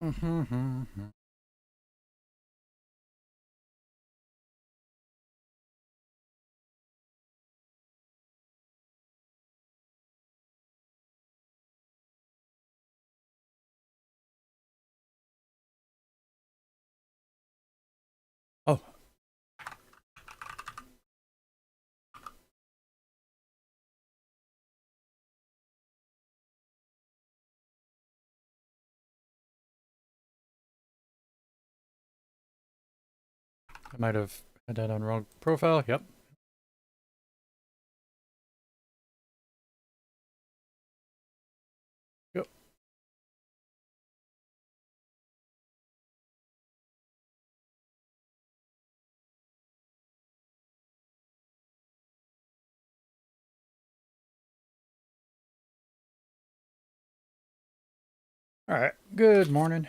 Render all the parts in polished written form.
Mm-hmm. Oh, I might have had that on wrong profile. Yep. Yep. All right. Good morning.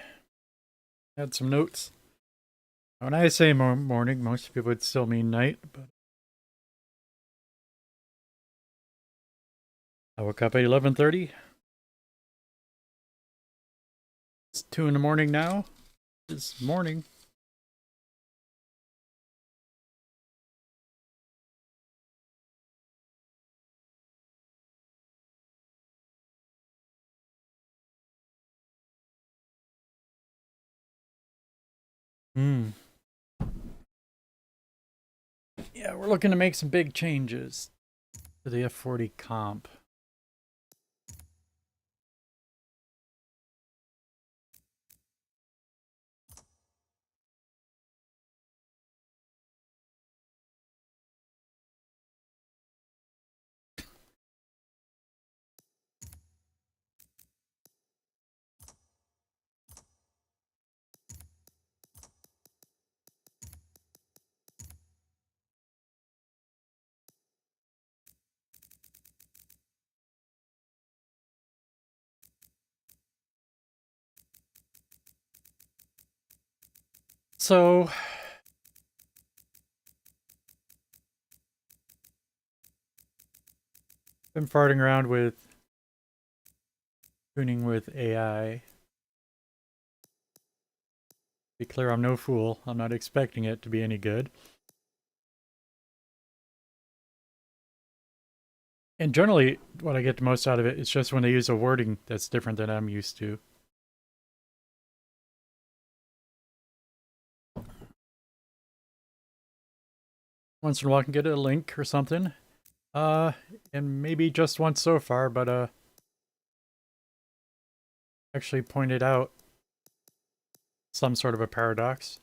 Had some notes. When I say morning, most people would still mean night, but I woke up at 11:30. It's 2 in the morning now. It's morning. Hmm. Yeah, we're looking to make some big changes to the F40 comp. So, been farting around with tuning with AI. Be clear, I'm no fool. I'm not expecting it to be any good. And generally, what I get the most out of it is just when they use a wording that's different than I'm used to. Once in a while, I can get a link or something. Uh, and maybe just once so far, but actually pointed out some sort of a paradox,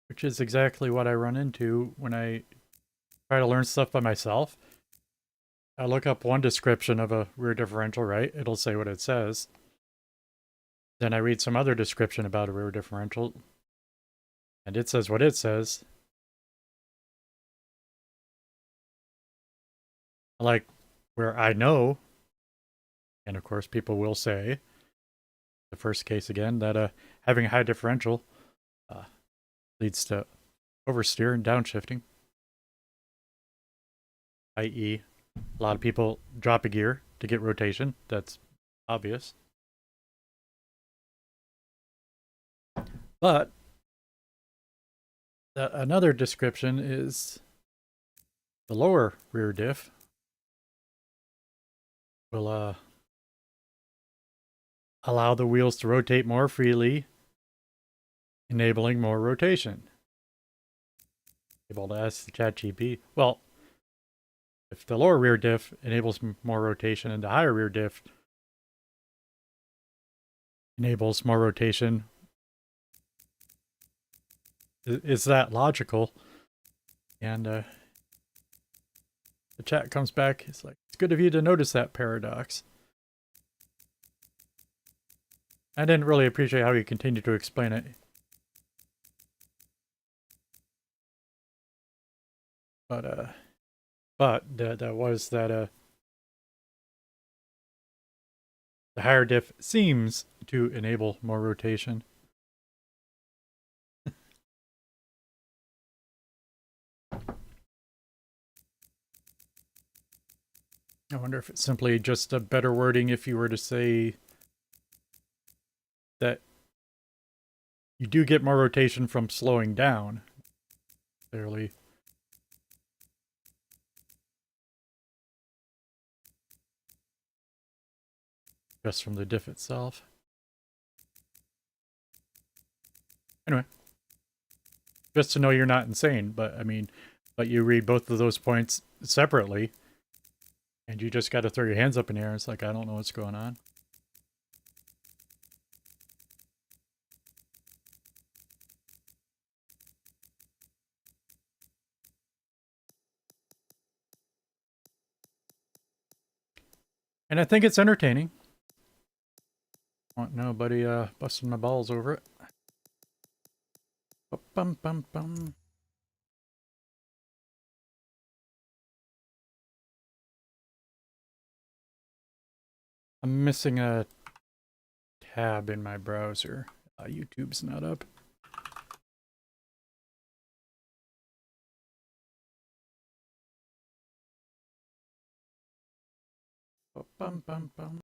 which is exactly what I run into when I try to learn stuff by myself. I look up one description of a rear differential, right? It'll say what it says. Then I read some other description about a rear differential, and it says what it says. Like, where I know, and of course people will say, the first case again, that having a high differential uh, leads to oversteer and downshifting, i.e., a lot of people drop a gear to get rotation. That's obvious. But another description is the lower rear diff will allow the wheels to rotate more freely, enabling more rotation. Able to ask the ChatGPT, well, if the lower rear diff enables more rotation and the higher rear diff enables more rotation, is that logical? And the chat comes back. It's like, it's good of you to notice that paradox. I didn't really appreciate how you continued to explain it. But that was that the higher diff seems to enable more rotation. I wonder if it's simply just a better wording if you were to say that you do get more rotation from slowing down, clearly. Just from the diff itself. Anyway, just to know you're not insane, but I mean, but you read both of those points separately, and you just got to throw your hands up in the air. It's like, I don't know what's going on. And I think it's entertaining. I want nobody busting my balls over it. Bum, bum, bum. I'm missing a tab in my browser. YouTube's not up. Bum, bum, bum.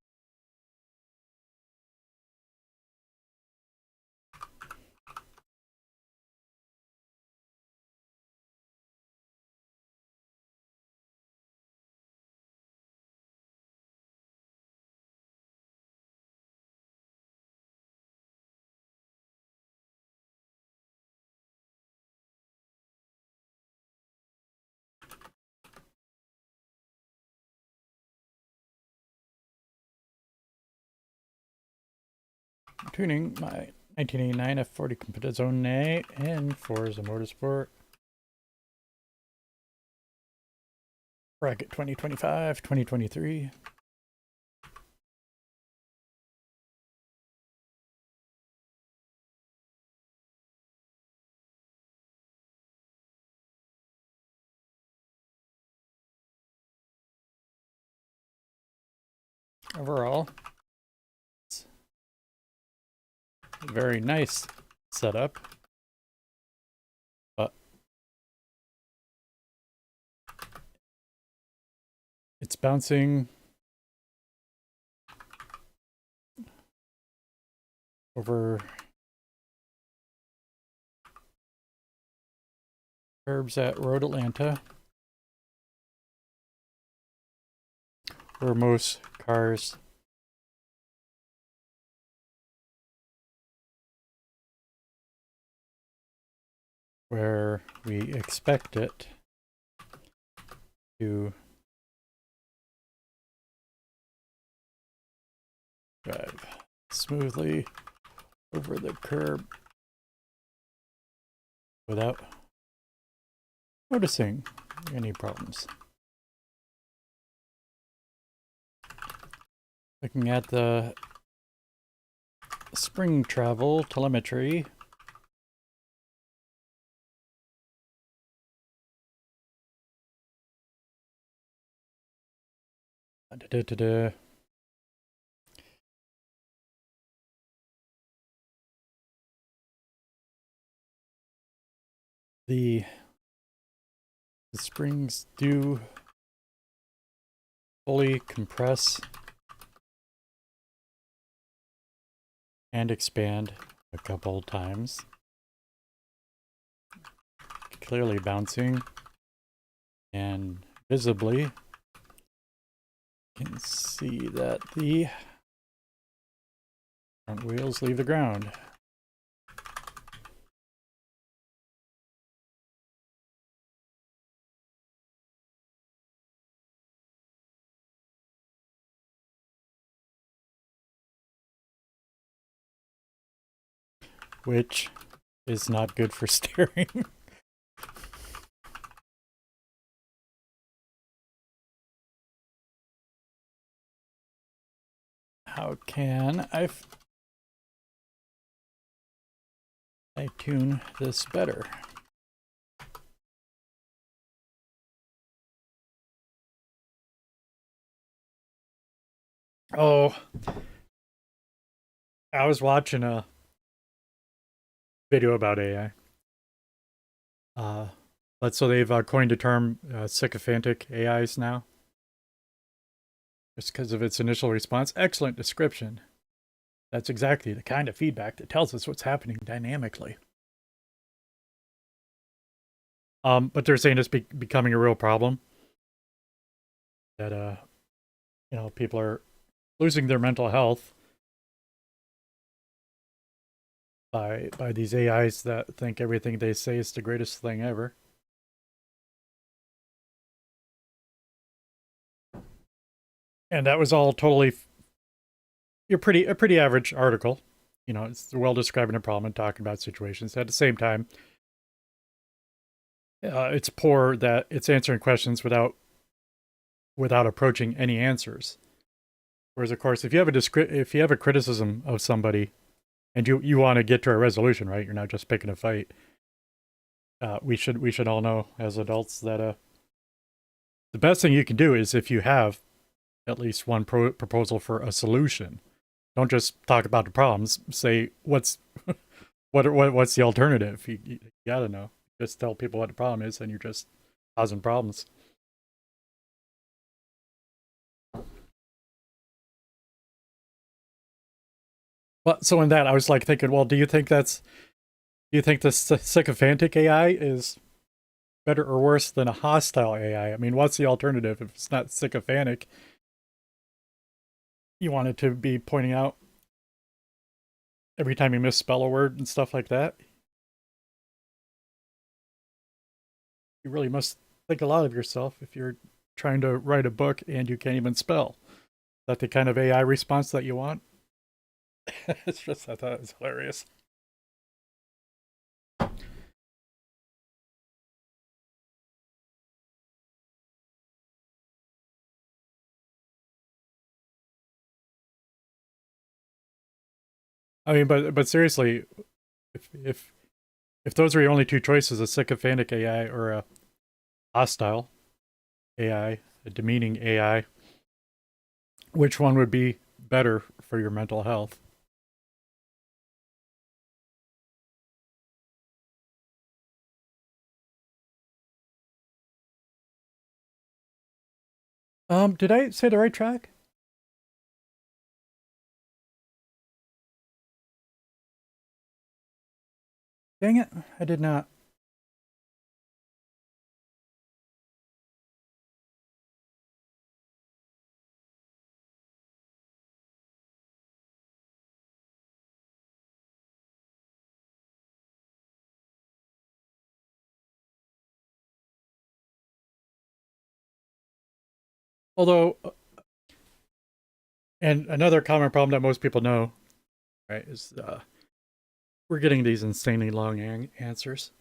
Tuning my 1989 F40 Competizione in Forza Motorsport. Bracket 2025, 2023. Overall, it's a very nice setup, but it's bouncing over curbs at Road Atlanta, where most cars where we expect it to drive smoothly over the curb without noticing any problems. Looking at the spring travel telemetry, the springs do fully compress and expand a couple times, clearly bouncing, and visibly you can see that the front wheels leave the ground. Which is not good for steering. How can I tune this better? Oh, I was watching a video about AI. But so they've coined the term sycophantic AIs now. just because of its initial response. Excellent description. That's exactly the kind of feedback that tells us what's happening dynamically. But they're saying it's becoming a real problem. That, you know, people are losing their mental health by these AIs that think everything they say is the greatest thing ever. And that was all totally a pretty average article. You know, it's well describing a problem and talking about situations. At the same time, it's poor that it's answering questions without approaching any answers. Whereas, of course, if you have a criticism of somebody, and you want to get to a resolution, right? You're not just picking a fight. We should all know as adults that the best thing you can do is if you have at least one proposal for a solution. Don't just talk about the problems. Say what's what's the alternative. You gotta know. Just tell people what the problem is, and you're just causing problems. But so in that, I was like thinking, well, do you think the sycophantic AI is better or worse than a hostile AI? I mean, what's the alternative if it's not sycophantic? You want it to be pointing out every time you misspell a word and stuff like that. You really must think a lot of yourself if you're trying to write a book and you can't even spell. Is that the kind of AI response that you want? It's just, I thought it was hilarious. I mean, but seriously, if those are your only two choices, a sycophantic AI or a hostile AI, a demeaning AI, which one would be better for your mental health? Did I say the right track? Dang it, I did not. Although, and another common problem that most people know, right, is we're getting these insanely long answers.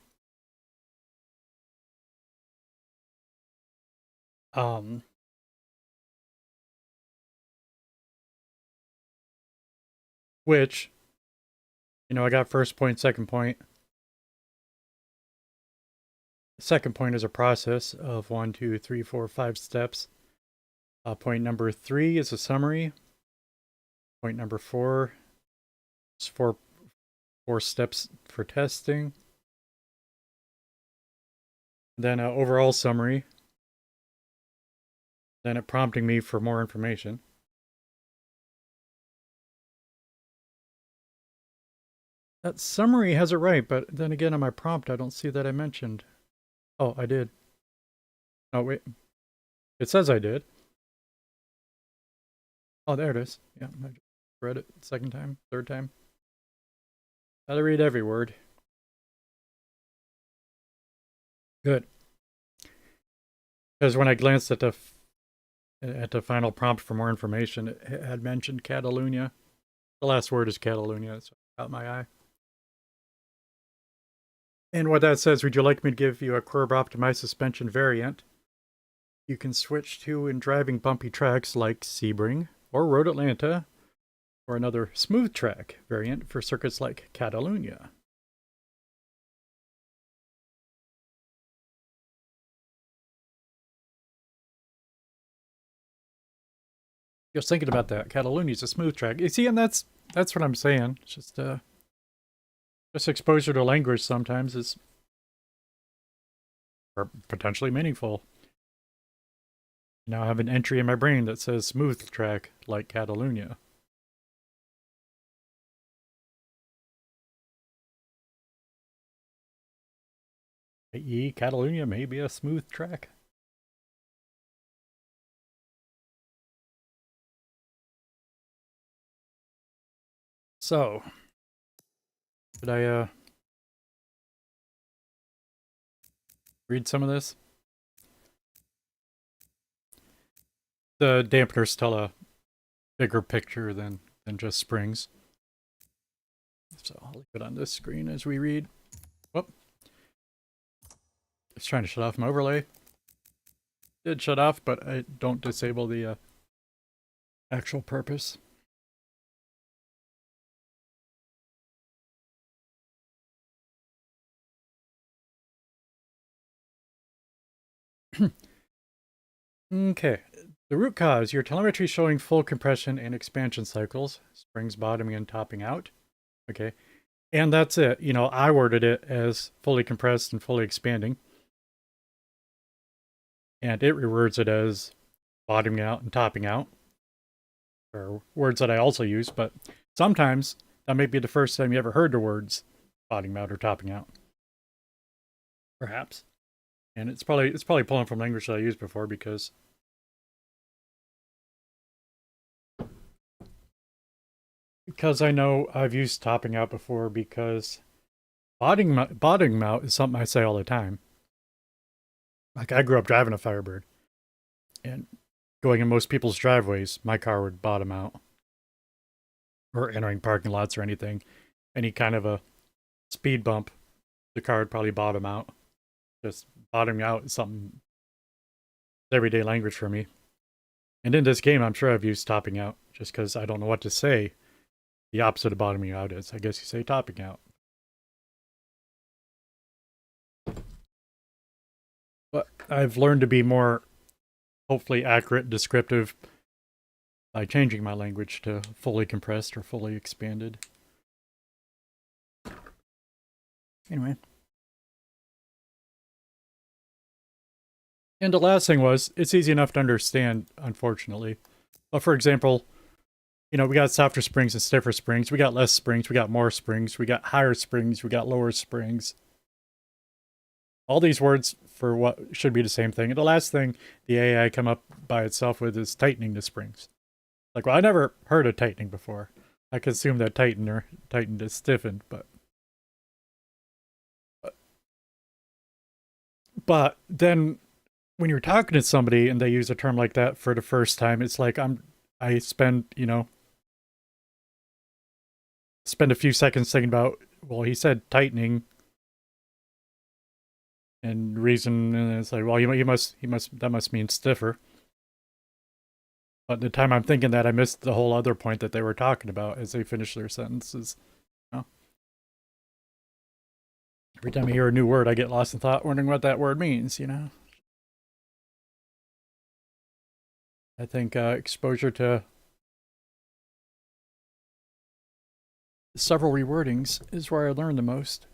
Um, which, you know, I got first point, second point. The second point is a process of 1, 2, 3, 4, 5 steps. Point number 3 is a summary. Point number 4 is four steps for testing. Then an overall summary. Then it prompting me for more information. That summary has it right, but then again on my prompt, I don't see that I mentioned. Oh, I did. Oh, wait. It says I did. Oh, there it is. Yeah, I just read it second time, third time. Gotta read every word. Good. Because when I glanced at the final prompt for more information, it had mentioned Catalunya. The last word is Catalunya, so it caught my eye. And what that says, would you like me to give you a curb optimized suspension variant? You can switch to in driving bumpy tracks like Sebring or Road Atlanta, or another smooth track variant for circuits like Catalunya. Just thinking about that, Catalunya's a smooth track. You see, and that's what I'm saying. It's just exposure to language sometimes is potentially meaningful. Now I have an entry in my brain that says smooth track like Catalunya. i.e. Catalunya may be a smooth track. So, should I read some of this? The dampeners tell a bigger picture than just springs. So I'll leave it on this screen as we read. Whoop. It's trying to shut off my overlay. Did shut off, but I don't disable the actual purpose. Okay. The root cause, your telemetry showing full compression and expansion cycles, springs bottoming and topping out. Okay. And that's it. You know, I worded it as fully compressed and fully expanding. And it rewords it as bottoming out and topping out. Or words that I also use, but sometimes that may be the first time you ever heard the words bottoming out or topping out. Perhaps. And it's probably pulling from language that I used before because I know I've used topping out before because bottoming out is something I say all the time. Like I grew up driving a Firebird and going in most people's driveways, my car would bottom out. Or entering parking lots or anything. Any kind of a speed bump, the car would probably bottom out. Just bottoming out is something everyday language for me. And in this game, I'm sure I've used topping out just because I don't know what to say. The opposite of bottoming out is, I guess you say topping out. But I've learned to be more, hopefully, accurate, descriptive by changing my language to fully compressed or fully expanded. Anyway. And the last thing was, it's easy enough to understand, unfortunately. But for example, you know, we got softer springs and stiffer springs. We got less springs. We got more springs. We got higher springs. We got lower springs. All these words for what should be the same thing. And the last thing the AI come up by itself with is tightening the springs. Like, well, I never heard of tightening before. I could assume that tightened is stiffened, but then when you're talking to somebody and they use a term like that for the first time, it's like I spend a few seconds thinking about, well, he said tightening and reason, and it's like, well, he must that must mean stiffer. But the time I'm thinking that, I missed the whole other point that they were talking about as they finish their sentences. You know? Every time I hear a new word, I get lost in thought, wondering what that word means. You know, I think exposure to several rewordings is where I learn the most.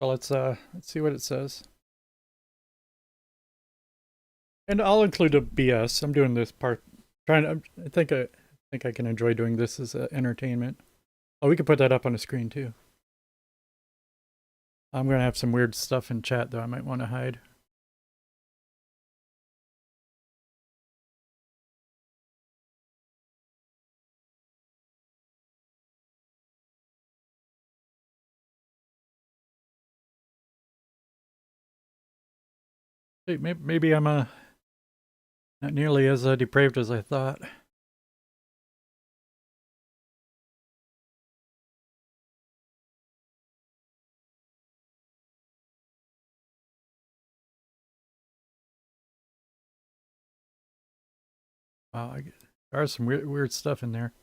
Well, let's see what it says. And I'll include a BS. I'm doing this part, I think I can enjoy doing this as entertainment. Oh, we could put that up on the screen too. I'm gonna have some weird stuff in chat though I might want to hide. Hey, maybe I'm not nearly as depraved as I thought. Wow, there are some weird stuff in there.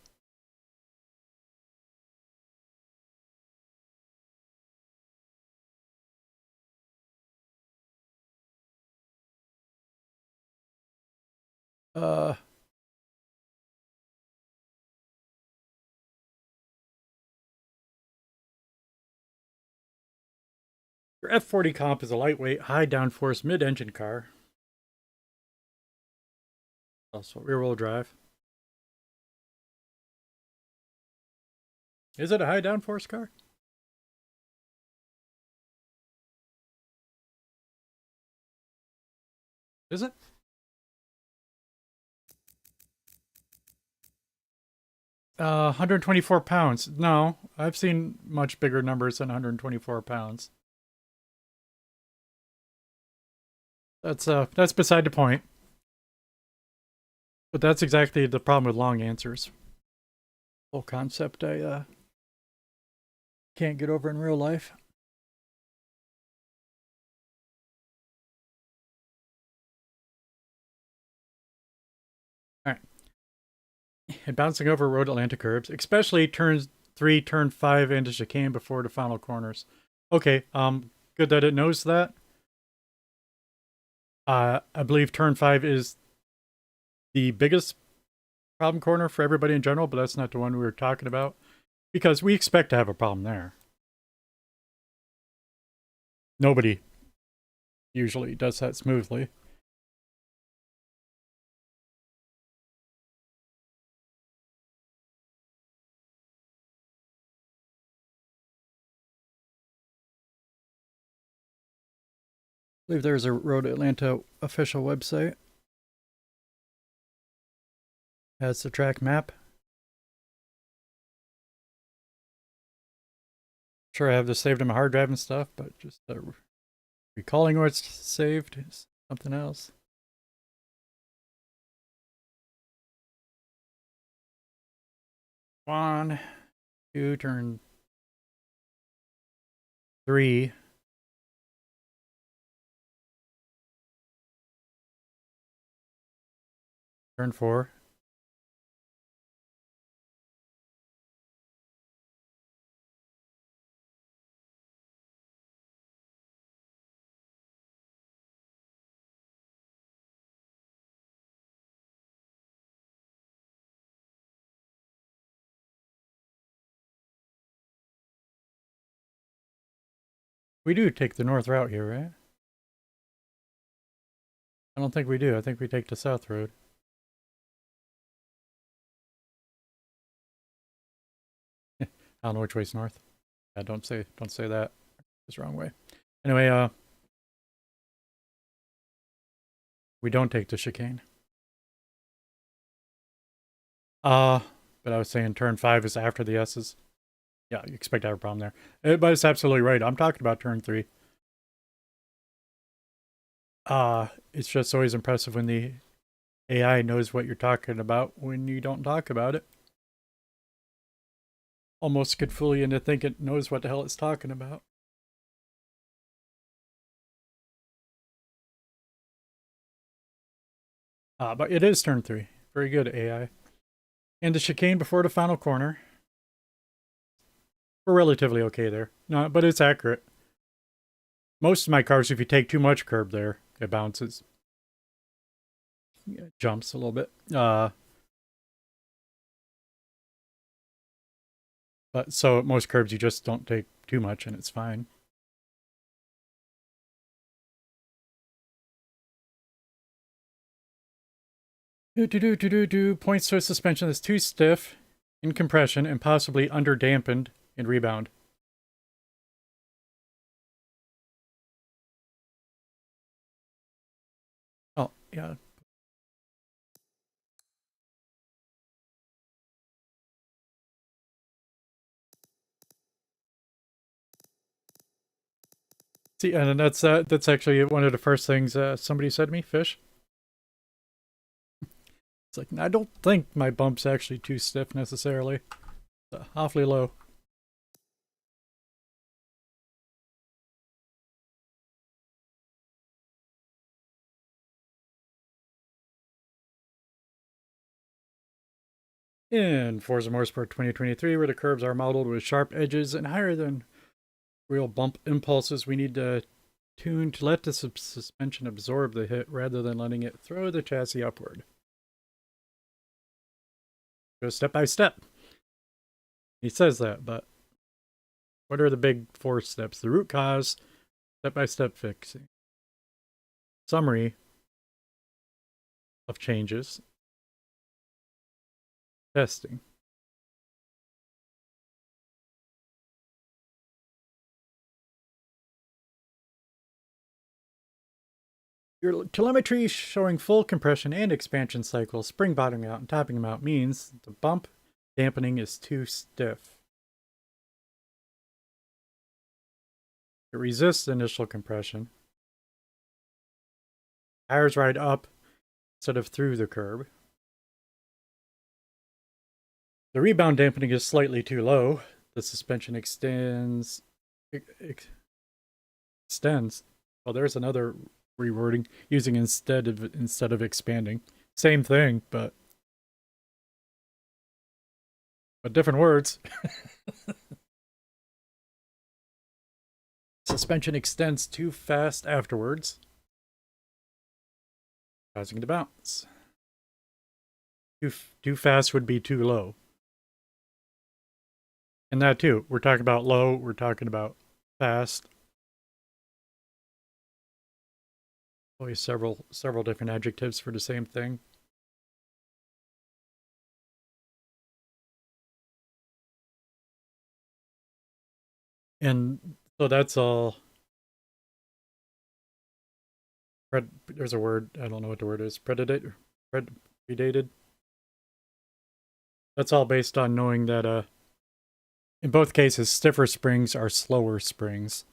Uh, Your F40 comp is a lightweight, high downforce mid-engine car. Also rear-wheel drive. Is it a high downforce car? Is it? Uh, 124 pounds. No, I've seen much bigger numbers than 124 pounds. That's beside the point. But that's exactly the problem with long answers. Whole concept I can't get over in real life. All right. And bouncing over road Atlanta curbs, especially turns 3, turn 5 into chicane before the final corners. Okay, good that it knows that. I believe turn 5 is the biggest problem corner for everybody in general, but that's not the one we were talking about because we expect to have a problem there. Nobody usually does that smoothly. I believe there's a Road Atlanta official website. Has the track map. Sure, I have this saved in my hard drive and stuff, but just recalling where it's saved is something else. One, two, turn 3. Turn 4. We do take the north route here, right? I don't think we do. I think we take the south road. I don't know which way's north. Yeah, don't say that. It's the wrong way. Anyway, we don't take the chicane. But I was saying turn 5 is after the S's. Yeah, you expect to have a problem there. But it's absolutely right. I'm talking about turn 3. It's just always impressive when the AI knows what you're talking about when you don't talk about it. Almost could fool you into thinking it knows what the hell it's talking about. But it is turn 3. Very good, AI. And the chicane before the final corner. We're relatively okay there. No, but it's accurate. Most of my cars, if you take too much curb there, it bounces. It jumps a little bit. But so most curbs you just don't take too much and it's fine. Points to a suspension that's too stiff in compression and possibly under dampened in rebound. Oh, yeah. See, and that's actually one of the first things somebody said to me, Fish. It's like, I don't think my bump's actually too stiff necessarily. It's awfully low. In Forza Motorsport 2023, where the curves are modeled with sharp edges and higher than real bump impulses, we need to tune to let the suspension absorb the hit rather than letting it throw the chassis upward. Go step by step. He says that, but what are the big 4 steps? The root cause, Step-by-step fixing. Summary of changes. Testing. Your telemetry showing full compression and expansion cycles, spring bottoming out and topping them out, means the bump dampening is too stiff. It resists initial compression. Tires ride up instead of through the curb. The rebound dampening is slightly too low. The suspension extends. Well, there's another rewording, using instead of expanding. Same thing, but different words. Suspension extends too fast afterwards, causing it to bounce. Too fast would be too low. And that too, we're talking about low, we're talking about fast. Always several different adjectives for the same thing. And so that's all. There's a word, I don't know what the word is. Predated. That's all based on knowing that in both cases, stiffer springs are slower springs.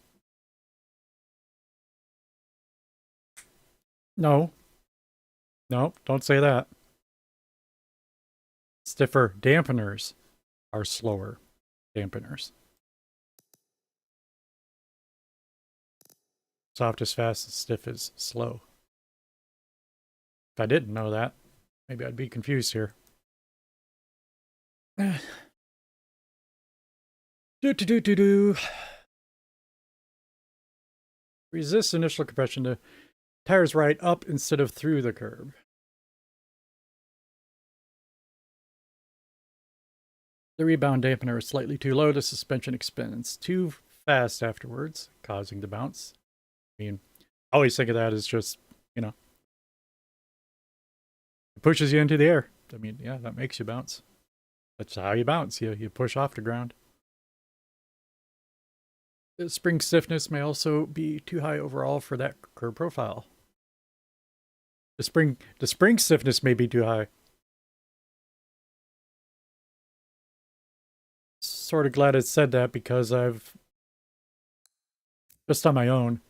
No, don't say that. Stiffer dampeners are slower dampeners. Soft is fast, stiff is slow. If I didn't know that, maybe I'd be confused here. Resist initial compression. The tires ride up instead of through the curb. The rebound dampener is slightly too low. The suspension expands too fast afterwards, causing the bounce. I mean, I always think of that as just, you know, it pushes you into the air. I mean, yeah, that makes you bounce. That's how you bounce. You push off the ground. The spring stiffness may also be too high overall for that curb profile. The spring stiffness may be too high. Sort of glad it said that, because I've just on my own,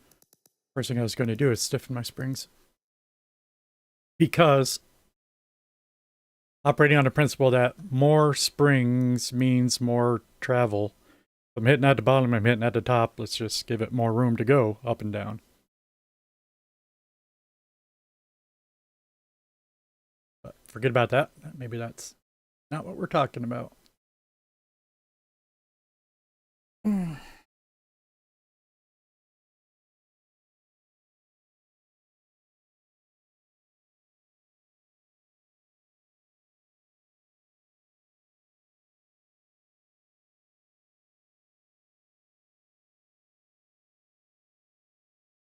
first thing I was going to do is stiffen my springs, because operating on the principle that more springs means more travel. If I'm hitting at the bottom, I'm hitting at the top. Let's just give it more room to go up and down. But forget about that. Maybe that's not what we're talking about.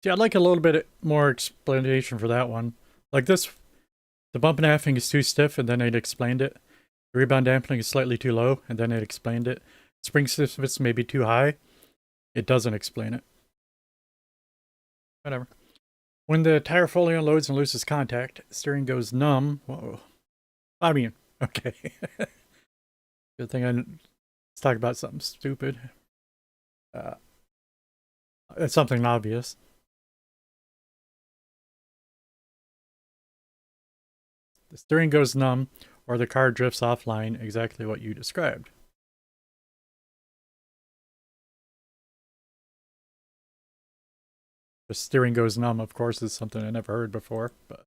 See, I'd like a little bit more explanation for that one. Like this, the bump and halving is too stiff, and then it explained it. The rebound dampening is slightly too low, and then it explained it. Spring stiffness may be too high. It doesn't explain it. Whatever. When the tire fully unloads and loses contact, steering goes numb. Whoa. I mean, okay. Good thing let's talk about something stupid. It's something obvious. The steering goes numb, or the car drifts offline, exactly what you described. The steering goes numb, of course, is something I never heard before, but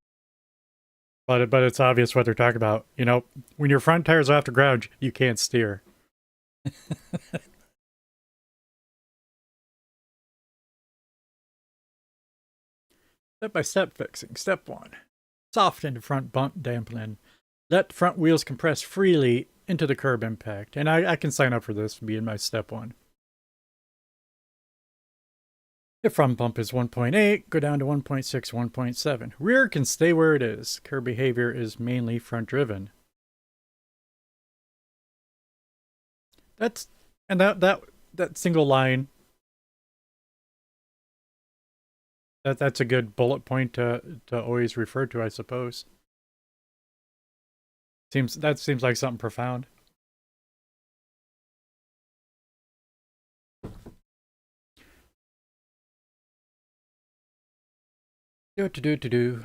it's obvious what they're talking about. You know, when your front tires are off the ground, you can't steer. Step-by-step fixing. Step 1. Soften the front bump dampening. Let front wheels compress freely into the curb impact. And I can sign up for this being my step 1. If front bump is 1.8, go down to 1.6, 1.7. Rear can stay where it is. Curb behavior is mainly front driven. That's and that single line. That's a good bullet point to always refer to, I suppose. Seems like something profound. Do.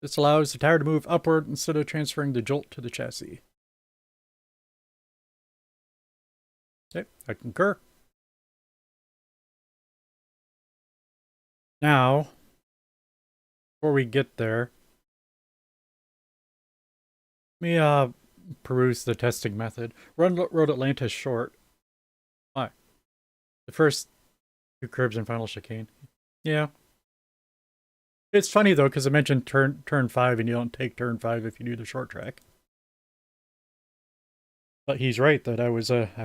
This allows the tire to move upward instead of transferring the jolt to the chassis. Okay, I concur. Now, before we get there, let me peruse the testing method. Run Road Atlanta short. Why? The first two curbs and final chicane. Yeah. It's funny though, because I mentioned turn 5 and you don't take turn 5 if you do the short track. But he's right that I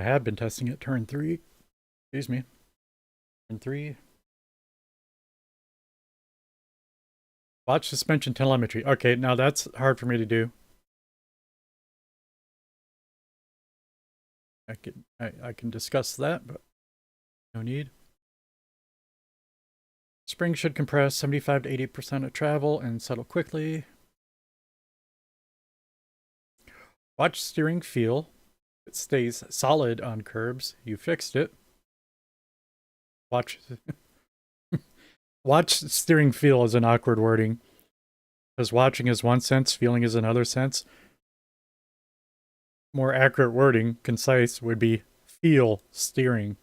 had been testing at turn 3. Excuse me. Turn 3. Watch suspension telemetry. Okay, now that's hard for me to do. I can discuss that, but no need. Springs should compress 75 to 80% of travel and settle quickly. Watch steering feel. It stays solid on curbs. You fixed it. Watch steering feel is an awkward wording. Because watching is one sense, feeling is another sense. More accurate wording, concise, would be feel steering.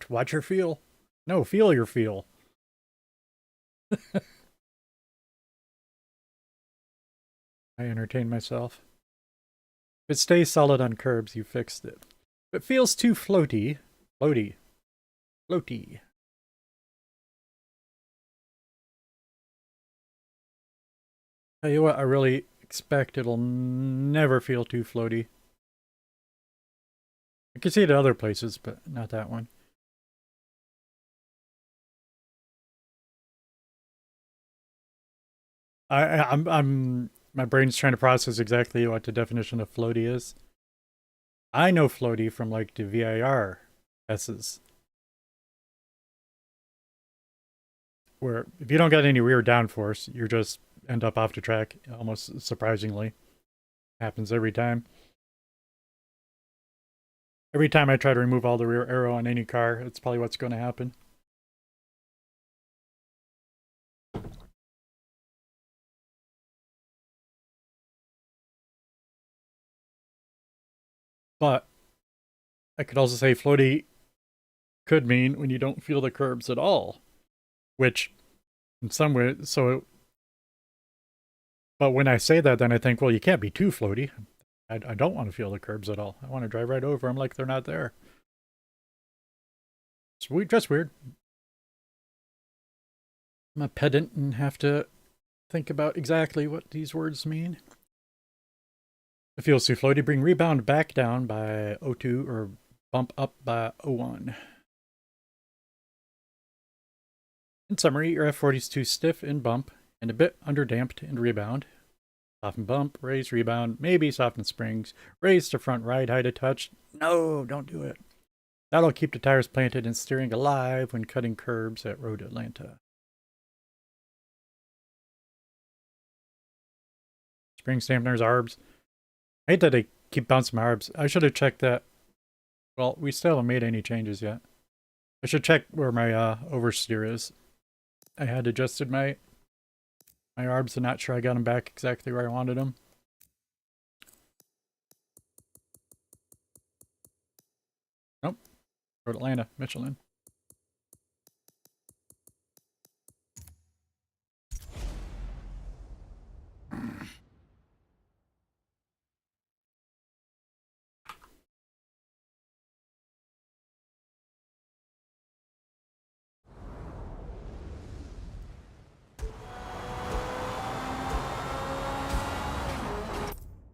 Watch your feel. No, feel your feel. I entertain myself. If it stays solid on curbs, you fixed it. If it feels too floaty. Tell you what, I really expect it'll never feel too floaty. I can see it at other places, but not that one. I'm my brain's trying to process exactly what the definition of floaty is. I know floaty from like the VIR S's. Where if you don't get any rear downforce, you just end up off the track almost surprisingly. Happens every time. Every time I try to remove all the rear aero on any car, it's probably what's going to happen. But I could also say floaty could mean when you don't feel the curbs at all, which in some way, so. But when I say that, then I think, well, you can't be too floaty. I don't want to feel the curbs at all. I want to drive right over them like they're not there. It's just weird. I'm a pedant and have to think about exactly what these words mean. It feels too floaty. Bring rebound back down by 0.2 or bump up by 0.1. In summary, your F40 is too stiff in bump and a bit underdamped in rebound. Soften bump, raise rebound, maybe soften springs, raise to front ride height a touch. No, don't do it. That'll keep the tires planted and steering alive when cutting curbs at Road Atlanta. Spring dampeners, arbs. I hate that they keep bouncing my arbs. I should have checked that. Well, we still haven't made any changes yet. I should check where my oversteer is. I had adjusted my arbs and not sure I got them back exactly where I wanted them. Nope. Road Atlanta, Michelin.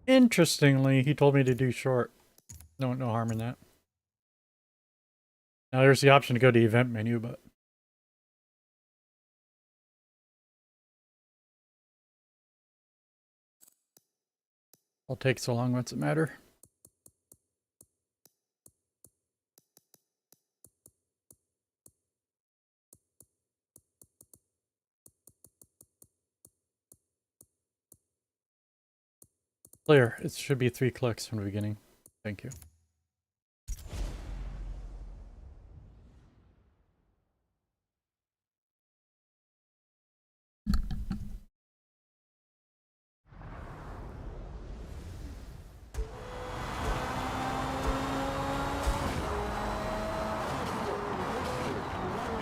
Interestingly, he told me to do short. No harm in that. Now there's the option to go to the event menu, but I'll take so long. What's it matter? Clear. It should be 3 clicks from the beginning. Thank you.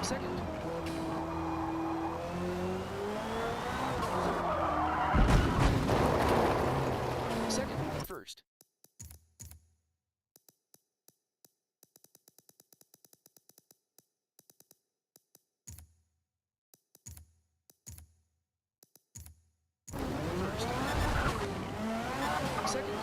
Second. Second. First. First. Second.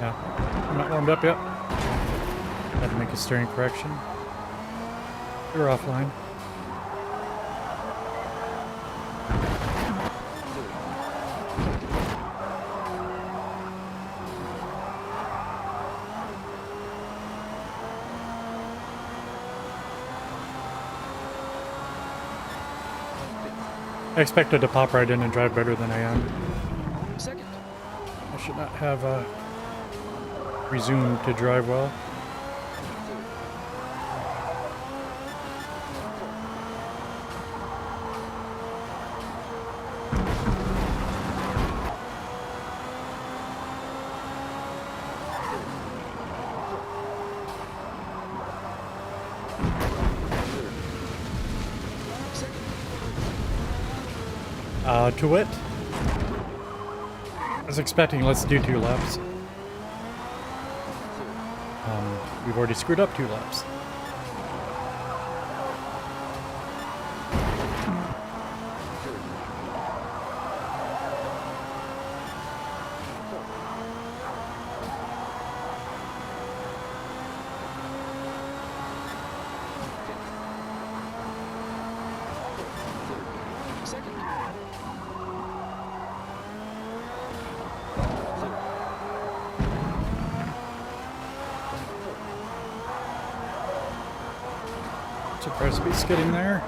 Yeah, I'm not warmed up yet. Had to make a steering correction. You're offline. I expected to pop right in and drive better than I am. Second. I should not have resumed to drive well. To it. I was expecting let's do 2 laps. We've already screwed up 2 laps. Surprised to be skidding there.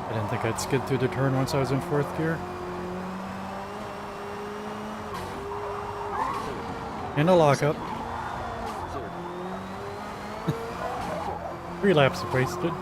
I didn't think I'd skid through the turn once I was in 4th gear. And a lockup. 3 laps wasted.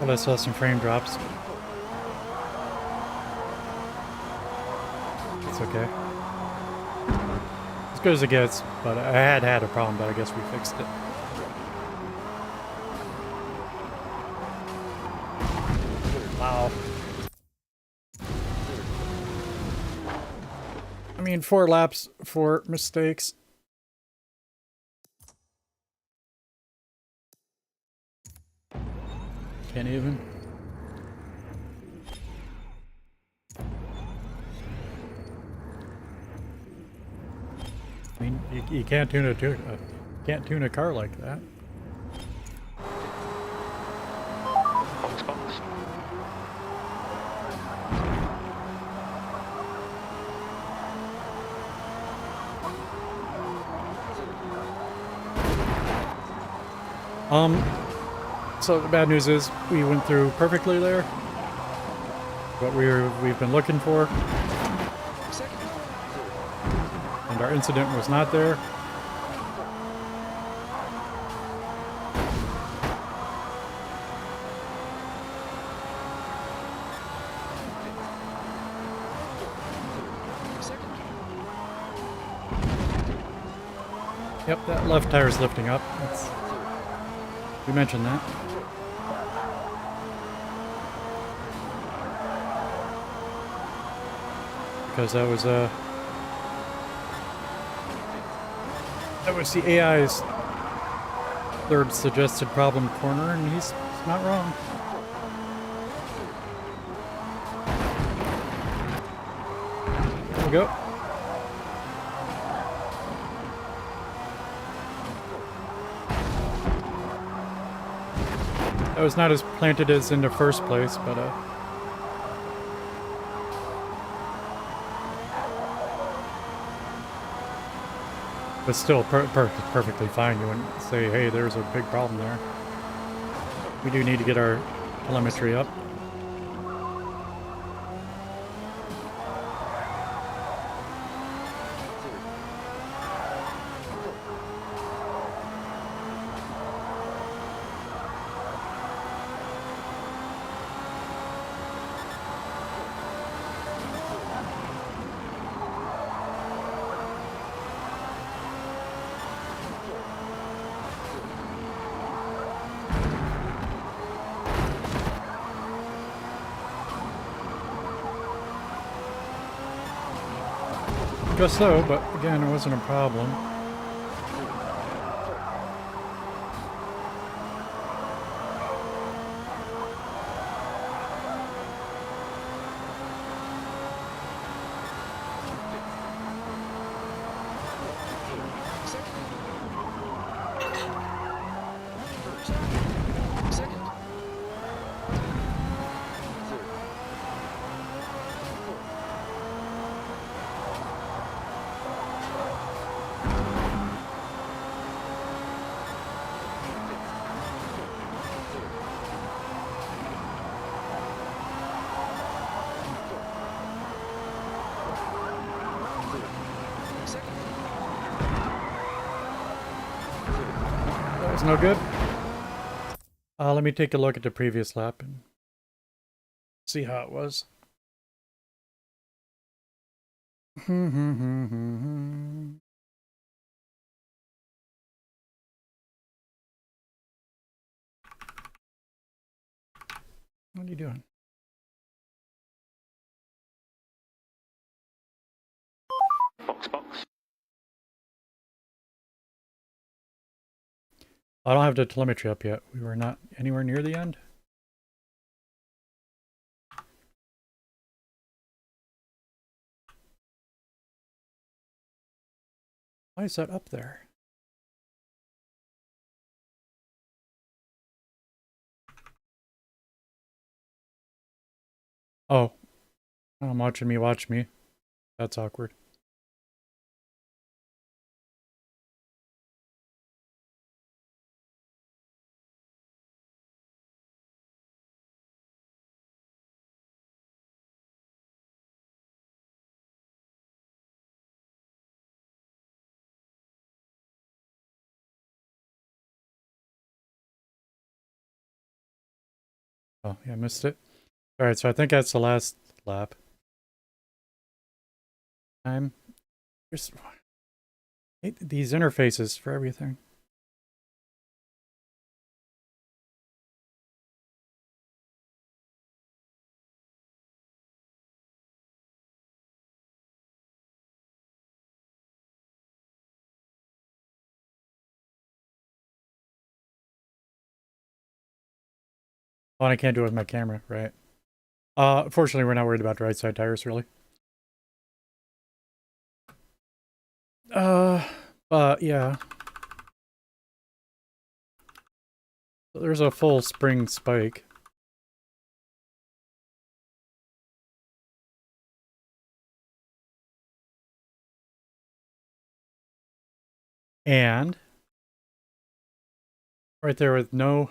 Well, I saw some frame drops. It's okay. As good as it gets, but I had a problem, but I guess we fixed it. Wow. I mean, 4 laps, 4 mistakes. Can't even. I mean, you can't tune can't tune a car like that. So the bad news is we went through perfectly there. What we've been looking for, Second. and our incident was not there. Second. Yep, that left tire's lifting up. We mentioned that. Because that was the AI's third suggested problem corner, and he's not wrong. There we go. That was not as planted as in the first place, but still perfectly fine. You wouldn't say, hey, there's a big problem there. We do need to get our telemetry up. Just so, but again, it wasn't a problem. That was no good. Let me take a look at the previous lap and see how it was. What are you doing? Box. I don't have the telemetry up yet. We were not anywhere near the end. Why is that up there? Oh. I'm watching me watch me. That's awkward. Oh, yeah, I missed it. Alright, so I think that's the last lap. Just hate these interfaces for everything. Oh, and I can't do it with my camera, right? Fortunately, we're not worried about the right side tires, really. Yeah. There's a full spring spike. And right there with no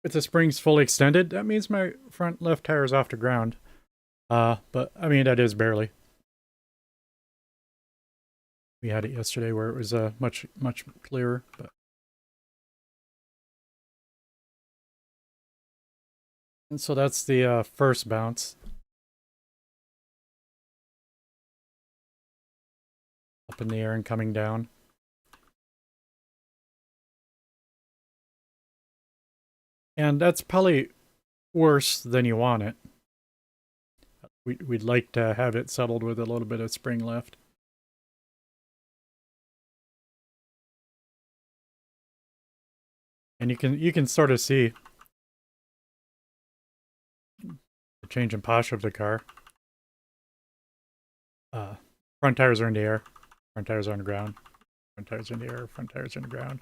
if the spring's fully extended, that means my front left tire is off the ground. But I mean, that is barely. We had it yesterday where it was much clearer, but. And so that's the first bounce. Up in the air and coming down. And that's probably worse than you want it. We'd like to have it settled with a little bit of spring left. And you can sort of see the change in posture of the car. Front tires are in the air. Front tires are on the ground. Front tires are in the air. Front tires are in the ground.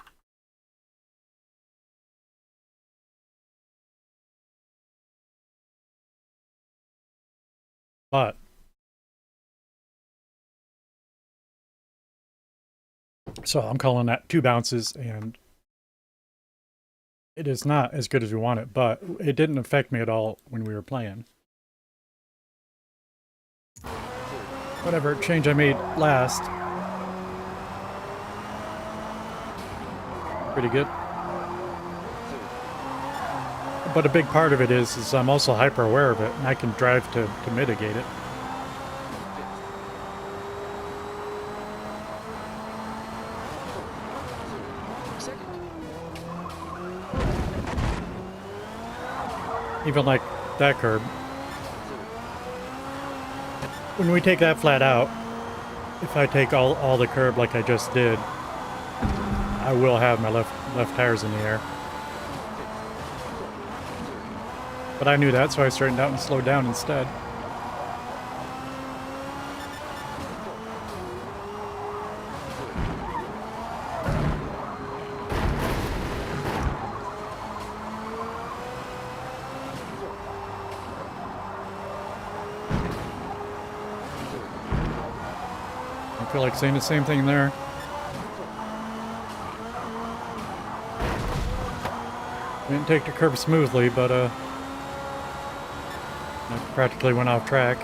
But so I'm calling that 2 bounces, and it is not as good as we want it, but it didn't affect me at all when we were playing. Whatever change I made last. Pretty good. But a big part of it is I'm also hyper aware of it, and I can drive to mitigate it. Even like that curb. When we take that flat out, if I take all the curb like I just did, I will have my left tires in the air. But I knew that, so I straightened out and slowed down instead. I feel like saying the same thing there. Didn't take the curb smoothly, but I practically went off track.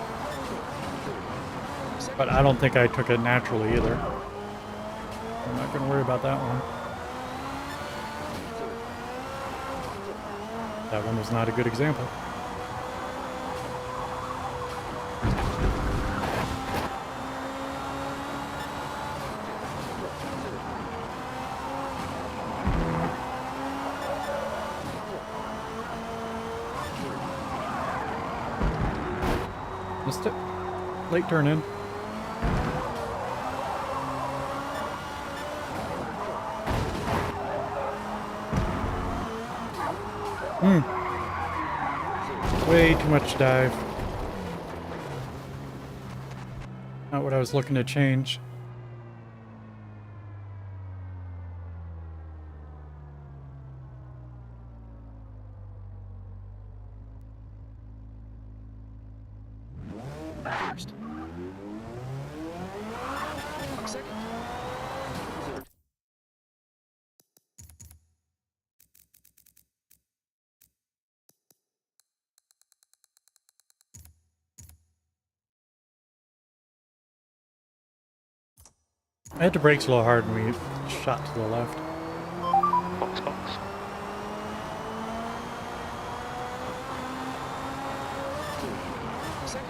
But I don't think I took it naturally either. I'm not going to worry about that one. That one was not a good example. Missed it. Late turn in. Way too much dive. Not what I was looking to change. First. Second. I had the brakes a little hard when we shot to the left. Box, box. Second.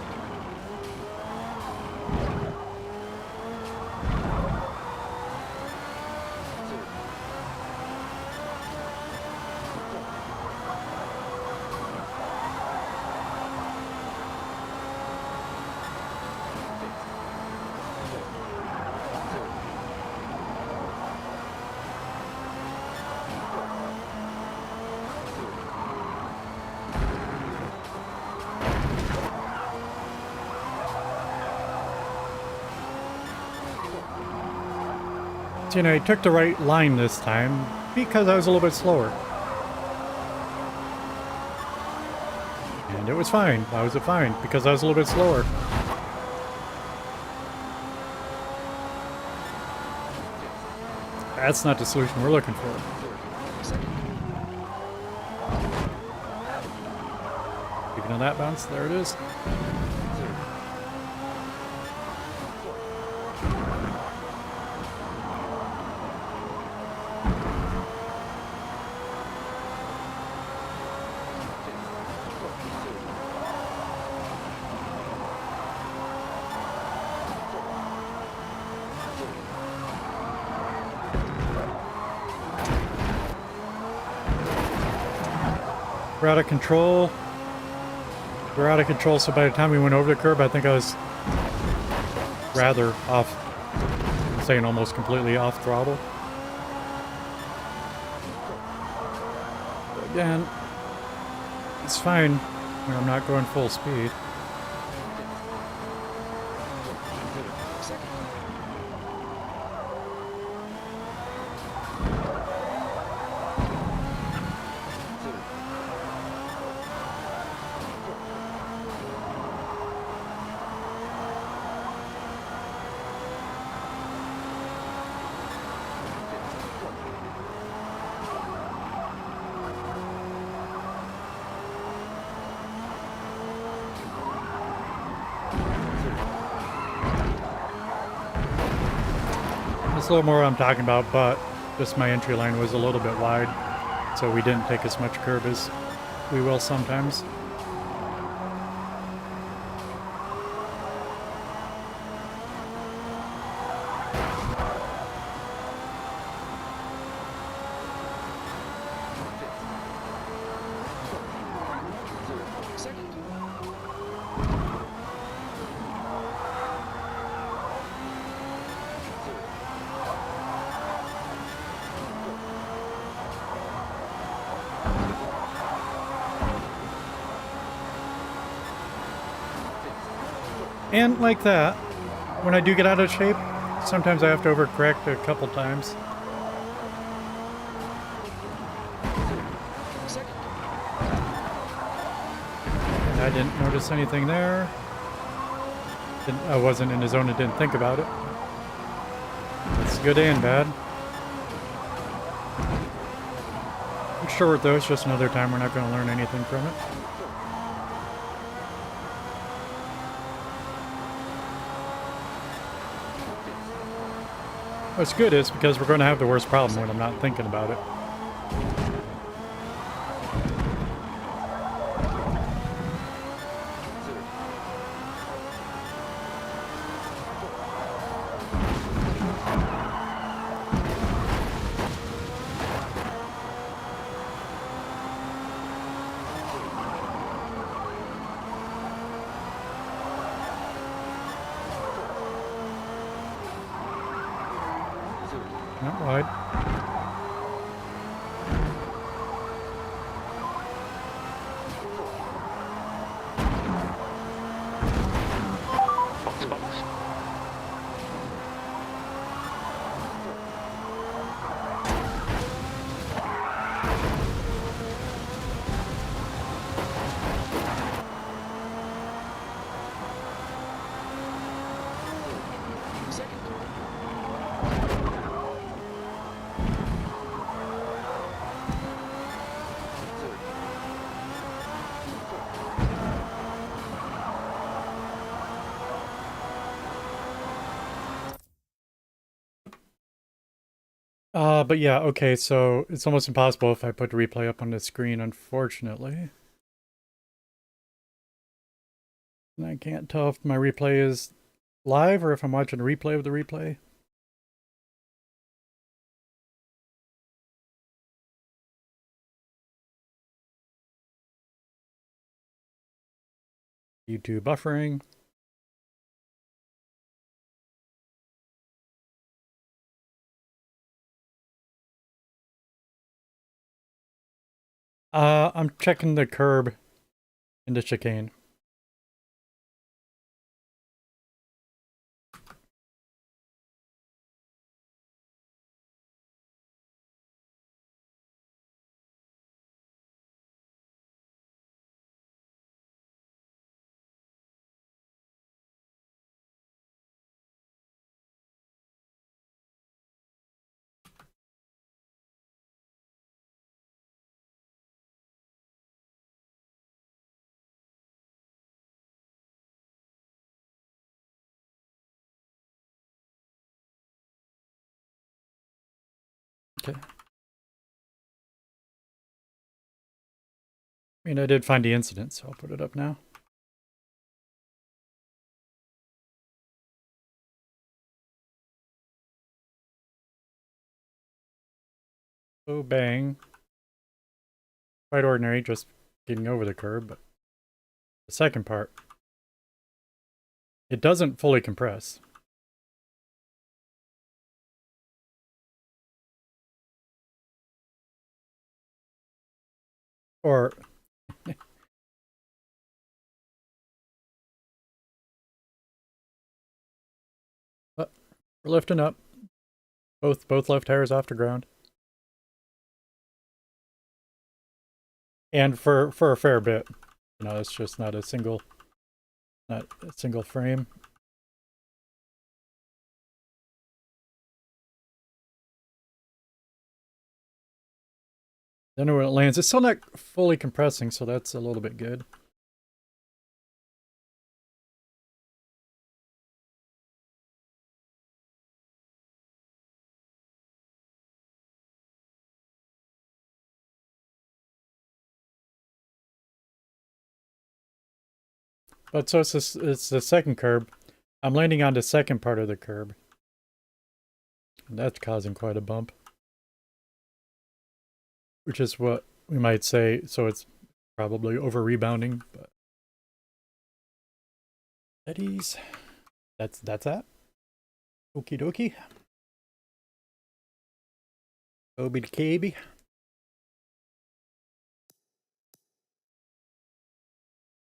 So, you know, I took the right line this time because I was a little bit slower. And it was fine. Why was it fine? Because I was a little bit slower. That's not the solution we're looking for. Second. Speaking of that bounce, there it is. We're out of control. We're out of control, so by the time we went over the curb, I think I was rather off, saying almost completely off throttle. But again, it's fine when I'm not going full speed. That's a little more what I'm talking about, but just my entry line was a little bit wide, so we didn't take as much curb as we will sometimes. And like that, when I do get out of shape, sometimes I have to overcorrect a couple times. And I didn't notice anything there. I wasn't in the zone and didn't think about it. It's good and bad. I'm sure though, it's just another time we're not going to learn anything from it. What's good is because we're going to have the worst problem when I'm not thinking about it. Not wide. Box, box. But yeah, okay, so it's almost impossible if I put the replay up on the screen, unfortunately. And I can't tell if my replay is live or if I'm watching a replay of the replay. YouTube buffering. I'm checking the curb in the chicane. Okay. I mean, I did find the incident, so I'll put it up now. Oh, bang. Quite ordinary, just getting over the curb, but the second part, it doesn't fully compress. Or we're lifting up. Both left tires off the ground. And for a fair bit. You know, it's just not a single frame. Then when it lands, it's still not fully compressing, so that's a little bit good. But so it's the second curb. I'm landing on the second part of the curb. And that's causing quite a bump. Which is what we might say, so it's probably over rebounding, but Eddie's. That's that. Okie dokie. Obi KB.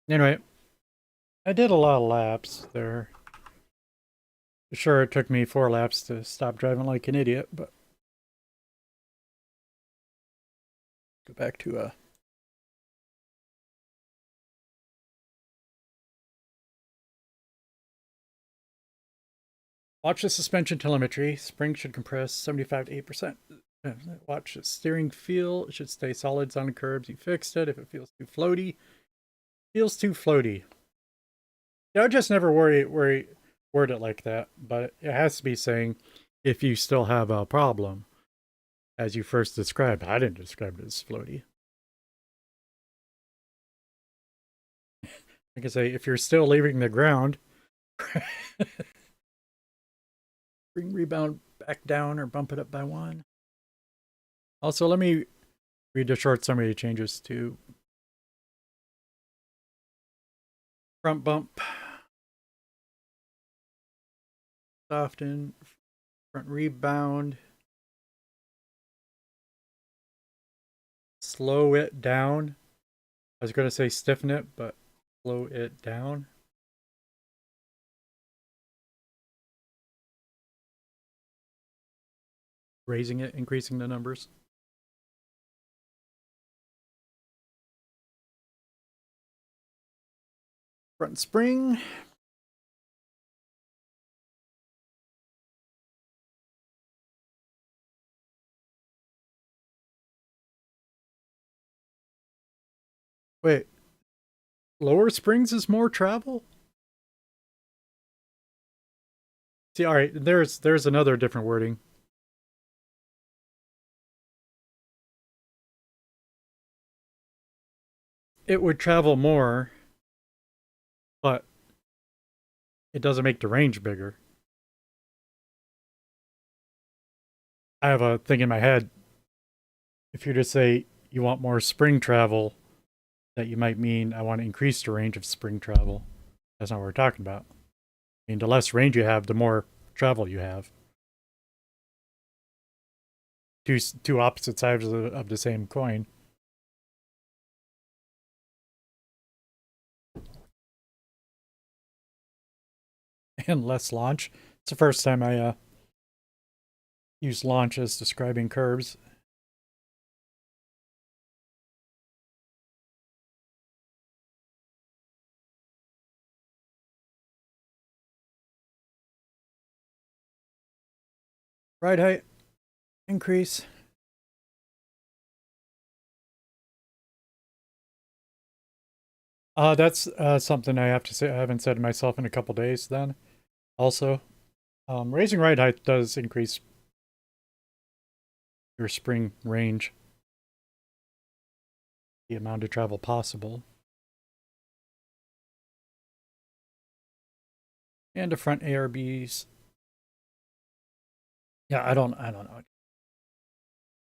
Anyway, I did a lot of laps there. Sure, it took me 4 laps to stop driving like an idiot, but go back to watch the suspension telemetry. Spring should compress 75 to 8%. Watch the steering feel. It should stay solids on the curbs. You fixed it. If it feels too floaty, feels too floaty. Yeah, I would just never word it like that, but it has to be saying if you still have a problem, as you first described. I didn't describe it as floaty. I can say if you're still leaving the ground, bring rebound back down or bump it up by 1. Also, let me read the short summary changes to front bump, soften, front rebound, slow it down. I was going to say stiffen it, but slow it down. Raising it, increasing the numbers. Front spring. Wait, lower springs is more travel? See, all right, there's another different wording. It would travel more, but it doesn't make the range bigger. I have a thing in my head. If you just say you want more spring travel, that you might mean I want to increase the range of spring travel. That's not what we're talking about. I mean, the less range you have, the more travel you have. Two opposite sides of the same coin. And less launch. It's the first time I use launch as describing curves. Ride height increase. That's something I have to say. I haven't said to myself in a couple days. Then, also, raising ride height does increase your spring range, the amount of travel possible. And the front ARBs. Yeah, I don't know.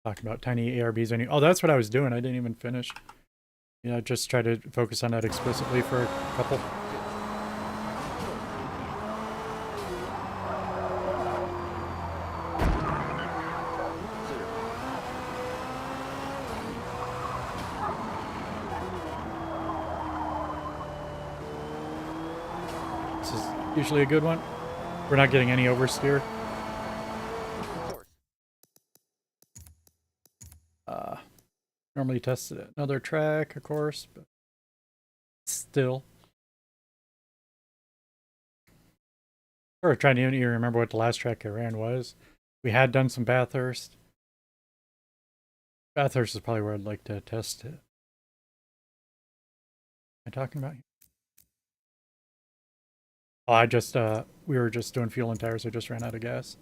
Talking about tiny ARBs. Oh, that's what I was doing. I didn't even finish. Yeah, just try to focus on that explicitly for a couple. This is usually a good one. We're not getting any oversteer. Normally tested at another track, of course, but still. Or trying to even remember what the last track I ran was. We had done some Bathurst. Bathurst is probably where I'd like to test it. Am I talking about? Oh, we were just doing fuel and tires. I just ran out of gas.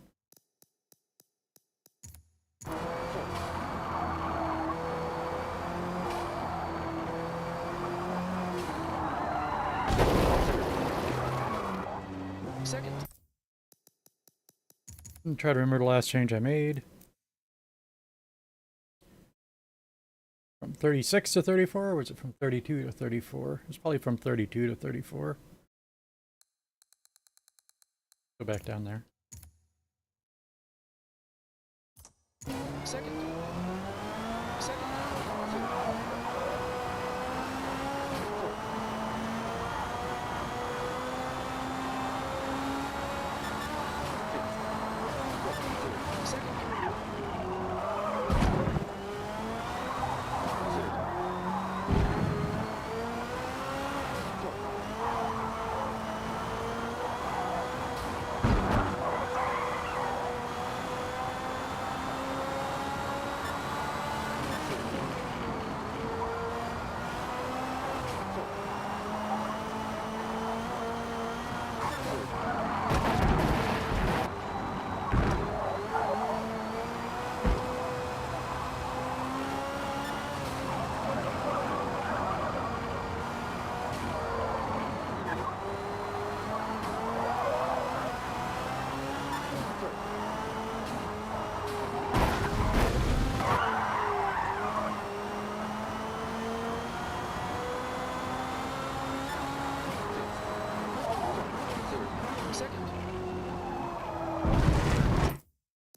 Second. And try to remember the last change I made. From 36 to 34, or was it from 32 to 34? It was probably from 32 to 34. Go back down there. Second. Second.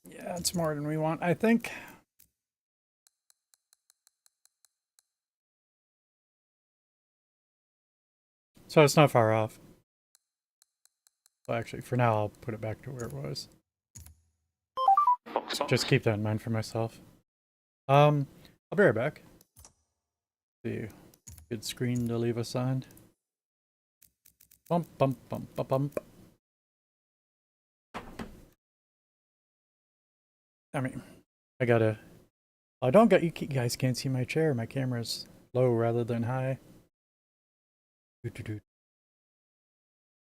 Yeah, it's more than we want, I think. So it's not far off. Well, actually, for now, I'll put it back to where it was. Box, box. Just keep that in mind for myself. I'll be right back. See, good screen to leave us on. Bump, bump, bump, bump, bump. I mean, I gotta. I don't get you guys can't see my chair. My camera's low rather than high.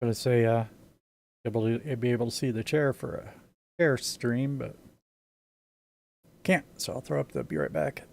Gotta say, be able to see the chair for a chair stream, but can't. So I'll throw up the be right back.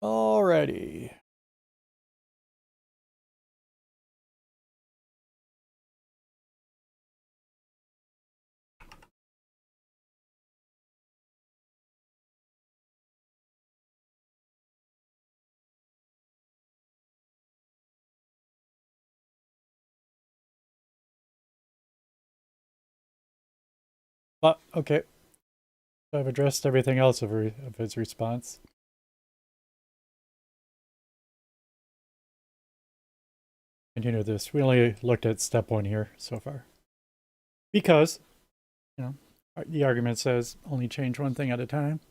Alrighty. But okay. I've addressed everything else of his response. Continue this. We only looked at step 1 here so far. Because, you know, the argument says only change one thing at a time.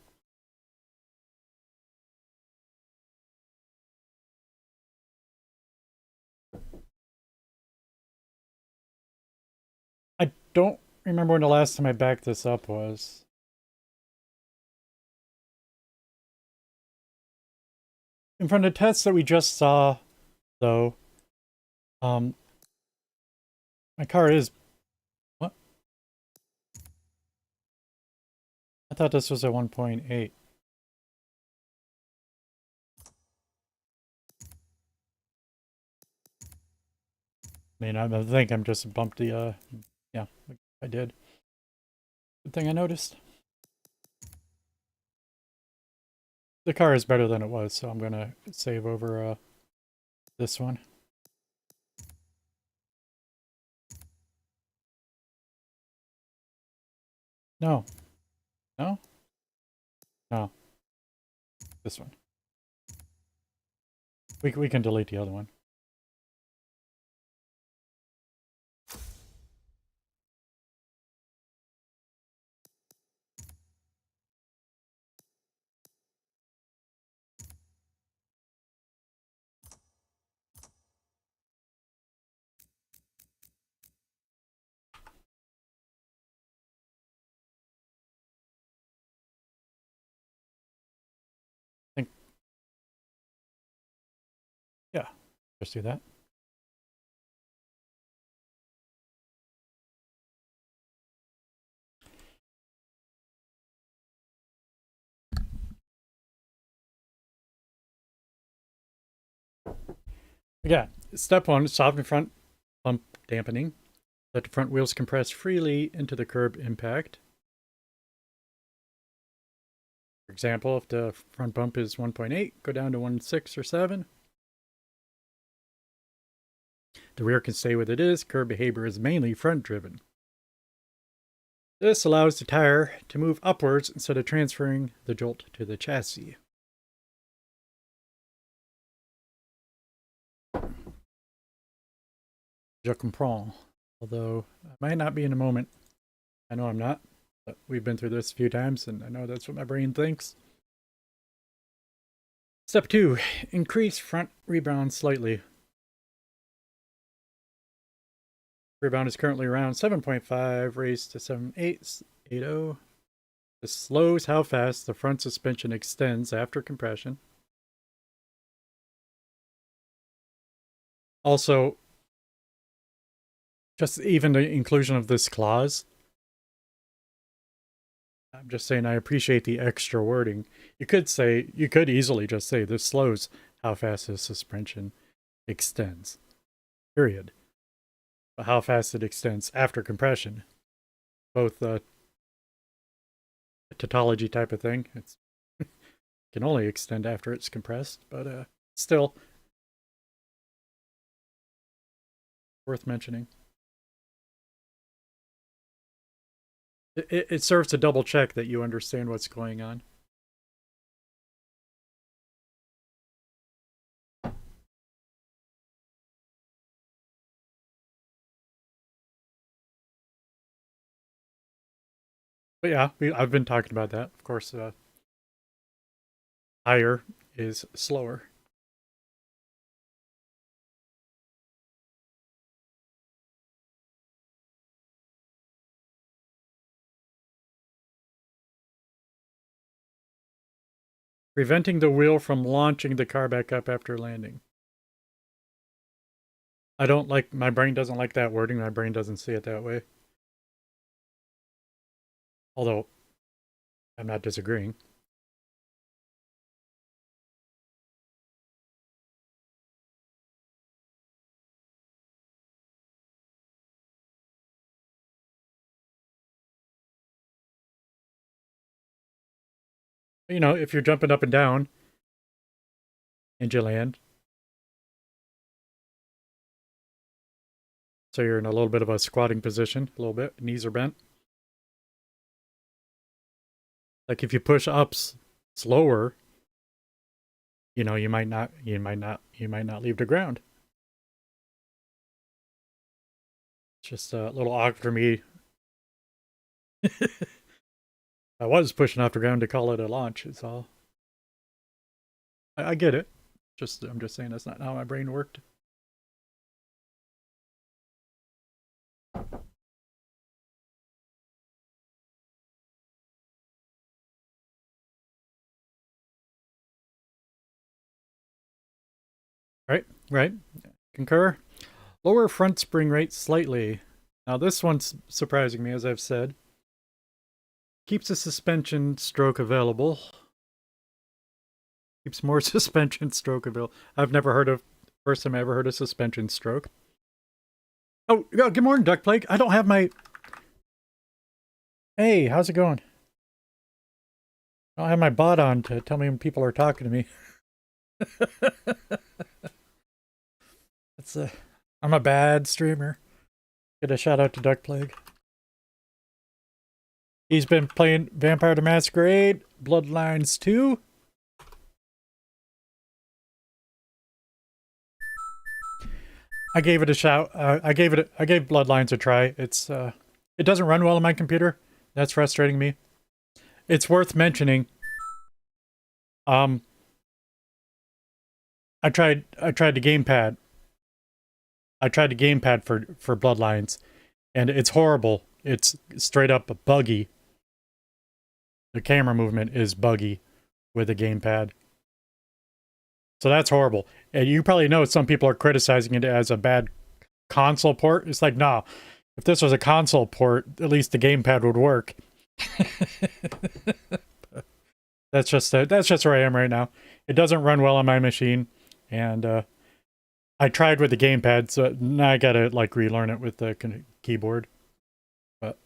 I don't remember when the last time I backed this up was. And from the tests that we just saw, though, my car is... What? I thought this was a 1.8. I mean, I think I'm just bumped the, yeah, I did. Good thing I noticed. The car is better than it was, so I'm gonna save over, this one. No. No? No. This one. We can delete the other one. Think, yeah, just do that. Yeah, step 1, soften front bump dampening. Let the front wheels compress freely into the curb impact. For example, if the front bump is 1.8, go down to 1.6 or 7. The rear can stay what it is. Curb behavior is mainly front driven. This allows the tire to move upwards instead of transferring the jolt to the chassis. Je comprends. Although I might not be in a moment. I know I'm not, but we've been through this a few times and I know that's what my brain thinks. Step 2, increase front rebound slightly. Rebound is currently around 7.5, raised to 7.880. This slows how fast the front suspension extends after compression. Also, just even the inclusion of this clause, I'm just saying I appreciate the extra wording. You could easily just say this slows how fast the suspension extends. Period. But how fast it extends after compression. Both a tautology type of thing. It's can only extend after it's compressed, but still worth mentioning. It serves to double check that you understand what's going on. But yeah, I've been talking about that. Of course, higher is slower. Preventing the wheel from launching the car back up after landing. I don't like, my brain doesn't like that wording. My brain doesn't see it that way. Although, I'm not disagreeing. You know, if you're jumping up and down and you land, so you're in a little bit of a squatting position, a little bit, knees are bent. Like if you push ups slower, you know, you might not leave the ground. It's just a little awkward for me. I was pushing off the ground to call it a launch. It's all. I get it. I'm just saying that's not how my brain worked. Right. Concur. Lower front spring rate slightly. Now this one's surprising me, as I've said. Keeps the suspension stroke available. Keeps more suspension stroke available. I've never heard of, first time I ever heard of suspension stroke. Oh, good morning, Duck Plague. I don't have my... Hey, how's it going? I don't have my bot on to tell me when people are talking to me. I'm a bad streamer. Get a shout out to Duck Plague. He's been playing Vampire the Masquerade, Bloodlines 2. I gave it a shout. I gave Bloodlines a try. It doesn't run well on my computer. That's frustrating me. It's worth mentioning. I tried the gamepad. I tried the gamepad for Bloodlines, and it's horrible. It's straight up buggy. The camera movement is buggy with the gamepad. So that's horrible. And you probably know some people are criticizing it as a bad console port. It's like, nah, if this was a console port, at least the gamepad would work. That's just where I am right now. It doesn't run well on my machine, and I tried with the gamepad, so now I gotta like relearn it with the keyboard. But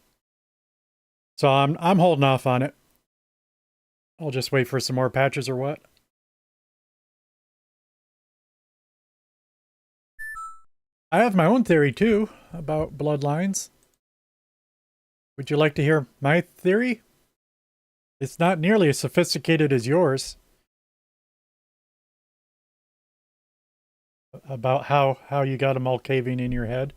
so I'm holding off on it. I'll just wait for some more patches or what. I have my own theory too about Bloodlines. Would you like to hear my theory? It's not nearly as sophisticated as yours. About how you got them all caving in your head.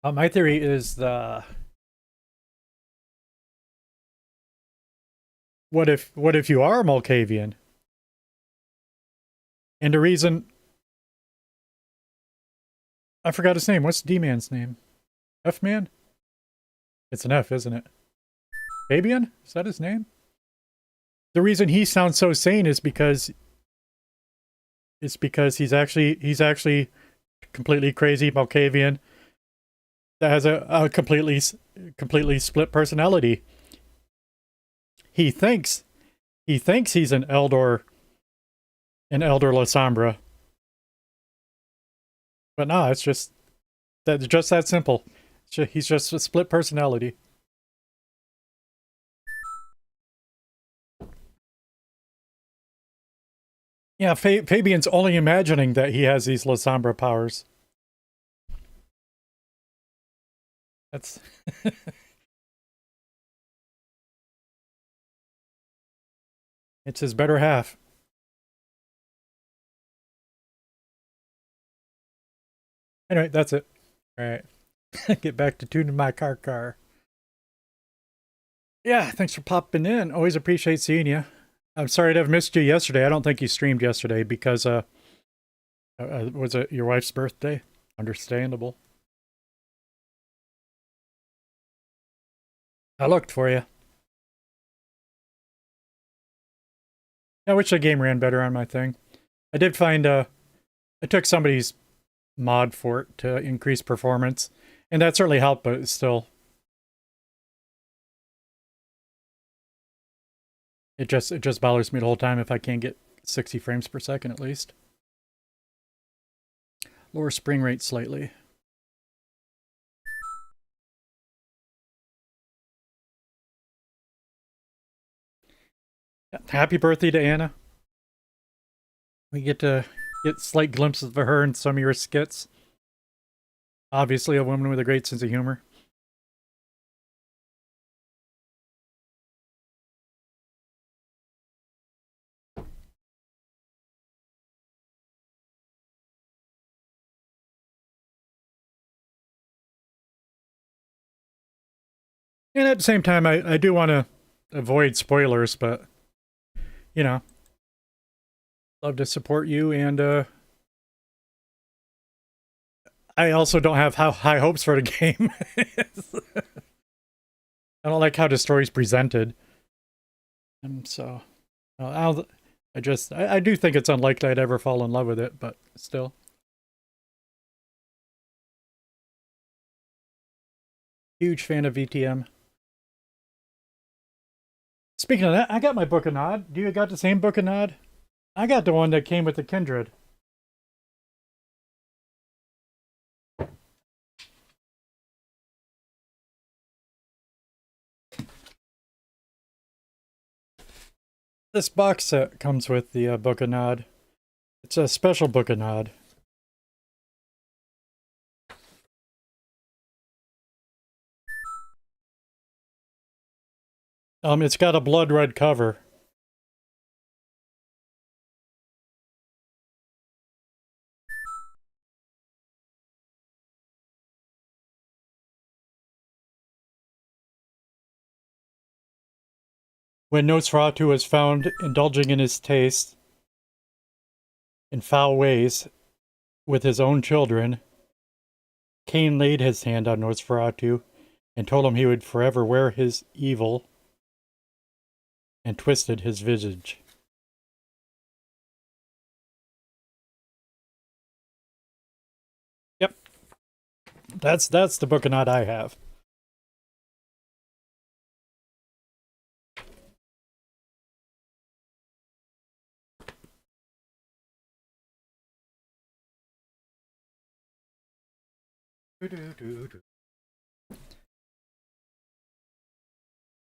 My theory is what if you are Mulcavian? And the reason I forgot his name. What's D-Man's name? F-Man? It's an F, isn't it? Fabian? Is that his name? The reason he sounds so sane is because he's actually completely crazy Malkavian that has a completely split personality. He thinks he's an Eldor Lasombra. But no, it's just that simple. He's just a split personality. Yeah, Fabian's only imagining that he has these Lasombra powers. That's... It's his better half. Anyway, that's it. All right. Get back to tuning my car. Yeah, thanks for popping in. Always appreciate seeing you. I'm sorry to have missed you yesterday. I don't think you streamed yesterday because was it your wife's birthday? Understandable. I looked for you. I wish the game ran better on my thing. I did find I took somebody's mod for it to increase performance, and that certainly helped, but it's still it just bothers me the whole time if I can't get 60 frames per second at least. Lower spring rate slightly. Happy birthday to Anna. We get to get slight glimpses of her in some of your skits. Obviously a woman with a great sense of humor. And at the same time, I do want to avoid spoilers, but, you know, love to support you, and I also don't have high hopes for the game. I don't like how the story's presented. So, I do think it's unlikely I'd ever fall in love with it, but still. Huge fan of VTM. Speaking of that, I got my Book of Nod. Do you got the same Book of Nod? I got the one that came with the Kindred. This box set comes with the Book of Nod. It's a special Book of Nod. It's got a blood red cover. When Nosferatu was found indulging in his taste in foul ways with his own children, Cain laid his hand on Nosferatu and told him he would forever wear his evil, and twisted his visage. Yep. That's the Book of Nod I have.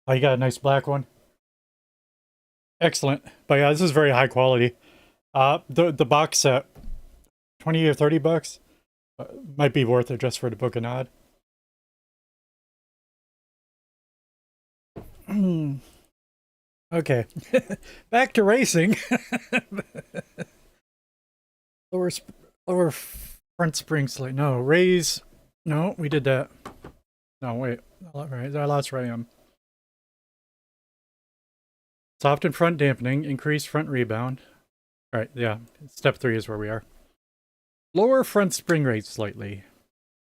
Oh, you got a nice black one? Excellent. But yeah, this is very high quality. The box set, 20 or 30 bucks, might be worth it just for the Book of Nod. Okay, back to racing. lower front spring slate. No, raise. No, we did that. No, wait. Right, I lost where I am. Soften front dampening, increase front rebound. All right, yeah. Step 3 is where we are. Lower front spring rate slightly.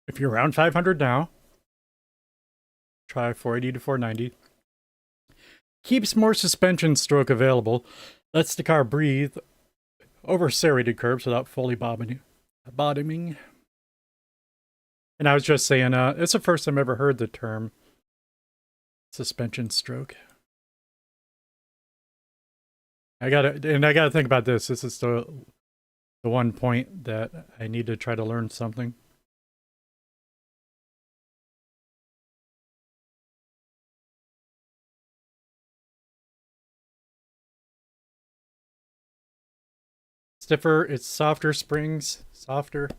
If you're around 500 now, try 480 to 490. Keeps more suspension stroke available. Lets the car breathe over serrated curves without fully bottoming. And I was just saying, it's the first time I've ever heard the term suspension stroke. I gotta think about this. This is the one point that I need to try to learn something. Stiffer, it's softer springs, softer.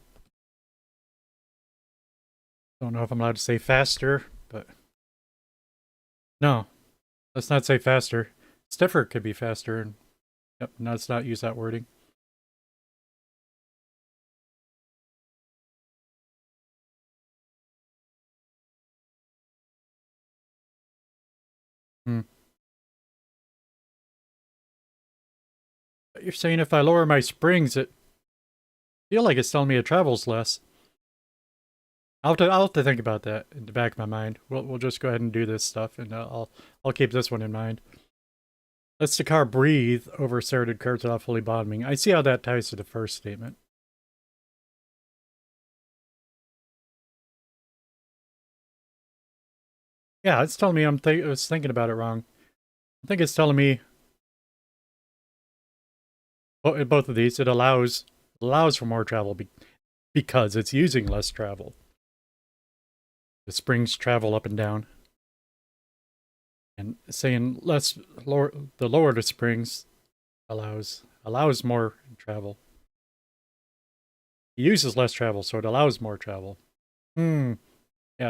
Don't know if I'm allowed to say faster, but no, let's not say faster. Stiffer could be faster, and yep, no, let's not use that wording. You're saying if I lower my springs, it feel like it's telling me it travels less. I'll have to think about that in the back of my mind. We'll just go ahead and do this stuff, and I'll keep this one in mind. Lets the car breathe over serrated curves without fully bottoming. I see how that ties to the first statement. Yeah, it's telling me I was thinking about it wrong. I think it's telling me both of these it allows for more travel because it's using less travel. The springs travel up and down. And saying the lower the springs allows more travel. It uses less travel, so it allows more travel. Yeah,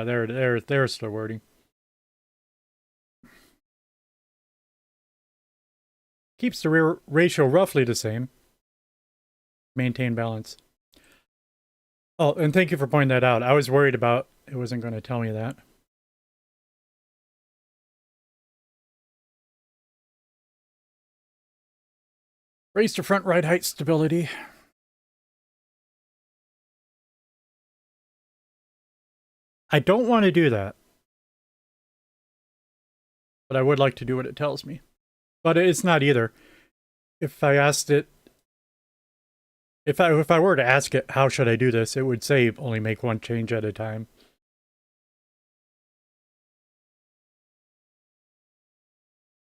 there's the wording. Keeps the rear ratio roughly the same. Maintain balance. Oh, and thank you for pointing that out. I was worried about it wasn't going to tell me that. Raise to front right height stability. I don't want to do that. But I would like to do what it tells me. But it's not either. If I asked it, if I were to ask it, how should I do this? It would say only make one change at a time.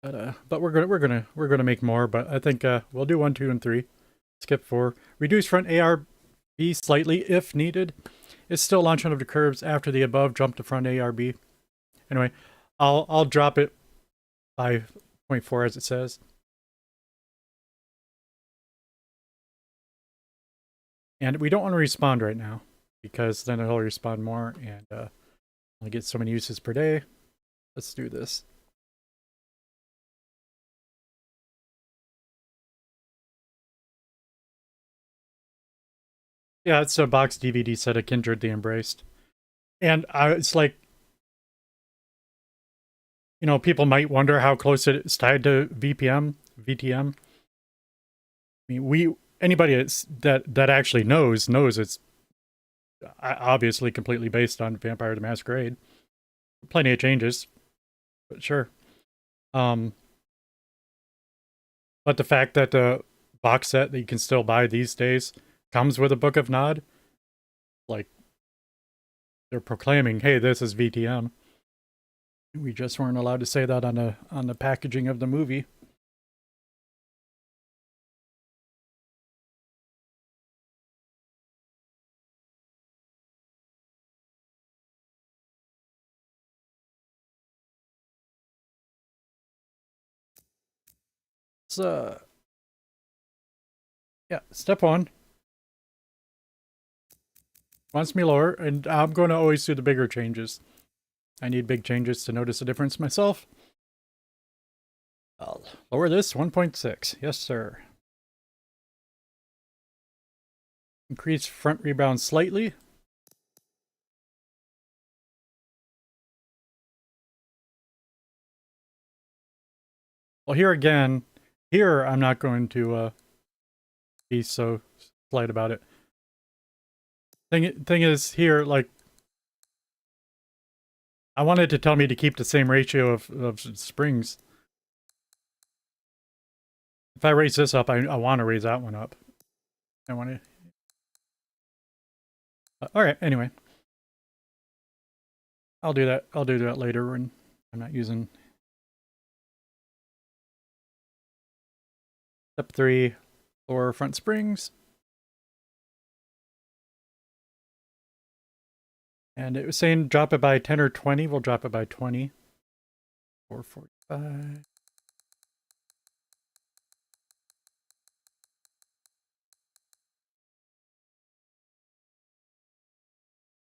But we're gonna make more. But I think we'll do 1, 2, and 3. Skip 4. Reduce front ARB slightly if needed. It's still launch onto the curves after the above. Jump to front ARB. Anyway, I'll drop it by 0.4 as it says. And we don't want to respond right now because then it'll respond more and I'll get so many uses per day. Let's do this. Yeah, it's a box DVD set of Kindred the Embraced. And it's like, you know, people might wonder how close it's tied to VTM. I mean, anybody that actually knows it's obviously completely based on Vampire the Masquerade. Plenty of changes, but sure. But the fact that the box set that you can still buy these days comes with a Book of Nod, like they're proclaiming, "Hey, this is VTM." We just weren't allowed to say that on the packaging of the movie. So, yeah, step 1 wants me lower, and I'm going to always do the bigger changes. I need big changes to notice a difference myself. I'll lower this 1.6. Yes, sir. Increase front rebound slightly. Well, here again, here I'm not going to be so slight about it. Thing is, here, like, I wanted to tell me to keep the same ratio of springs. If I raise this up, I want to raise that one up. I want to... Alright, anyway. I'll do that. I'll do that later when I'm not using... Step 3, lower front springs. And it was saying drop it by 10 or 20. We'll drop it by 20. 445.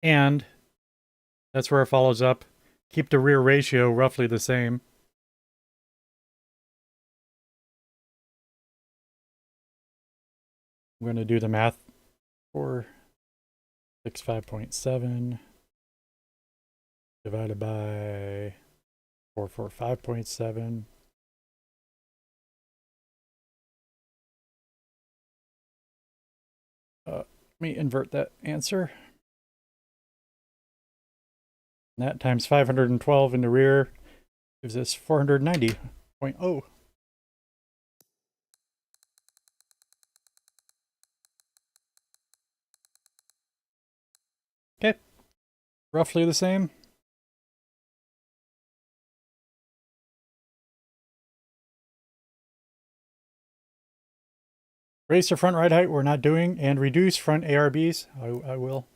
And that's where it follows up. Keep the rear ratio roughly the same. I'm going to do the math for 65.7 divided by 445.7. Let me invert that answer. And that times 512 in the rear gives us 490.0. Okay, roughly the same. Raise the front right height we're not doing, and reduce front ARBs. I will,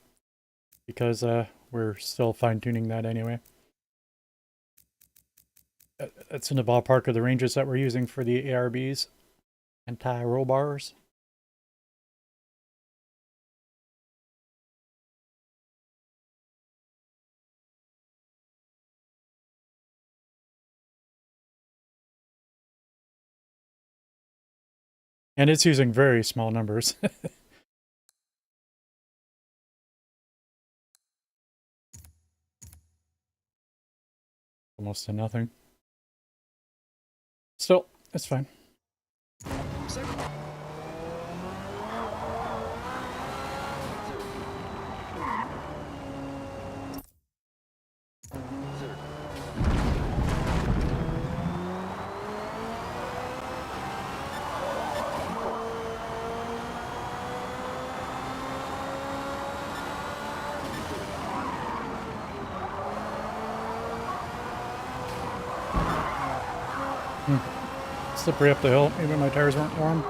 because we're still fine-tuning that anyway. That's in the ballpark of the ranges that we're using for the ARBs. Anti-roll bars. And it's using very small numbers. Almost to nothing. Still, it's fine. Second. Slippery up the hill. Maybe my tires weren't warm.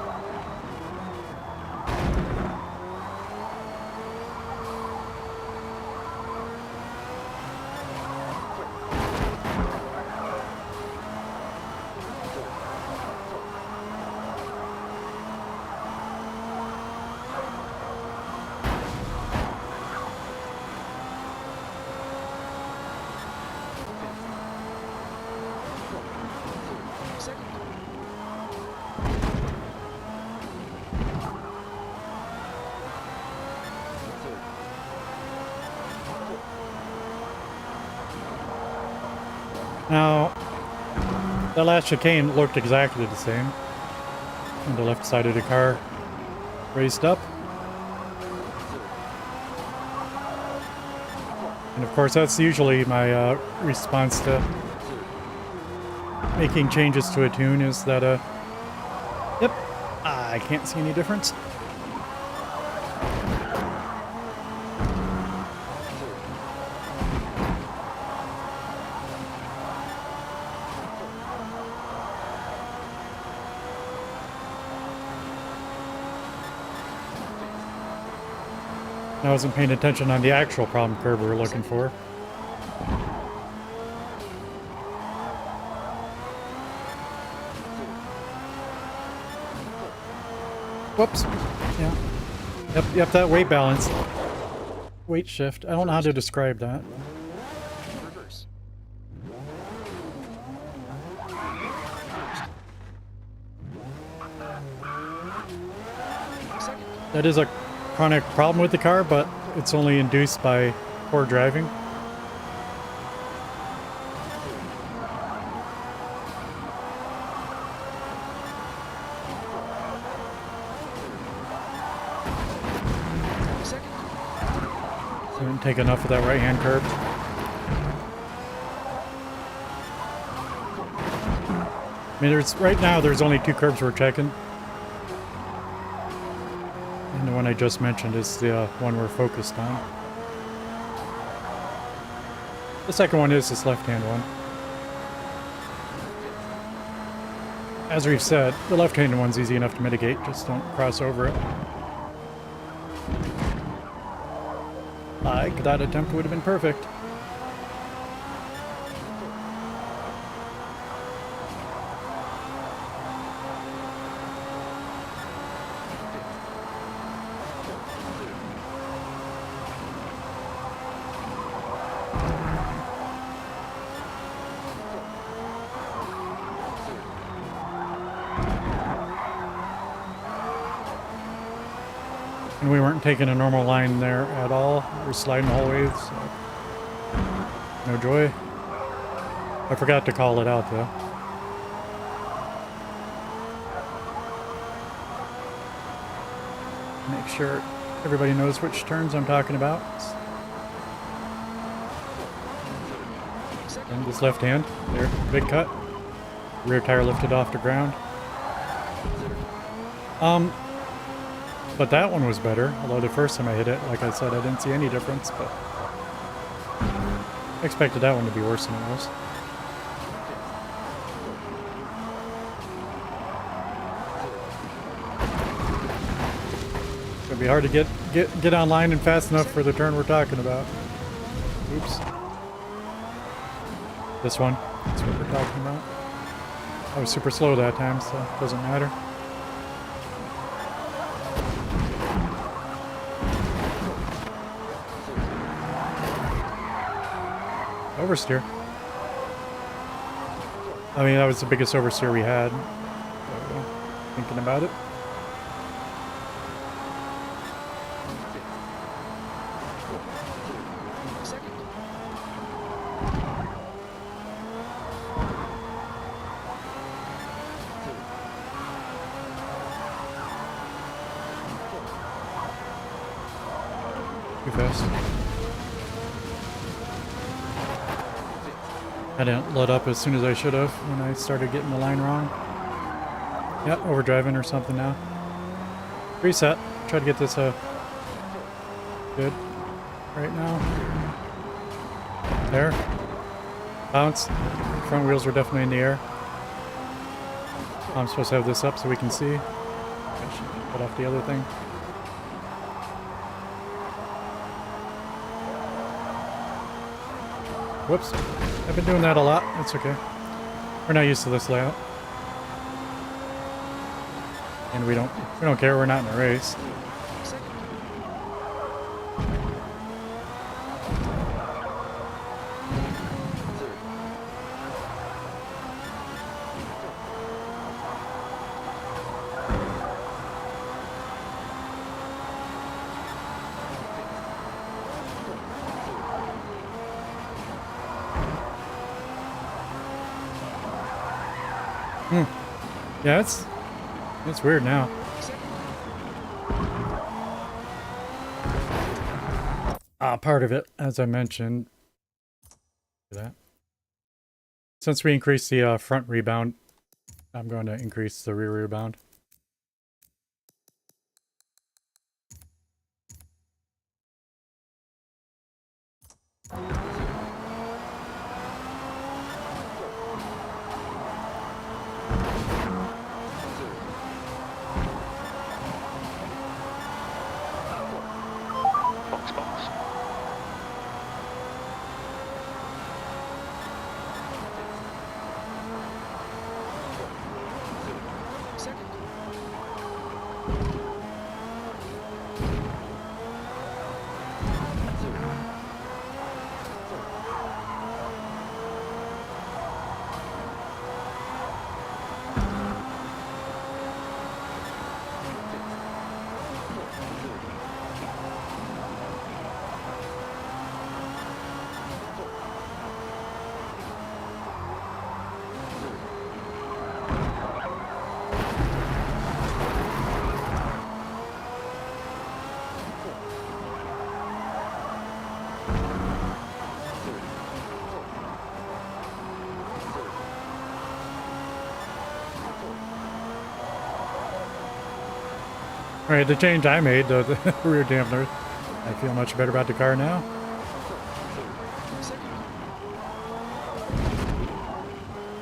Now, that last chicane looked exactly the same. And the left side of the car raised up. And of course, that's usually my response to making changes to a tune is that, yep, I can't see any difference. I wasn't paying attention on the actual problem curve we were looking for. Whoops. Yeah. Yep, that weight balance. Weight shift. I don't know how to describe that. Reverse. Second. That is a chronic problem with the car, but it's only induced by poor driving. Second. I didn't take enough of that right-hand curve. I mean, right now there's only 2 curves we're checking. And the one I just mentioned is the one we're focused on. The second one is this left-hand one. As we've said, the left-handed one's easy enough to mitigate, just don't cross over it. Like, that attempt would have been perfect. And we weren't taking a normal line there at all. We were sliding the whole way, so no joy. I forgot to call it out though. Make sure everybody knows which turns I'm talking about. And this left hand, there, big cut. Rear tire lifted off the ground. But that one was better, although the first time I hit it, like I said, I didn't see any difference, but I expected that one to be worse than it was. It's gonna be hard to get online and fast enough for the turn we're talking about. Oops. This one. That's what we're I'm talking about. I was super slow that time, so it doesn't matter. Oversteer. I mean, that was the biggest oversteer we had. So, thinking about it. Second. Too fast. I didn't let up as soon as I should have when I started getting the line wrong. Yep, overdriving or something now. Reset. Try to get this good right now. There. Bounce. Front wheels were definitely in the air. I'm supposed to have this up so we can see. I should cut off the other thing. Whoops. I've been doing that a lot. That's okay. We're not used to this layout. And we don't care. We're not in a race. Second. Yeah, it's weird now. Part of it, as I mentioned, that since we increased the front rebound, I'm going to increase the rear rebound. Box, box. Second. Alright, the change I made, the rear dampener, I feel much better about the car now.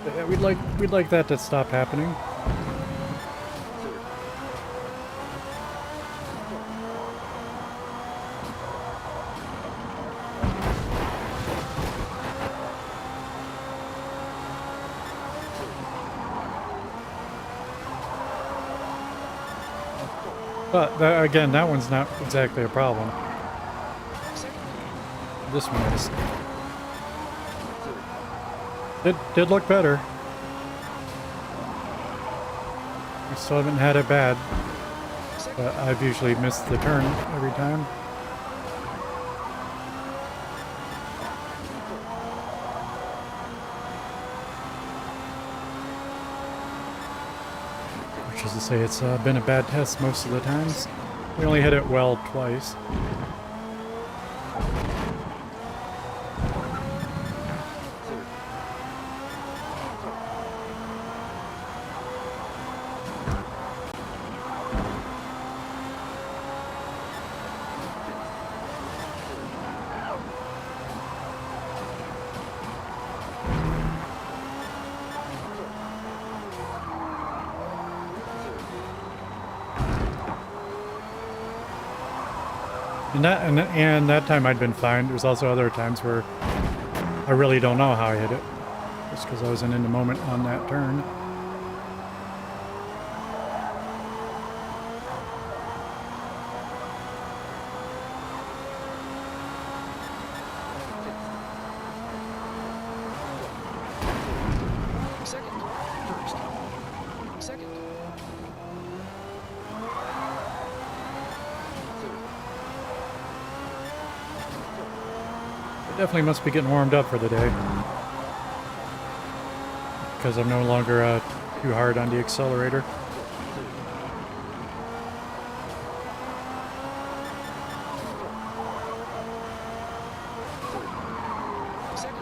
Yeah, we'd like that to stop happening. But again, that one's not exactly a problem. This one is. Did look better. I still haven't had it bad, but I've usually missed the turn every time. Which is to say, it's been a bad test most of the times. We only hit it well twice. And that time I'd been fine. There's also other times where I really don't know how I hit it. Just because I wasn't in the moment on that turn. Second. First. Second. I definitely must be getting warmed up for the day. Because I'm no longer too hard on the accelerator. Second.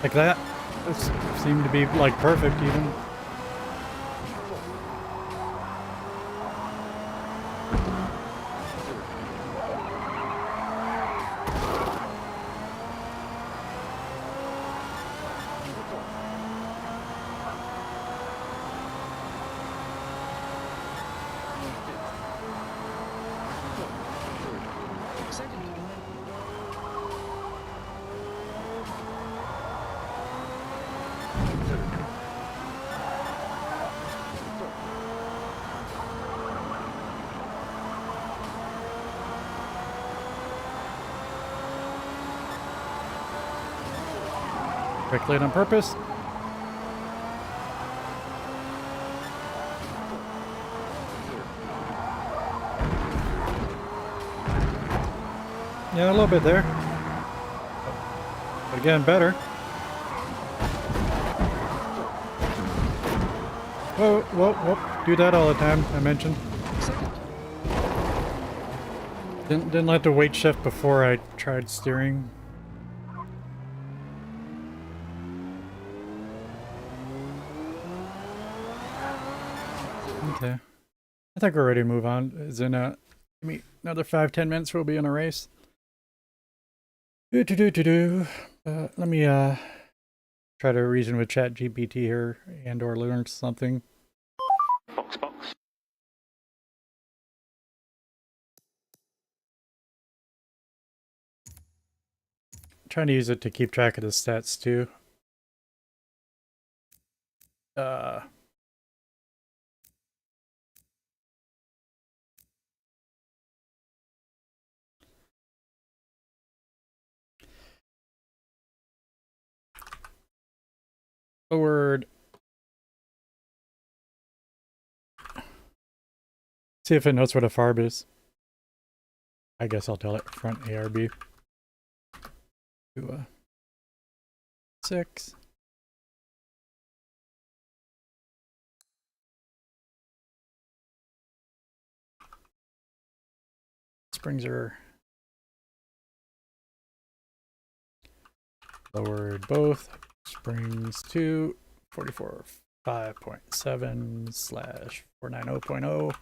Like that. This seemed to be like perfect even. Second. Quick late on purpose. Yeah, a little bit there. But again, better. Whoa, whoa, whoa. Do that all the time, I mentioned. Second. Didn't let the weight shift before I tried steering. Okay. I think we're ready to move on. Is in give me another 5-10 minutes we'll be in a race. Let me try to reason with ChatGPT here and or learn something. Box, box. Trying to use it to keep track of the stats too. Forward. See if it knows what a farb is. I guess I'll tell it. Front ARB. 6. Springs are lowered both. Springs to 44.5.7/490.0.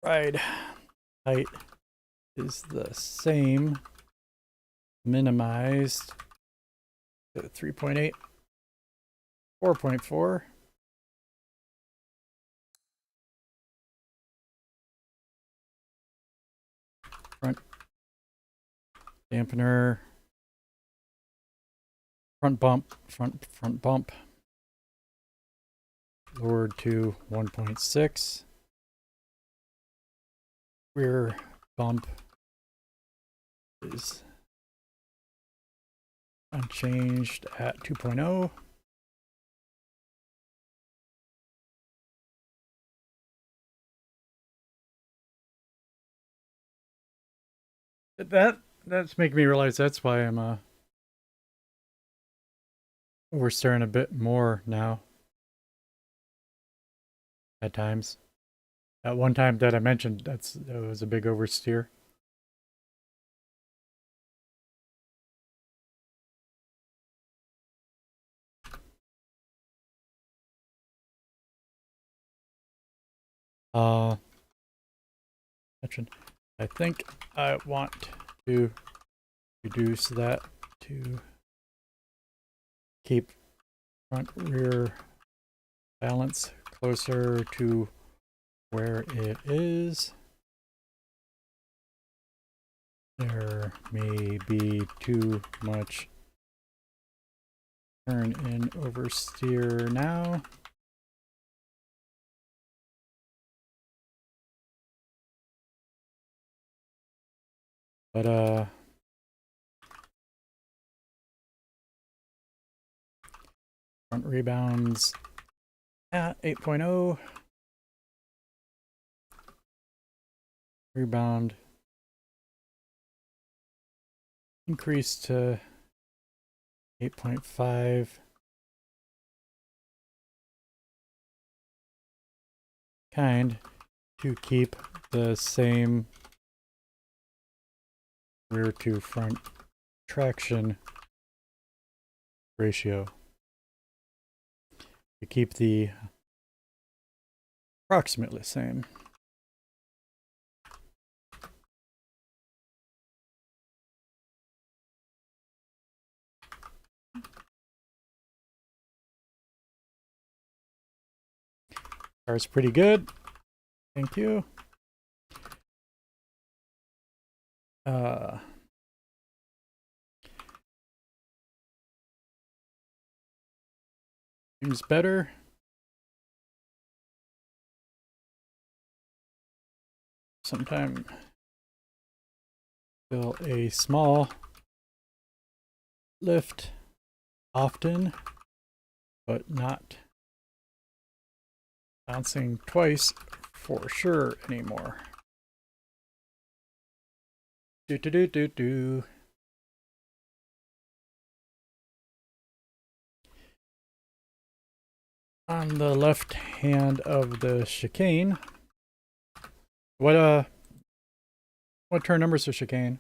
Ride height is the same. Minimized to 3.8. 4.4. Front dampener. Front bump. Lowered to 1.6. Rear bump is unchanged at 2.0. That's making me realize that's why I'm we're staring a bit more now. At times. At one time that I mentioned, that was a big oversteer. I think I want to reduce that to keep front rear balance closer to where it is. There may be too much turn in oversteer now. But front rebounds at 8.0. Rebound increased to 8.5. Kind to keep the same rear to front traction ratio. To keep the approximately same. Car's pretty good. Thank you. Seems better. Sometime still a small lift often, but not bouncing twice for sure anymore. Do. On the left hand of the chicane. What turn numbers are chicane?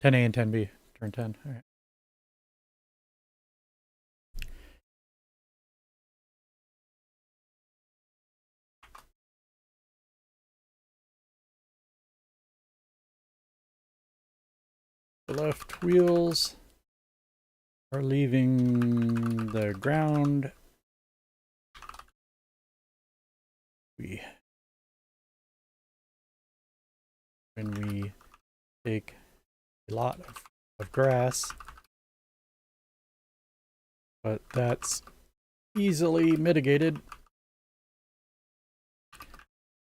Ten A and 10B. Turn 10. All right. The left wheels are leaving the ground. When we take a lot of grass, but that's easily mitigated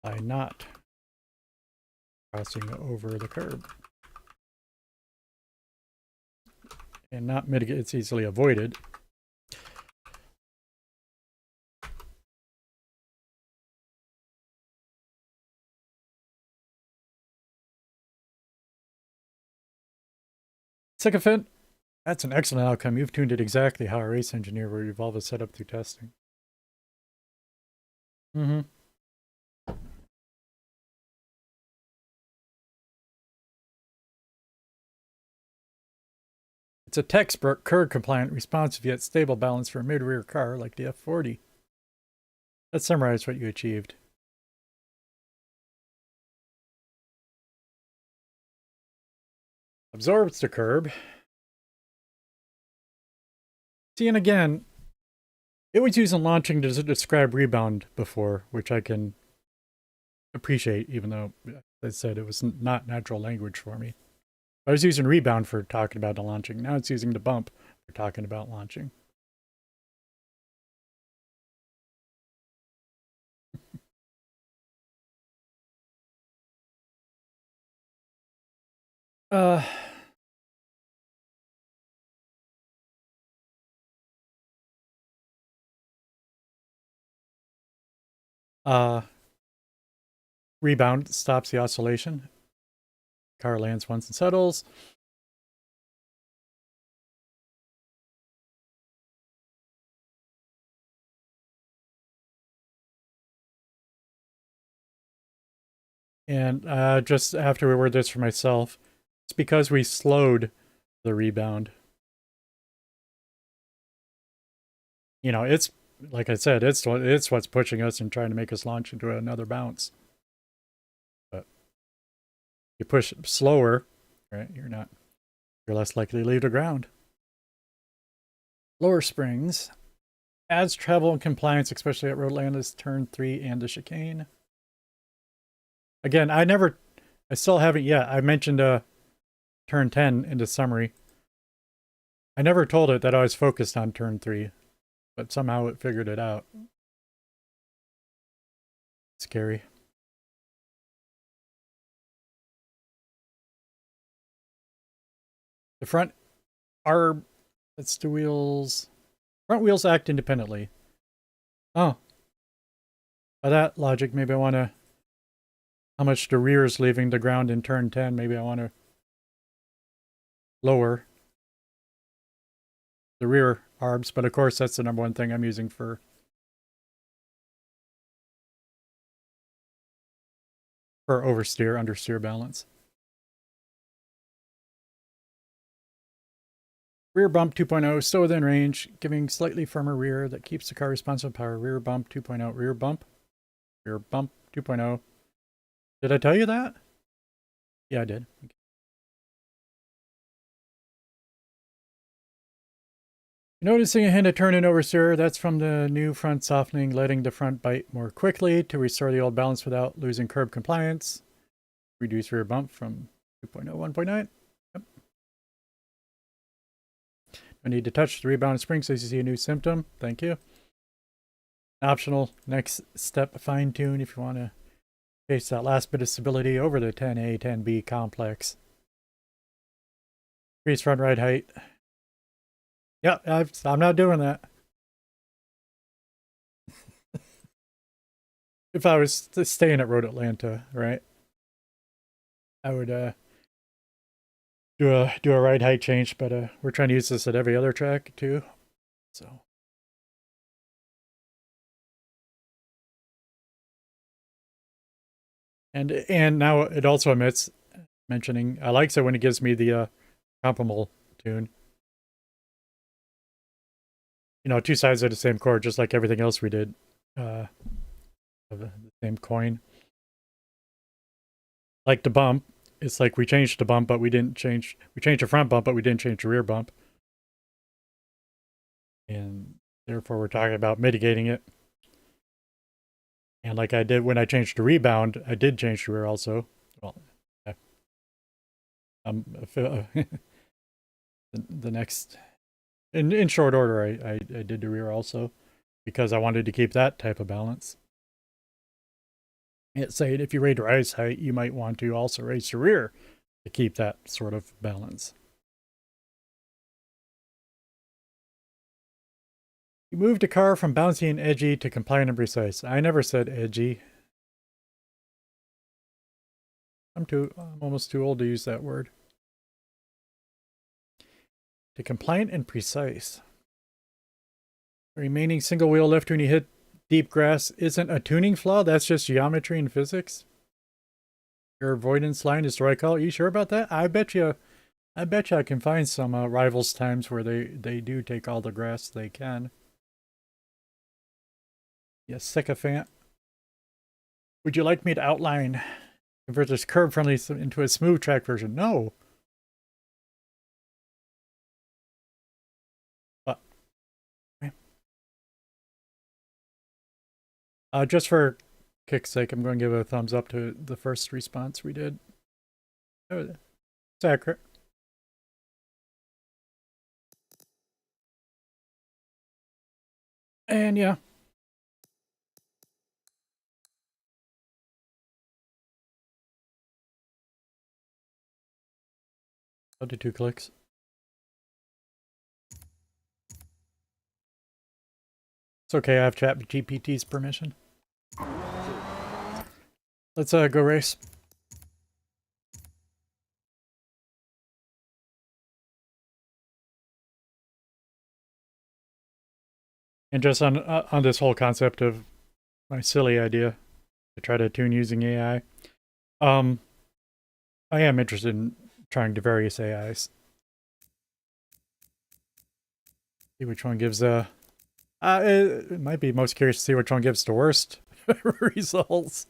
by not crossing over the curb. And not mitigate, it's easily avoided. Sycophant, that's an excellent outcome. You've tuned it exactly how a race engineer would evolve a setup through testing. It's a textbook curb compliant, responsive yet stable balance for a mid-rear car like the F40. Let's summarize what you achieved. Absorbs the curb. See, and again, it was used in launching to describe rebound before, which I can appreciate, even though, as I said, it was not natural language for me. I was using rebound for talking about the launching. Now it's using the bump for talking about launching. Rebound stops the oscillation. Car lands once and settles. And just after we word this for myself, it's because we slowed the rebound. You know, it's like I said, it's what's pushing us and trying to make us launch into another bounce. But You push slower, right? You're less likely to leave the ground. Lower springs adds travel and compliance, especially at Roadlanda's turn 3 and the chicane. Again, I still haven't yet. I mentioned turn 10 in the summary. I never told it that I was focused on turn 3, but somehow it figured it out. Scary. The front are, that's the wheels. Front wheels act independently. Oh. By that logic, maybe I want to, how much the rear is leaving the ground in turn 10, maybe I want to lower the rear arbs, but of course that's the number one thing I'm using for oversteer, understeer balance. Rear bump 2.0, still within range, giving slightly firmer rear that keeps the car responsive to power. Rear bump 2.0, rear bump 2.0. Did I tell you that? Yeah, I did. Okay. Noticing a hint of turn and oversteer, that's from the new front softening, letting the front bite more quickly to restore the old balance without losing curb compliance. Reduce rear bump from 2.0, 1.9. Yep. No need to touch the rebound spring so you see a new symptom. Thank you. Optional next step fine tune if you want to chase that last bit of stability over the 10A, 10B complex. Increase front ride height. Yeah, I'm not doing that. If I was staying at Road Atlanta, right, I would do a ride height change, but we're trying to use this at every other track too. So and now it also omits mentioning I like it when it gives me the comparable tune. You know, two sides of the same chord, just like everything else we did. Of the same coin. Like the bump, it's like we changed the bump, but we changed the front bump, but we didn't change the rear bump. And therefore we're talking about mitigating it. And like I did when I changed the rebound, I did change the rear also. Well, the next, in short order, I did the rear also because I wanted to keep that type of balance. It's saying if you raise your ice height, you might want to also raise your rear to keep that sort of balance. You moved the car from bouncy and edgy to compliant and precise. I never said edgy. I'm almost too old to use that word. To compliant and precise. The remaining single wheel lift when you hit deep grass isn't a tuning flaw, that's just geometry and physics. Your avoidance line is the right call. Are you sure about that? I bet you I can find some rivals times where they do take all the grass they can. Yes, sycophant. Would you like me to outline, convert this curb friendly into a smooth track version? No. But okay. Just for kick's sake, I'm going to give a thumbs up to the first response we did. It's accurate. And yeah. I'll do 2 clicks. It's okay, I have ChatGPT's permission. Let's go race. And just on this whole concept of my silly idea to try to tune using AI, I am interested in trying to various AIs. See which one gives it might be most curious to see which one gives the worst results.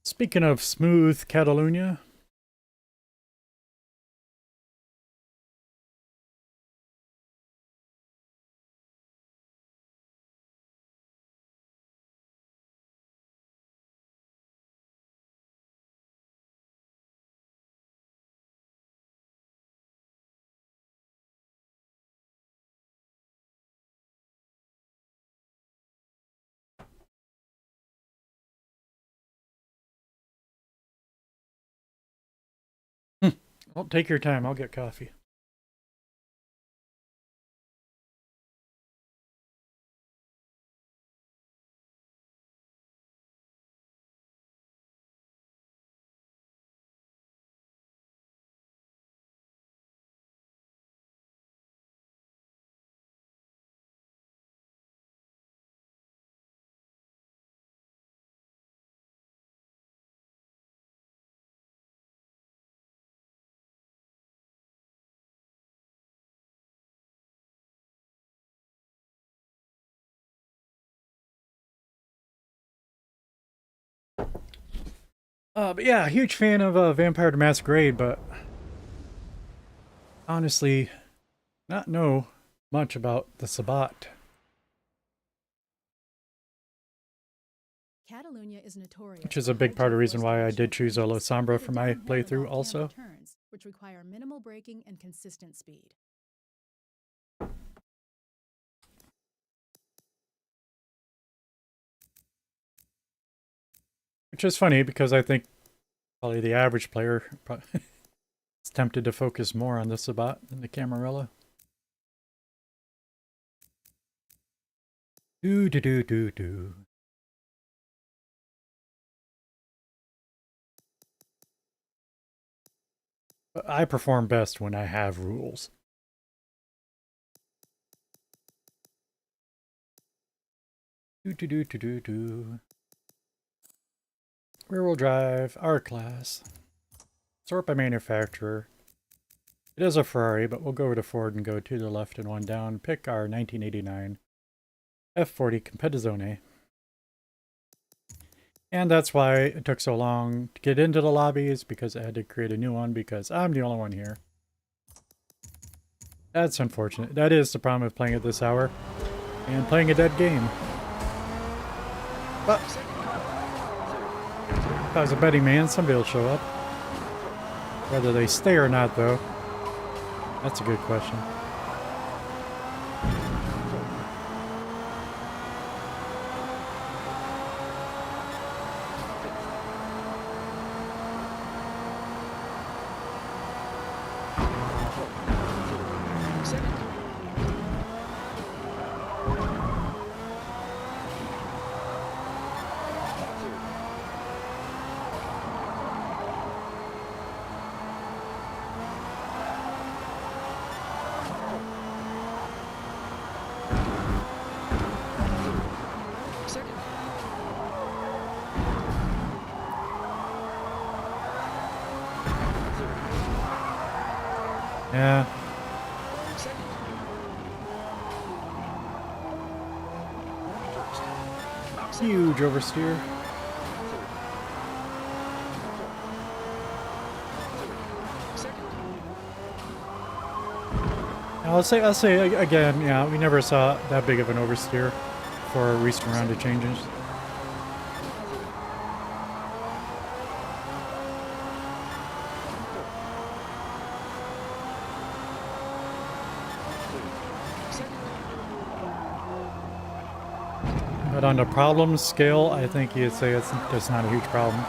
Speaking of smooth Catalunya, well, take your time. I'll get coffee. But yeah, huge fan of Vampire the Masquerade, but honestly, not know much about the Sabat. Catalunya is notorious, Which is a big part of the reason why I did choose a La Sombra for my playthrough also. Turns, which require minimal braking and consistent speed. Which is funny because I think probably the average player is tempted to focus more on the Sabat than the Camarilla. Do do do do do. But I perform best when I have rules. Do do do do do do. Rear-wheel drive, R-Class. Sort by manufacturer. It is a Ferrari, but we'll go over to Ford and go to the left and one down. Pick our 1989 F40 Competizione. And that's why it took so long to get into the lobbies, because I had to create a new one because I'm the only one here. That's unfortunate. That is the problem with playing at this hour and playing a dead game. But if I was a betting man, somebody will show up. Whether they stay or not, though, that's a good question. Yeah. Huge oversteer. I'll say again, yeah, we never saw that big of an oversteer for a recent round of changes. But on the problem scale, I think you'd say it's not a huge problem.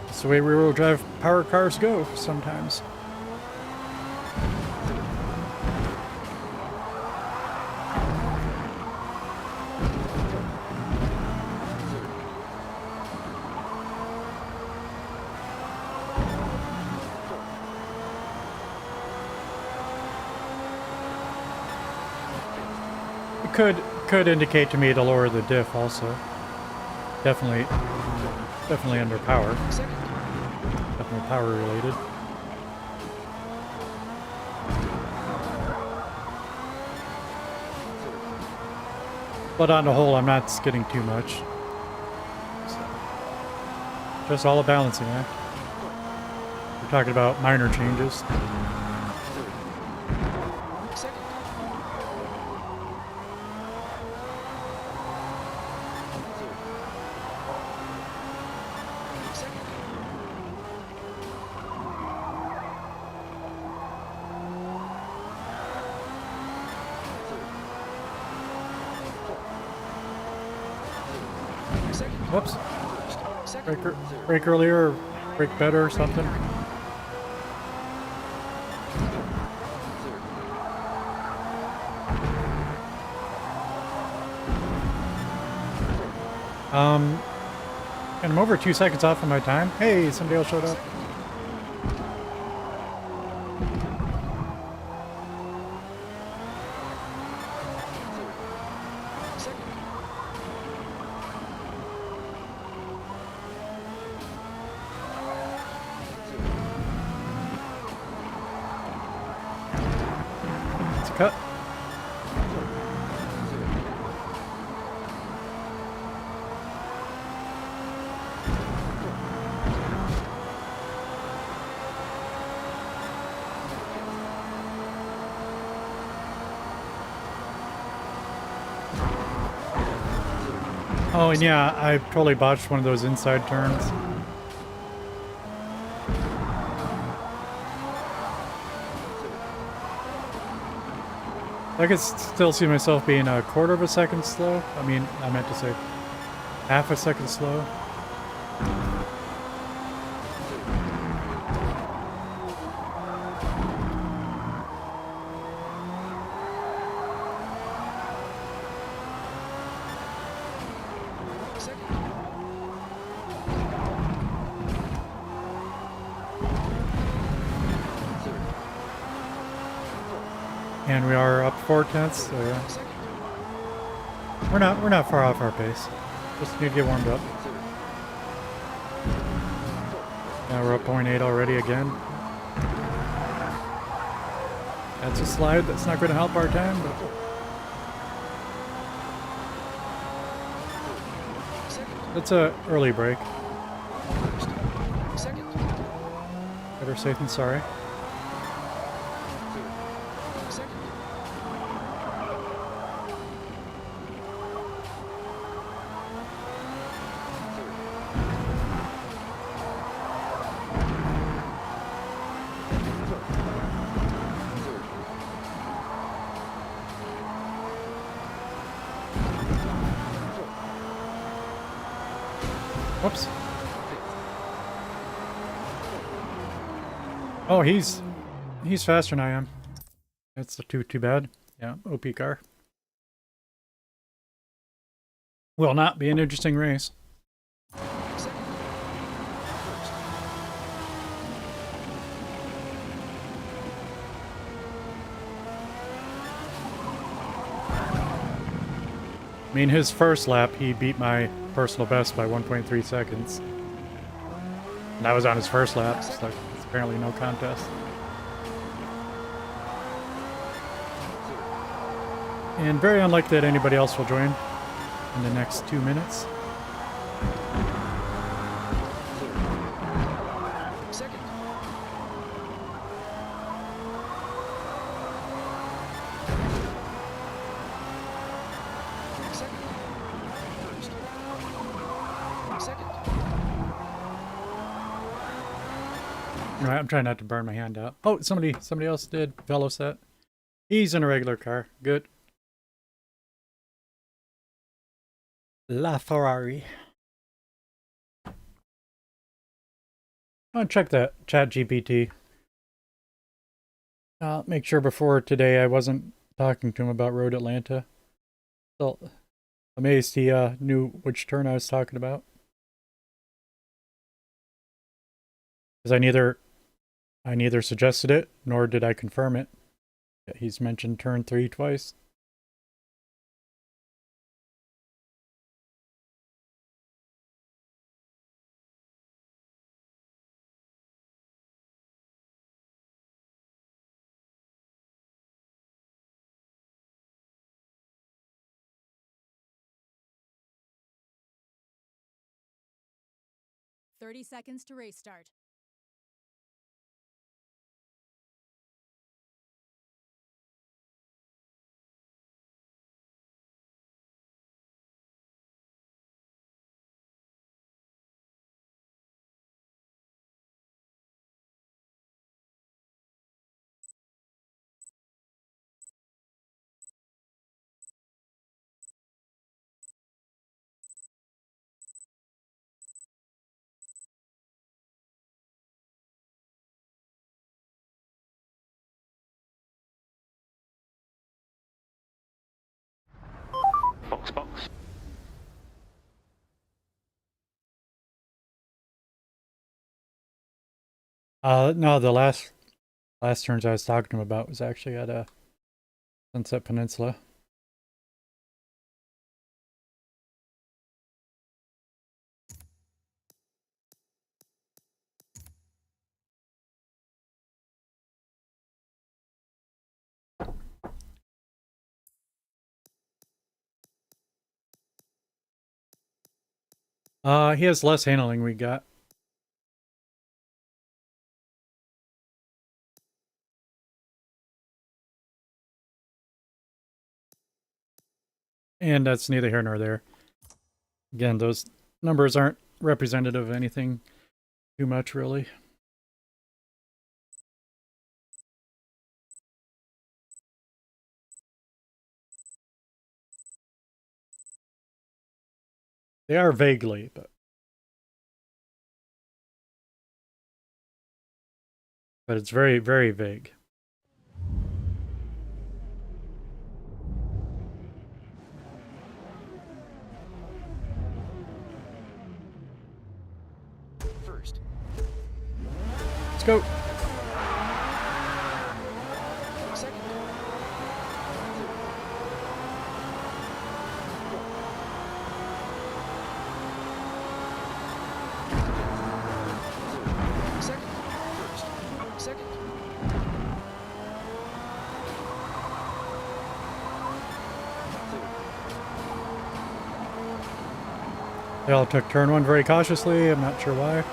It's the way rear-wheel drive power cars go sometimes. It could indicate to me to lower the diff also. Definitely under power. Definitely power related. But on the whole, I'm not skidding too much. So, just all a balancing act. We're talking about minor changes. Second. Second. Second. Whoops. First. Second. Brake earlier, or brake better or something. And I'm over 2 seconds off of my time. Hey, somebody else showed up. Second. It's a cut. Oh, and yeah, I totally botched one of those inside turns. I could still see myself being a quarter of a second slow. I mean, I meant to say half a second slow. Second. And we are up 4/10, so yeah. Second. We're not far off our pace. Just need to get warmed up. Now we're up 0.8 already again. That's a slide that's not going to help our time, but Second. it's a early break. First. Second. Better safe than sorry. Second. Whoops. Oh, he's faster than I am. That's too bad. Yeah, OP car. Will not be an interesting race. Second. First. I mean, his first lap, he beat my personal best by 1.3 seconds. And that was on his first lap, so it's apparently no contest. And very unlikely that anybody else will join in the next 2 minutes. Second. Second. First. Second. Alright, I'm trying not to burn my hand out. Oh, somebody else did. Veloset. He's in a regular car. Good. La Ferrari. I'll check that chat GPT. Make sure before today I wasn't talking to him about Road Atlanta. Still amazed he knew which turn I was talking about. Because I neither suggested it nor did I confirm it. He's mentioned turn 3 twice. 30 seconds to race start. Box, box. No, the last turns I was talking to him about was actually at Sunset Peninsula. He has less handling we got. And that's neither here nor there. Again, those numbers aren't representative of anything too much, really. They are vaguely, but it's very, very vague. First. Let's go. Second. Second. First. Second. They all took turn one very cautiously. I'm not sure why.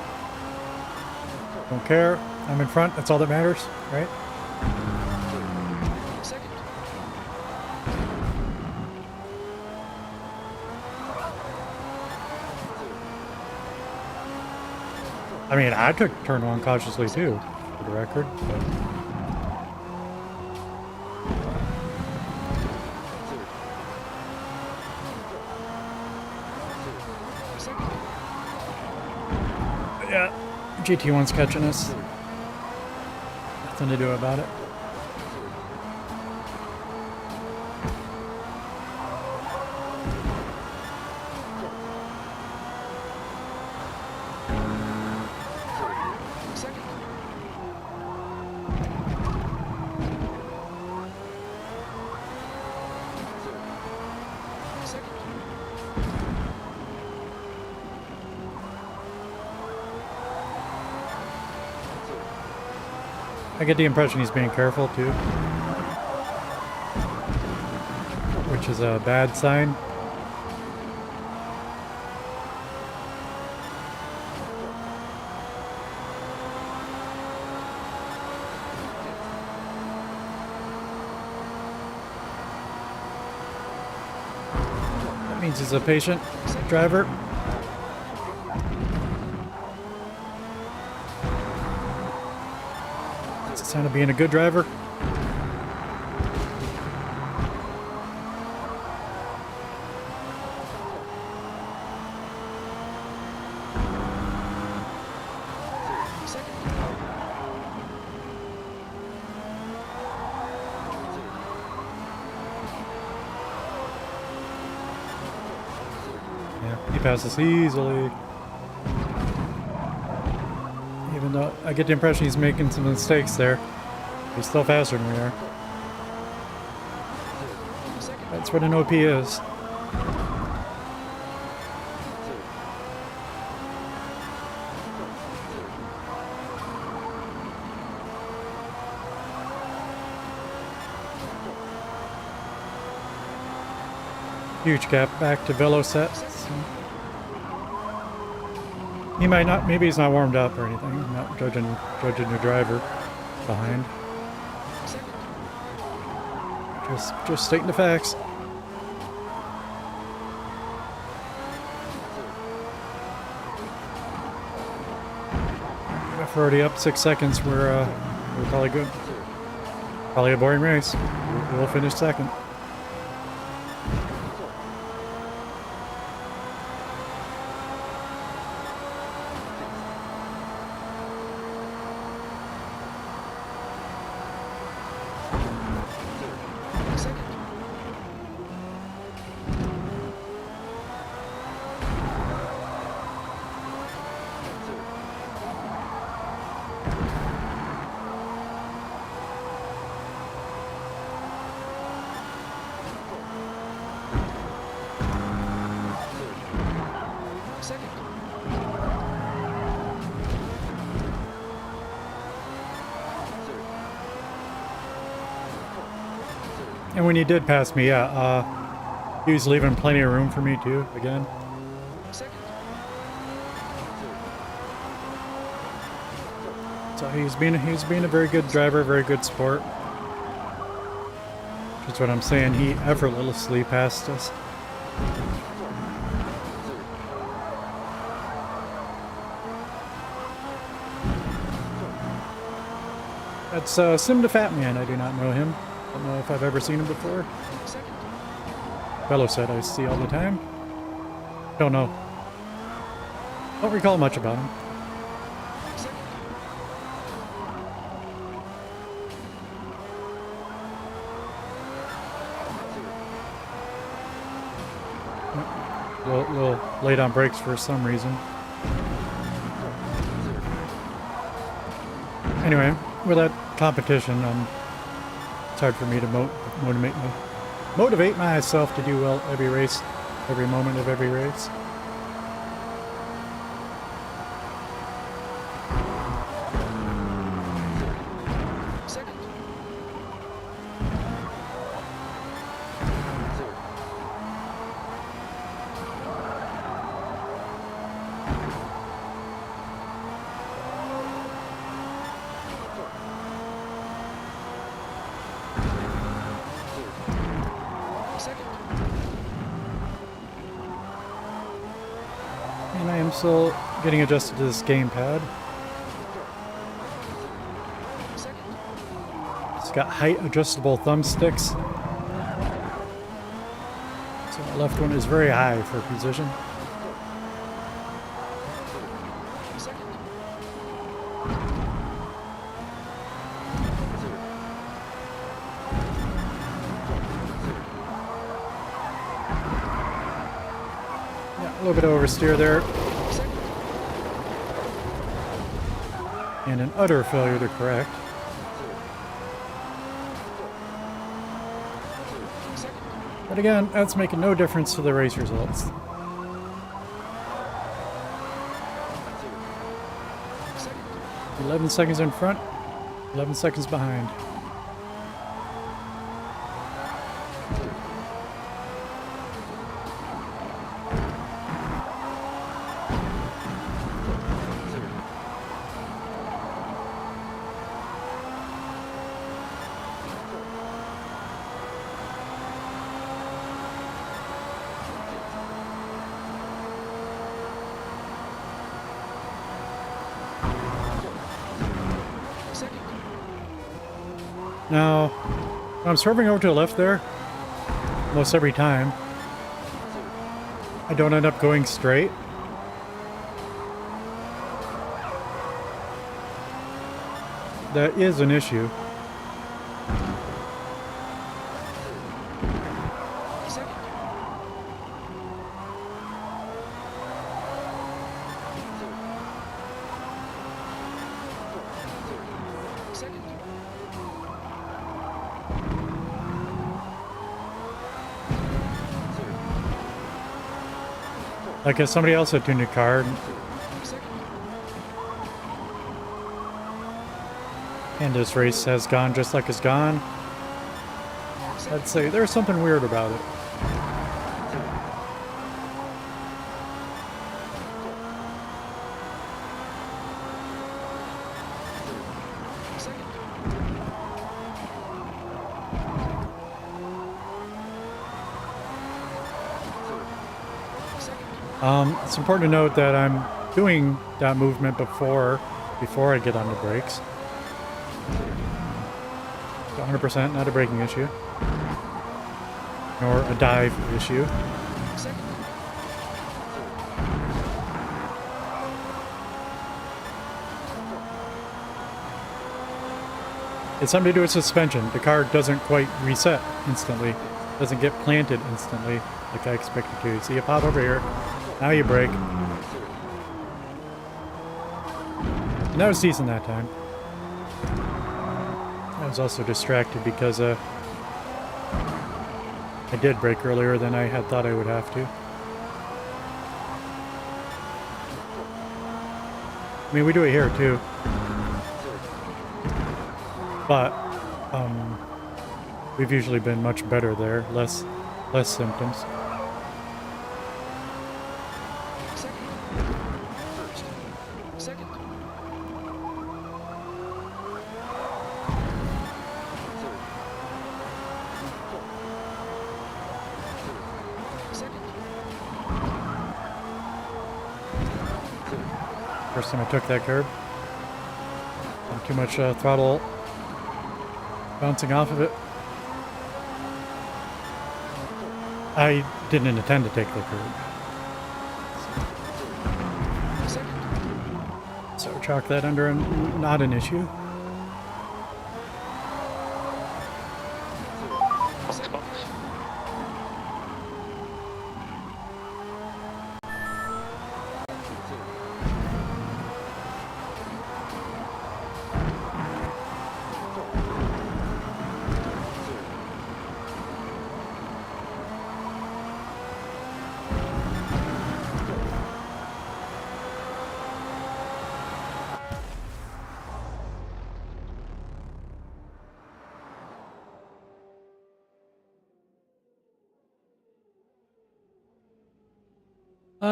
Don't care. I'm in front. That's all that matters, right? Second. I mean, I took turn one cautiously too, for the record. But Second. yeah, GT1's catching us. Nothing to do about it. Second. Second. I get the impression he's being careful too, which is a bad sign. That means he's a patient driver. It's a sign of being a good driver. Second. Yeah, he passes easily. Even though I get the impression he's making some mistakes there. He's still faster than we are. Second. That's what an OP is. Huge gap back to Velo sets. He might not, maybe he's not warmed up or anything. I'm not judging the driver behind. Second. Just stating the facts. If we're already up 6 seconds, we're probably good. Probably a boring race. We'll finish second. Second. Second. And when you did pass me, yeah, he was leaving plenty of room for me too, again. Second. So he's being a very good driver, very good sport. That's what I'm saying. He effortlessly passed us. That's Sim the Fat Man. I do not know him. Don't know if I've ever seen him before. Second. Fellow said I see all the time. Don't know. Don't recall much about him. Second. Little late on brakes for some reason. Anyway, with that competition, it's hard for me to motivate myself to do well every race, every moment of every race. Second. Second. And I am still getting adjusted to this gamepad. Second. It's got height adjustable thumbsticks. So the left one is very high for precision. Second. Yeah, a little bit of oversteer there. Second. And an utter failure to correct. Second. But again, that's making no difference to the race results. Second. 11 seconds in front, 11 seconds behind. Second. Now, when I'm swerving over to the left there, most every time, I don't end up going straight. That is an issue. Second. Second. Like if somebody else had tuned a car Second. and this race has gone just like it's gone, I'd say there's something weird about it. It's important to note that I'm doing that movement before I get on the brakes. 100% not a braking issue. Nor a dive issue. Second. It's something to do with suspension. The car doesn't quite reset instantly. Doesn't get planted instantly like I expected to. So you pop over here. Now you brake. And that was decent that time. I was also distracted because I did brake earlier than I had thought I would have to. I mean, we do it here too. But we've usually been much better there. Less symptoms. Second. First. Second. Third. Fourth. Second. Third. First time I took that curb. Too much throttle bouncing off of it. I didn't intend to take the curb. Second. So chalk that under a, not an issue. Box, box.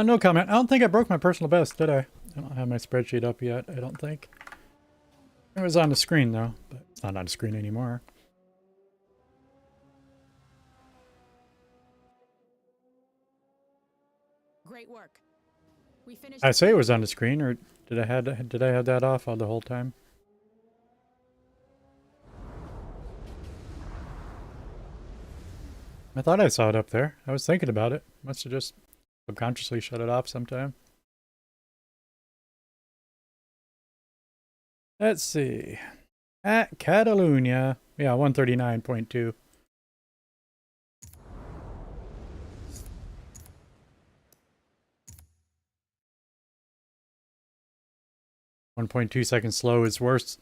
No comment. I don't think I broke my personal best, did I? I don't have my spreadsheet up yet, I don't think. It was on the screen, though, but it's not on the screen anymore. Great work. We finished. I say it was on the screen, or did I have that off all the whole time? I thought I saw it up there. I was thinking about it. Must have just subconsciously shut it off sometime. Let's see. At Catalunya. Yeah, 139.2. .2 seconds slow is worse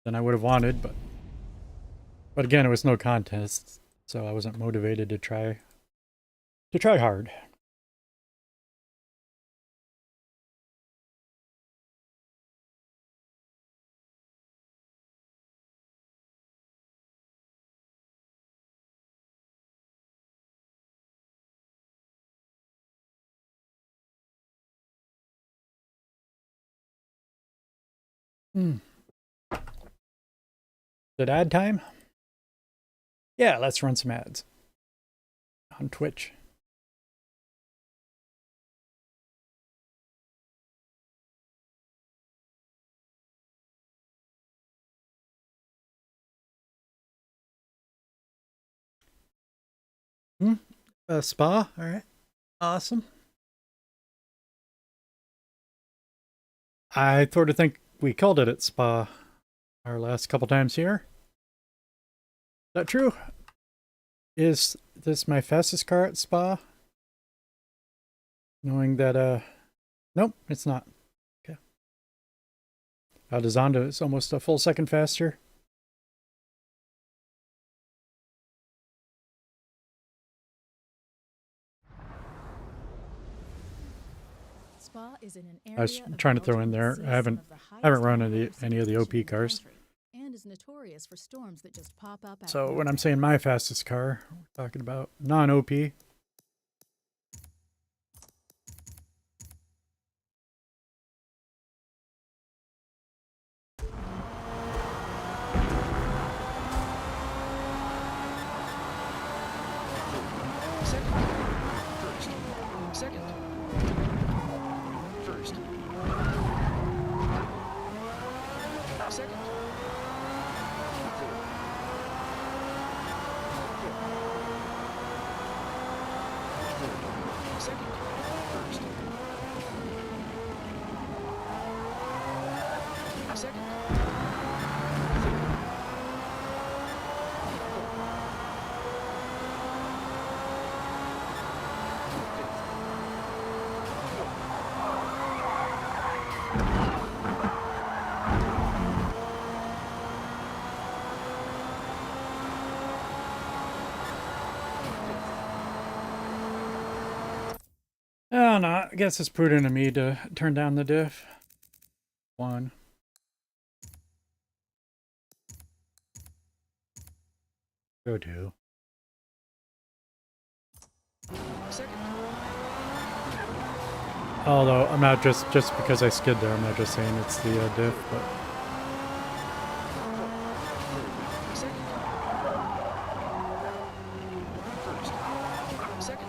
than I would have wanted, but again, it was no contest, so I wasn't motivated to try hard. Is it ad time? Yeah, let's run some ads on Twitch. Spa, all right. Awesome. I sort of think we called it at Spa our last couple times here. Is that true? Is this my fastest car at Spa? Knowing that, nope, it's not. Okay. The Zonda is almost a full second faster. Spa is in an I was area of trying to throw Belgium in there. with I haven't some of the run highest any of the OP elevation in cars. country, and is notorious for storms that just pop up. out So of when I'm nowhere. saying my fastest car, we're talking about non-OP. Second. First. Second. Second. Third. Second. First. Second. Third. Oh no, I guess it's prudent of me to turn down the diff. 1. Go 2. Second. Although I'm not just because I skid there, I'm not just saying it's the diff, but Second. First. Second.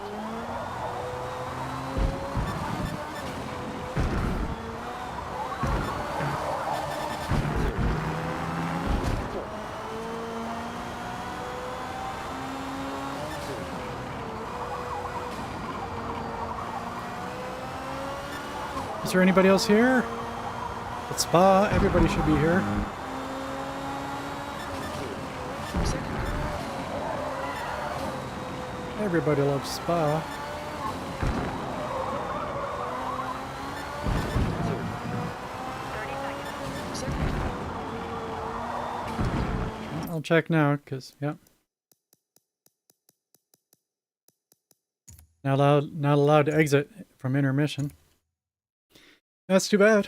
is there anybody else here? At Spa, everybody should be here. Second. Everybody loves Spa. Second. I'll check now, because, yep. Not allowed to exit from intermission. That's too bad.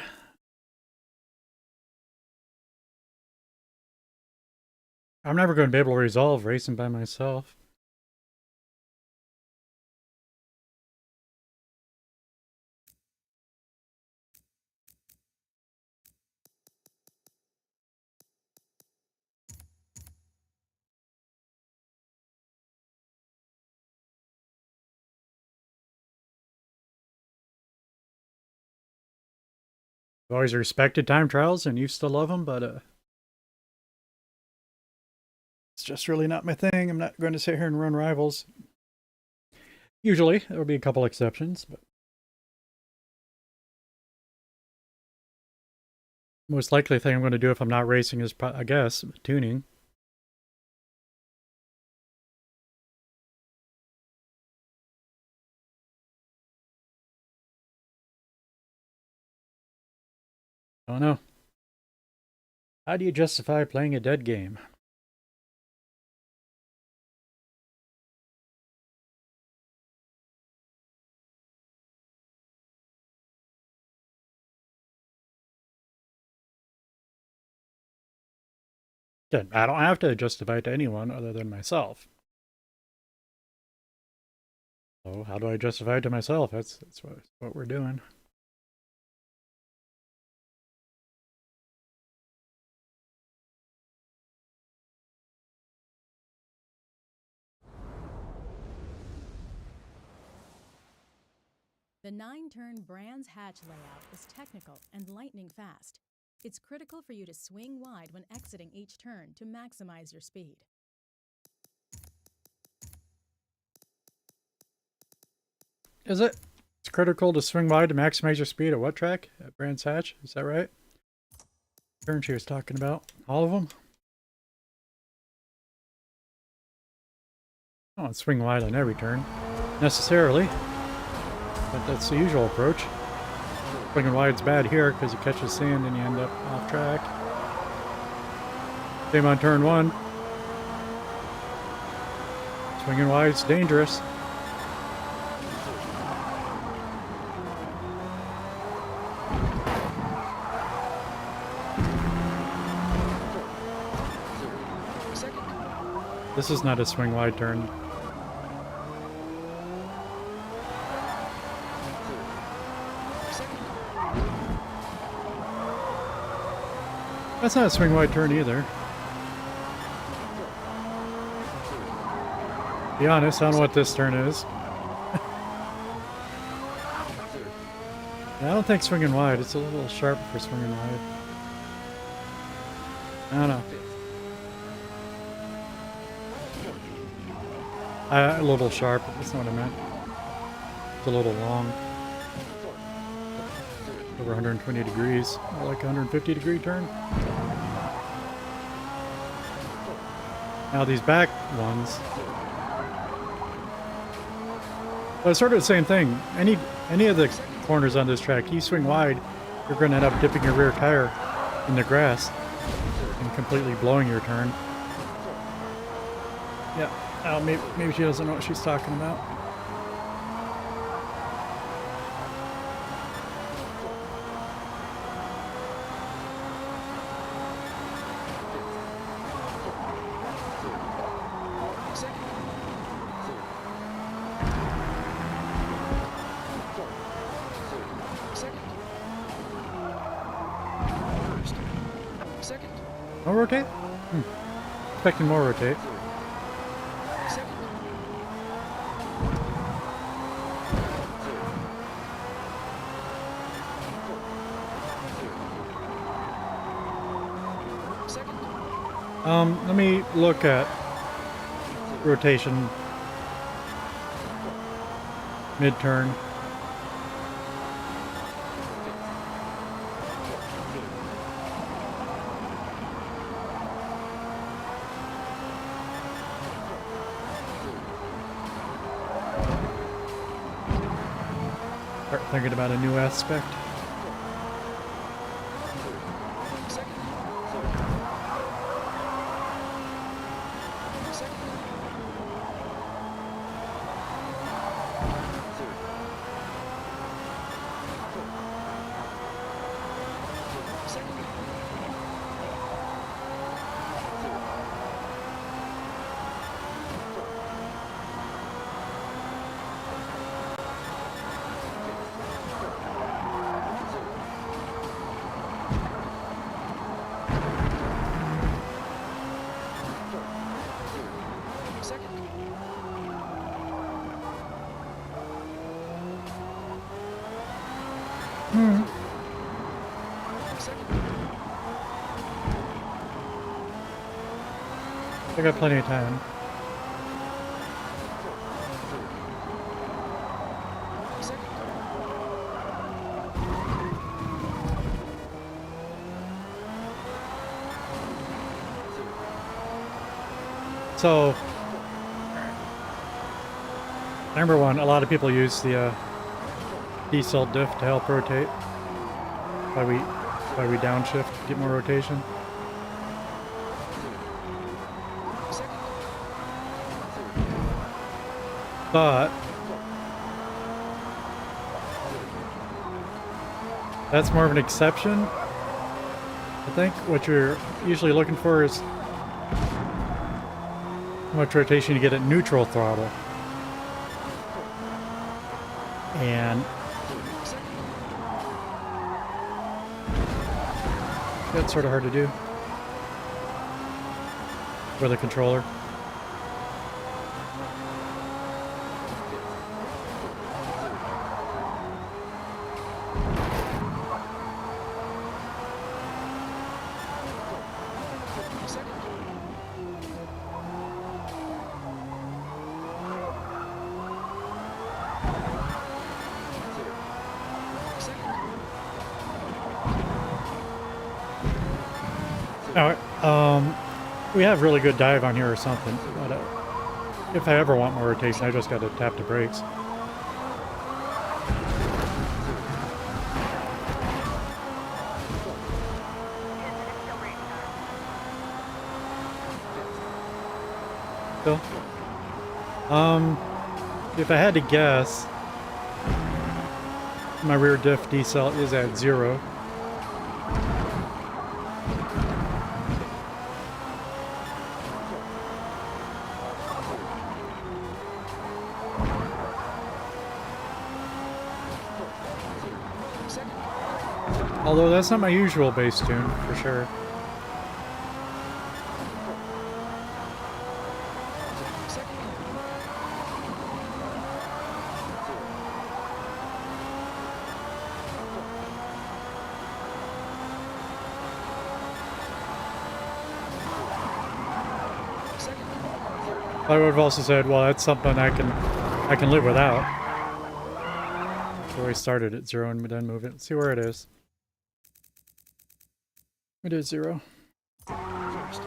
I'm never going to be able to resolve racing by myself. I've always respected time trials and used to love them, but it's just really not my thing. I'm not going to sit here and run rivals. Usually, there will be a couple exceptions, but most likely thing I'm going to do if I'm not racing is, I guess, tuning. I don't know. How do you justify playing a dead game? Again, I don't have to justify it to anyone other than myself. So how do I justify it to myself? That's what we're doing. The 9-turn Brands Hatch layout is technical and lightning fast. It's critical for you to swing wide when exiting each turn to maximize your speed. Is it? It's critical to swing wide to maximize your speed at what track? At Brands Hatch? Is that right? Turn she was talking about. All of them? I don't swing wide on every turn, necessarily. But that's the usual approach. Swinging wide's bad here because you catch the sand and you end up off track. Same on turn 1. Swinging wide's dangerous. This is not a swing wide turn. That's not a swing wide turn either. To be honest, I don't know what this turn is. Yeah, I don't think swinging wide. It's a little sharp for swinging wide. I don't know. fifth, A little sharp, that's not what I meant. It's a little long. Over 120 degrees. More like 150 degree turn. Now these back ones. Well, it's sort of the same thing. Any of the corners on this track, you swing wide, you're going to end up dipping your rear tire in the grass and completely blowing your turn. Yeah. Oh, maybe she doesn't know what she's talking about. second, third, second, first, second, No rotate? Expecting more rotate. second, second, Let me look at rotation mid-turn. Start thinking about a new aspect. second, second, second, second, second, I got plenty of time. second, So, number one, a lot of people use the diesel diff to help rotate. Why we downshift to get more rotation. second, But that's more of an exception. I think what you're usually looking for is how much rotation you get at neutral throttle. And that's sort of hard to do with a controller. second, Now, we have really good dive on here or something, but if I ever want more rotation, I just got to tap the brakes. So, if I had to guess, my rear diff decel is at 0. second, Although that's not my usual bass tune, for sure. second, I would have also said, well, that's something I can live without. So we started at 0 and then move it. Let's see where it is. It is 0. First.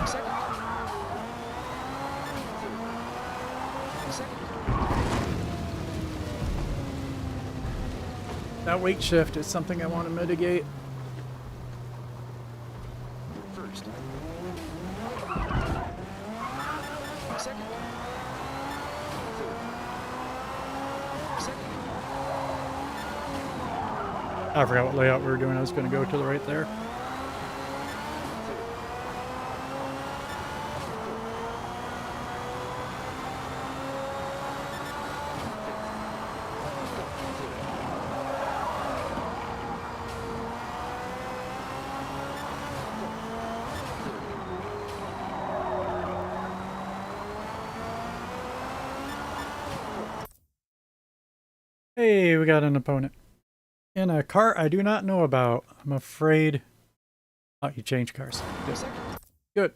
Second. Second. That weight shift is something I want to mitigate. First. Second. Third. Second. I forgot what layout we were doing. I was going to go to the right there. Hey, we got an opponent. In a car I do not know about. I'm afraid... Oh, you changed cars. Good. Second. Good.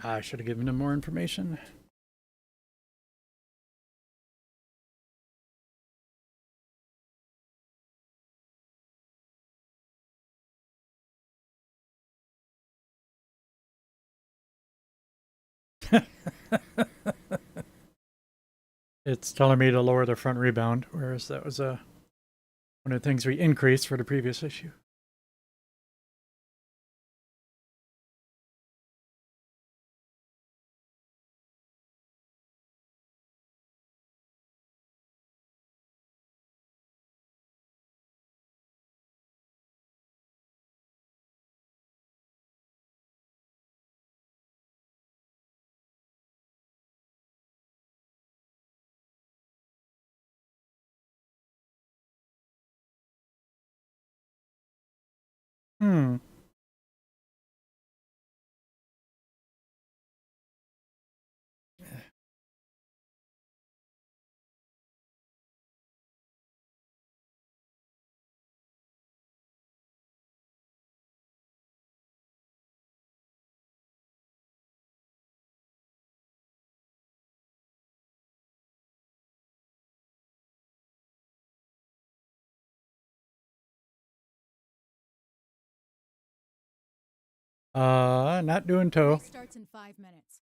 I should have given him more information. It's telling me to lower the front rebound, whereas that was one of the things we increased for the previous issue. Hmm. Not doing tow. Race starts in 5 minutes.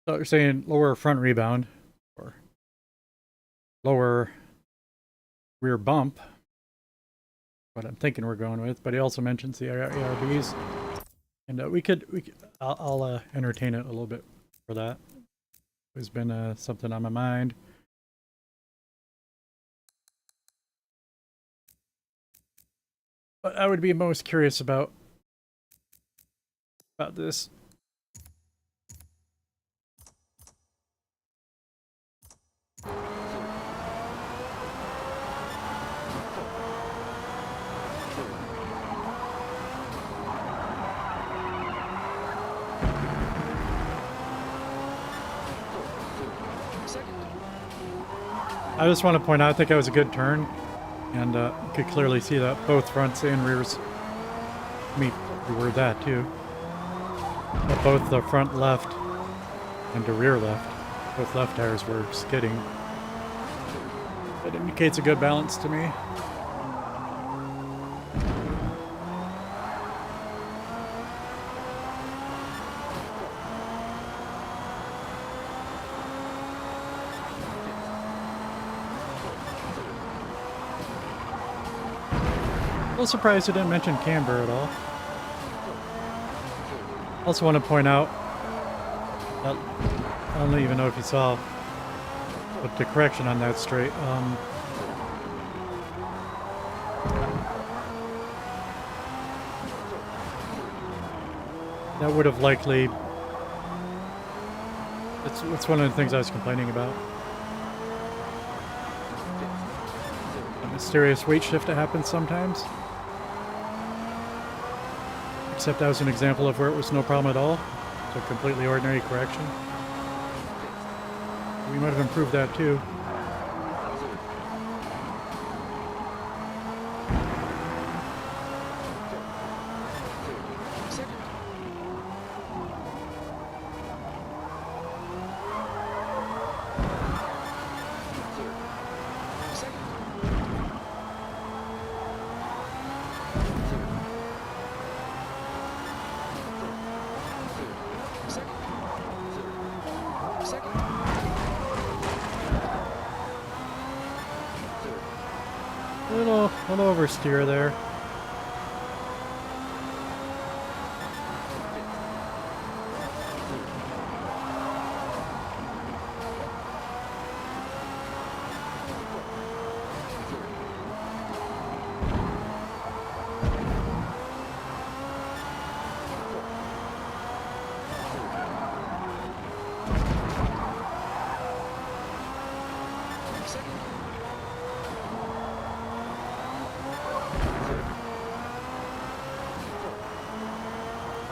So you're saying lower front rebound or lower rear bump. What I'm thinking we're going with, but he also mentions the ARBs, and I'll entertain it a little bit for that. It's been something on my mind. But I would be most curious about this. I just want to point out, I think that was a good turn, and you could clearly see that both fronts and rears, reword that too, but both the front left and the rear left, both left tires were skidding. That indicates a good balance to me. A little surprised you didn't mention camber at all. Also want to point out that I don't even know if you saw, but the correction on that straight. That would have likely. It's one of the things I was complaining about. A mysterious weight shift that happens sometimes. Except that was an example of where it was no problem at all. It's a completely ordinary correction. We might have improved that too. Little oversteer there.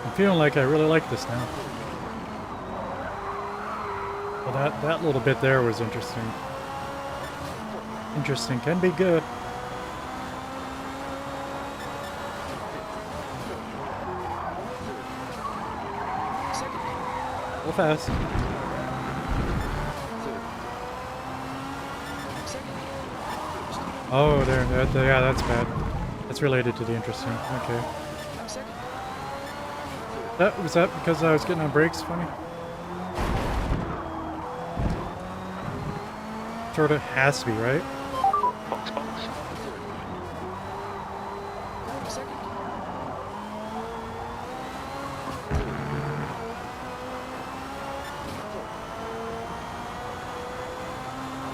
I'm feeling like I really like this now. Well, that little bit there was interesting. Interesting can be good. Go fast. Oh, there. Yeah, that's bad. That's related to the interesting. Okay. Was that because I was getting on brakes? Funny. Sort of has to be, right? Box, box.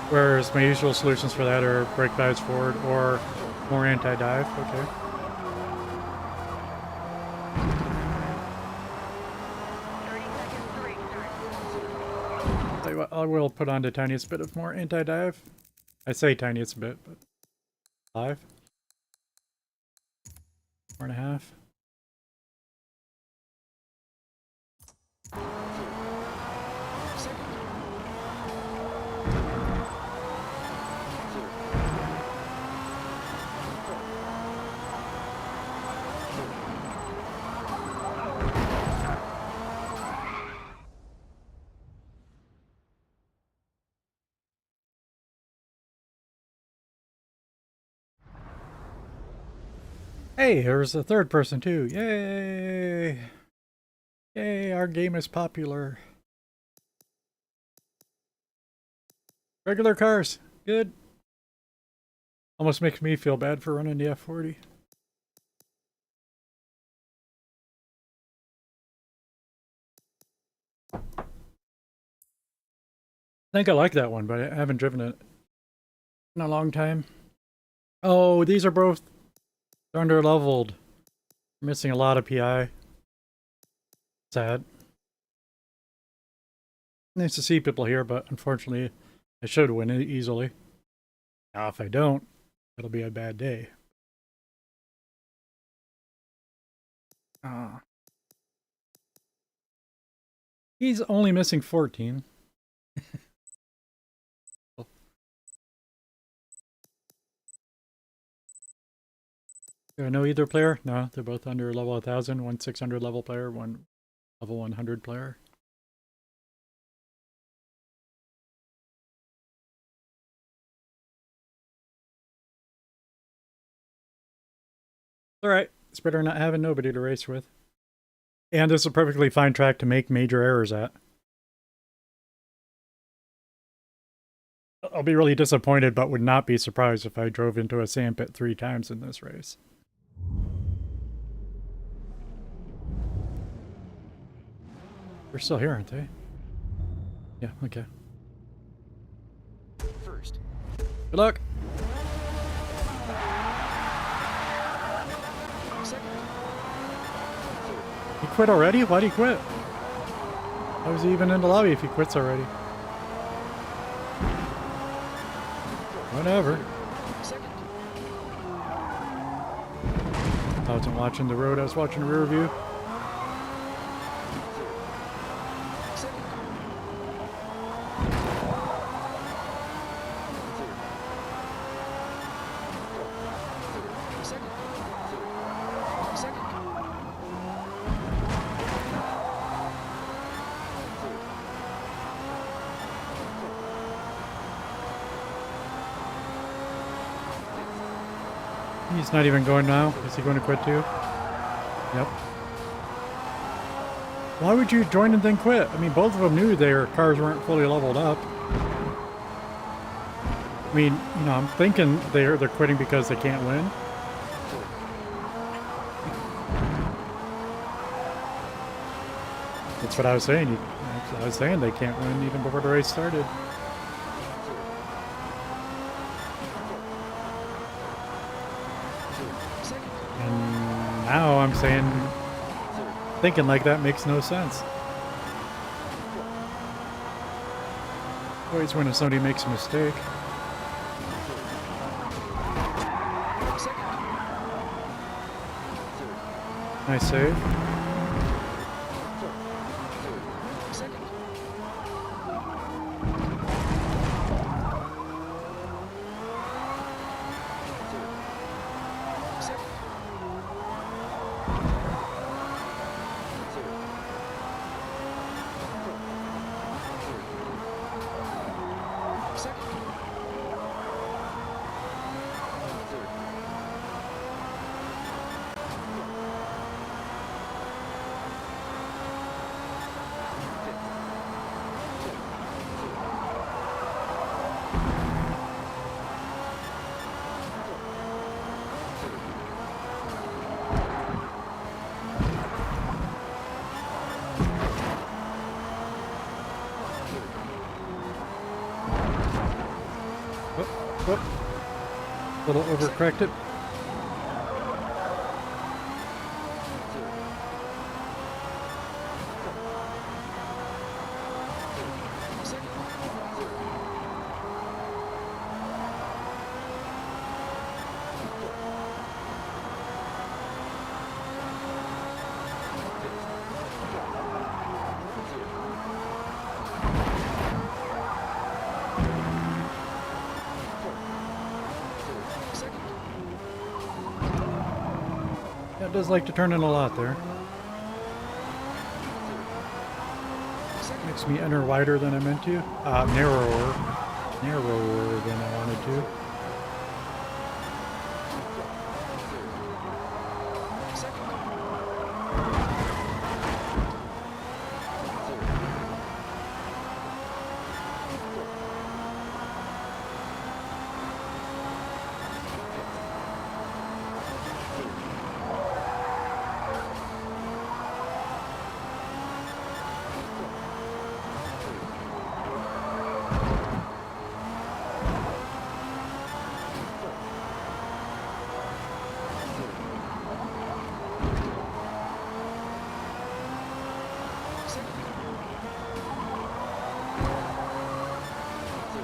Whereas my usual solutions for that are brake dives forward or more anti-dive. Okay. 30 seconds to restart. Tell you what, I will put on the tiniest bit of more anti-dive. I say tiniest bit, but 5, 4.5. Hey, there's a third person too. Yay! Yay, our game is popular. Regular cars. Good. Almost makes me feel bad for running the F40. I think I like that one, but I haven't driven it in a long time. Oh, these are both under leveled. Missing a lot of PI. Sad. Nice to see people here, but unfortunately, I should win it easily. Now, if I don't, it'll be a bad day. He's only missing 14. Do I know either player? No, they're both under level 1000. One 600 level player, one level 100 player. Alright, it's better not having nobody to race with. And this is a perfectly fine track to make major errors at. I'll be really disappointed, but would not be surprised if I drove into a sand pit 3 times in this race. They're still here, aren't they? Yeah, okay. First. Good luck! Second. He quit already? Why'd he quit? How was he even in the lobby if he quits already? Whatever. Second. I wasn't watching the road, I was watching the rear view. Second. Second. Second. He's not even going now. Is he going to quit too? Yep. Why would you join and then quit? I mean, both of them knew their cars weren't fully leveled up. I mean, you know, I'm thinking they're quitting because they can't win. That's what I was saying. I was saying they can't win even before the race started. And now I'm saying, thinking like that makes no sense. Always when somebody makes a mistake. Nice save. A little overcorrected. Yeah, it does like to turn in a lot there. Makes me enter wider than I meant to. Narrower. Narrower than I wanted to.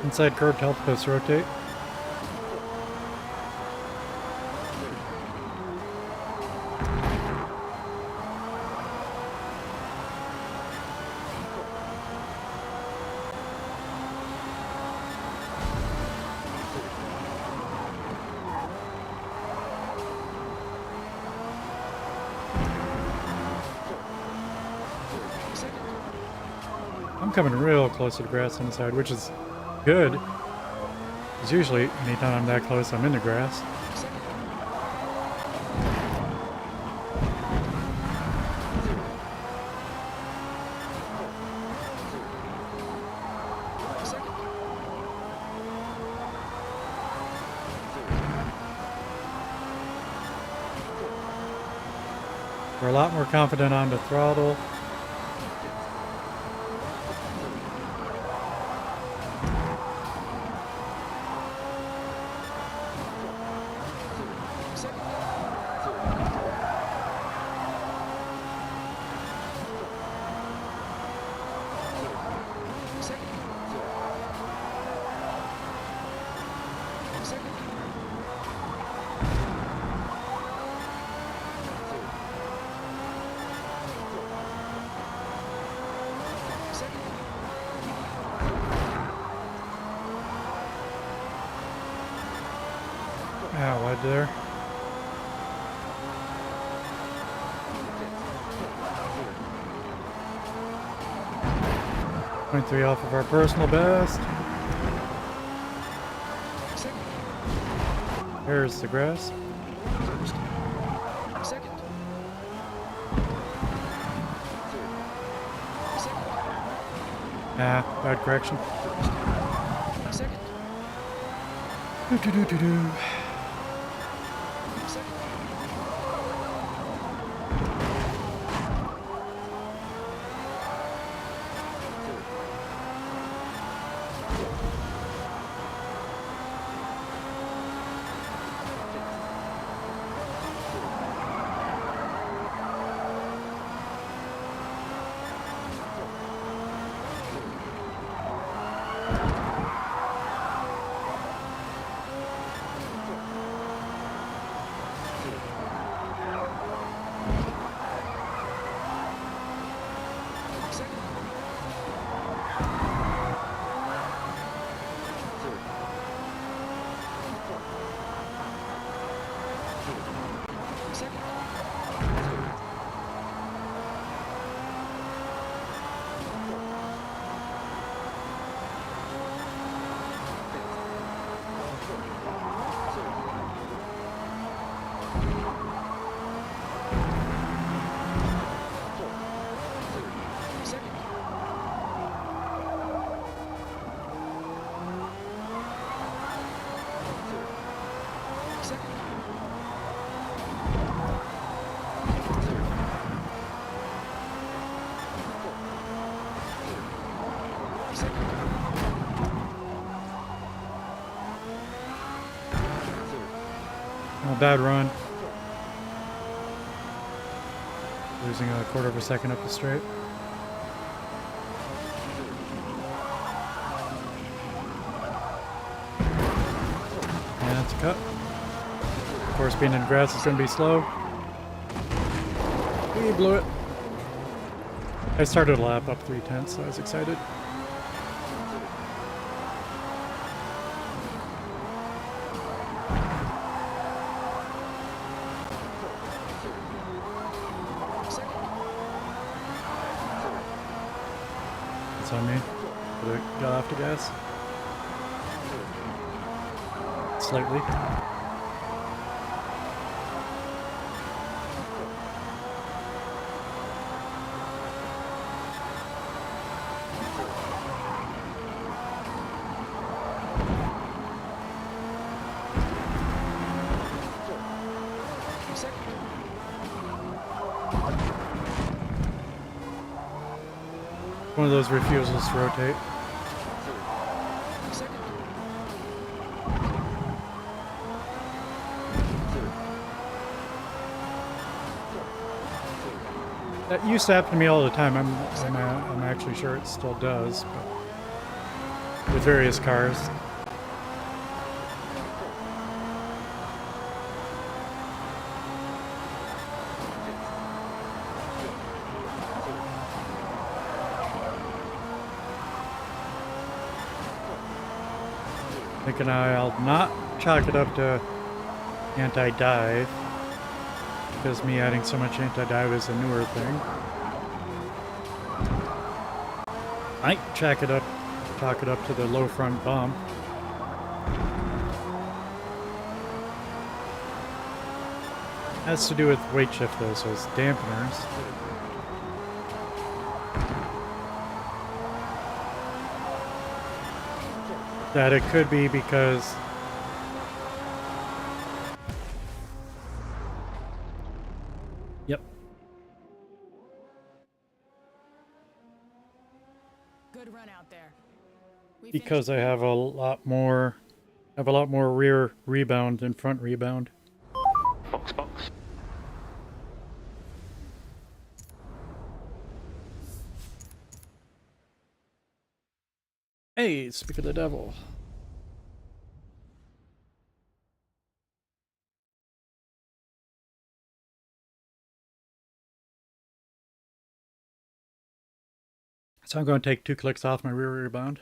Inside curve to help us rotate. I'm coming real close to the grass on the side, which is good. Because usually, anytime I'm that close, I'm in the grass. We're a lot more confident on the throttle. Ah, wide there. Point 3 off of our personal best. There's the grass. Second. Ah, bad correction. Second. Do. Not a bad run. Losing a quarter of a second up the straight. And that's a cut. Of course, being in grass is going to be slow. We blew it. I started a lap up 3/10, so I was excited. That's on me. But I got off the gas. Slightly. One of those refusals to rotate. That used to happen to me all the time. I'm actually sure it still does, but with various cars. Thinking I'll not chalk it up to anti-dive, because me adding so much anti-dive is a newer thing. Might chalk it up to the low front bump. Has to do with weight shift though, so it's dampeners. That it could be because yep. Good run out there. We Because I finished- have a lot more rear rebound than front rebound. Box, box. Hey, speak of the devil. So I'm going to take 2 clicks off my rear rebound.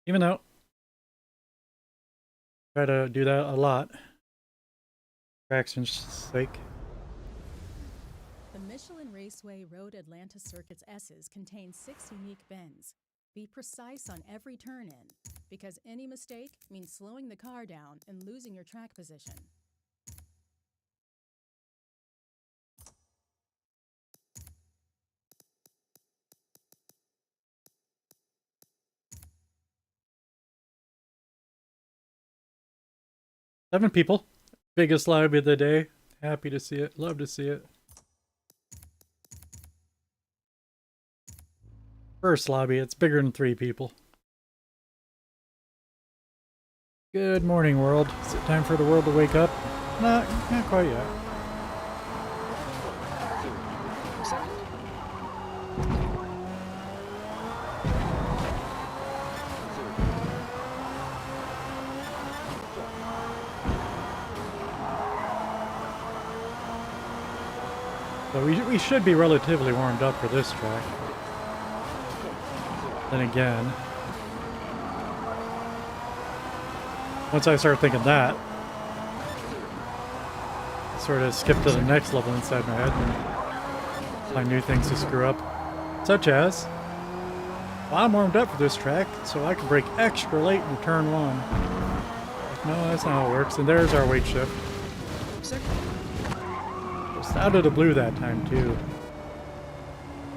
Even though I try to do that a lot. Traction's sake. The Michelin Raceway Road Atlanta Circuit's S's contain 6 unique bends. Be precise on every turn in, because any mistake means slowing the car down and losing your track position. Seven people. Biggest lobby of the day. Happy to see it. Love to see it. First lobby. It's bigger than 3 people. Good morning, world. Is it time for the world to wake up? Not quite yet. Second. So we should be relatively warmed up for this track. Then again, once I start thinking that, I sort of skip to the next level inside my head and find new things to screw up. Such as, well, I'm warmed up for this track, so I can brake extra late in turn 1. No, that's not how it works. And there's our weight shift. Second. Just out of the blue that time, too.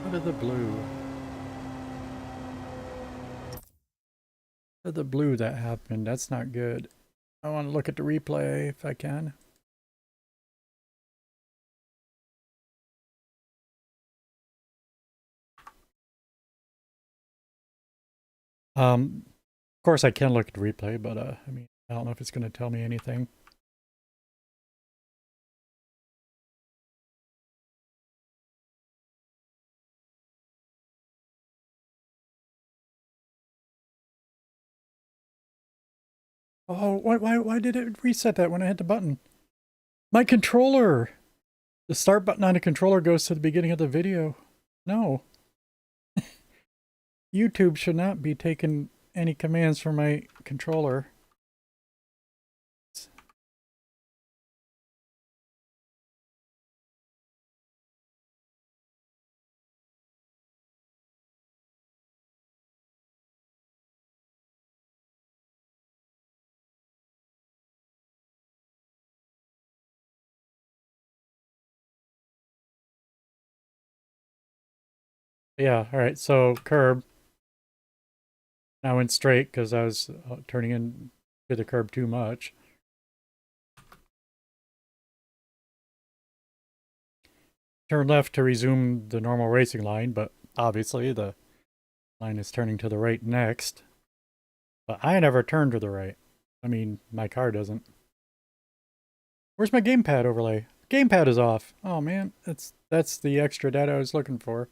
Out of the blue. Out of the blue that happened. That's not good. I want to look at the replay if I can. Of course I can look at the replay, but I mean, I don't know if it's going to tell me anything. Oh, why did it reset that when I hit the button? My controller! The start button on a controller goes to the beginning of the video. No. YouTube should not be taking any commands from my controller. Yeah, alright, so curb. I went straight because I was turning into the curb too much. Turn left to resume the normal racing line, but obviously the line is turning to the right next. But I never turn to the right. I mean, my car doesn't. Where's my gamepad overlay? Gamepad is off. Oh man, that's the extra data I was looking for.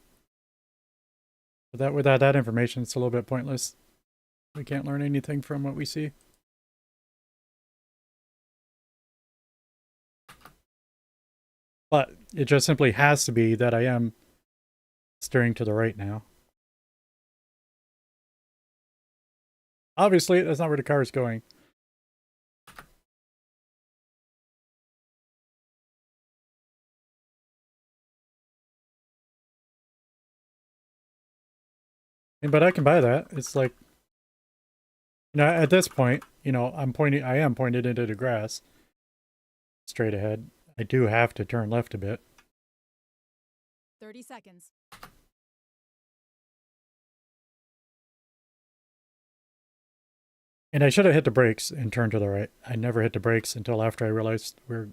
But without that information, it's a little bit pointless. We can't learn anything from what we see. But it just simply has to be that I am steering to the right now. Obviously, that's not where the car is going. But I can buy that. It's like, at this point, I am pointed into the grass, straight ahead. I do have to turn left a bit. 30 seconds. And I should have hit the brakes and turned to the right. I never hit the brakes until after I realized we're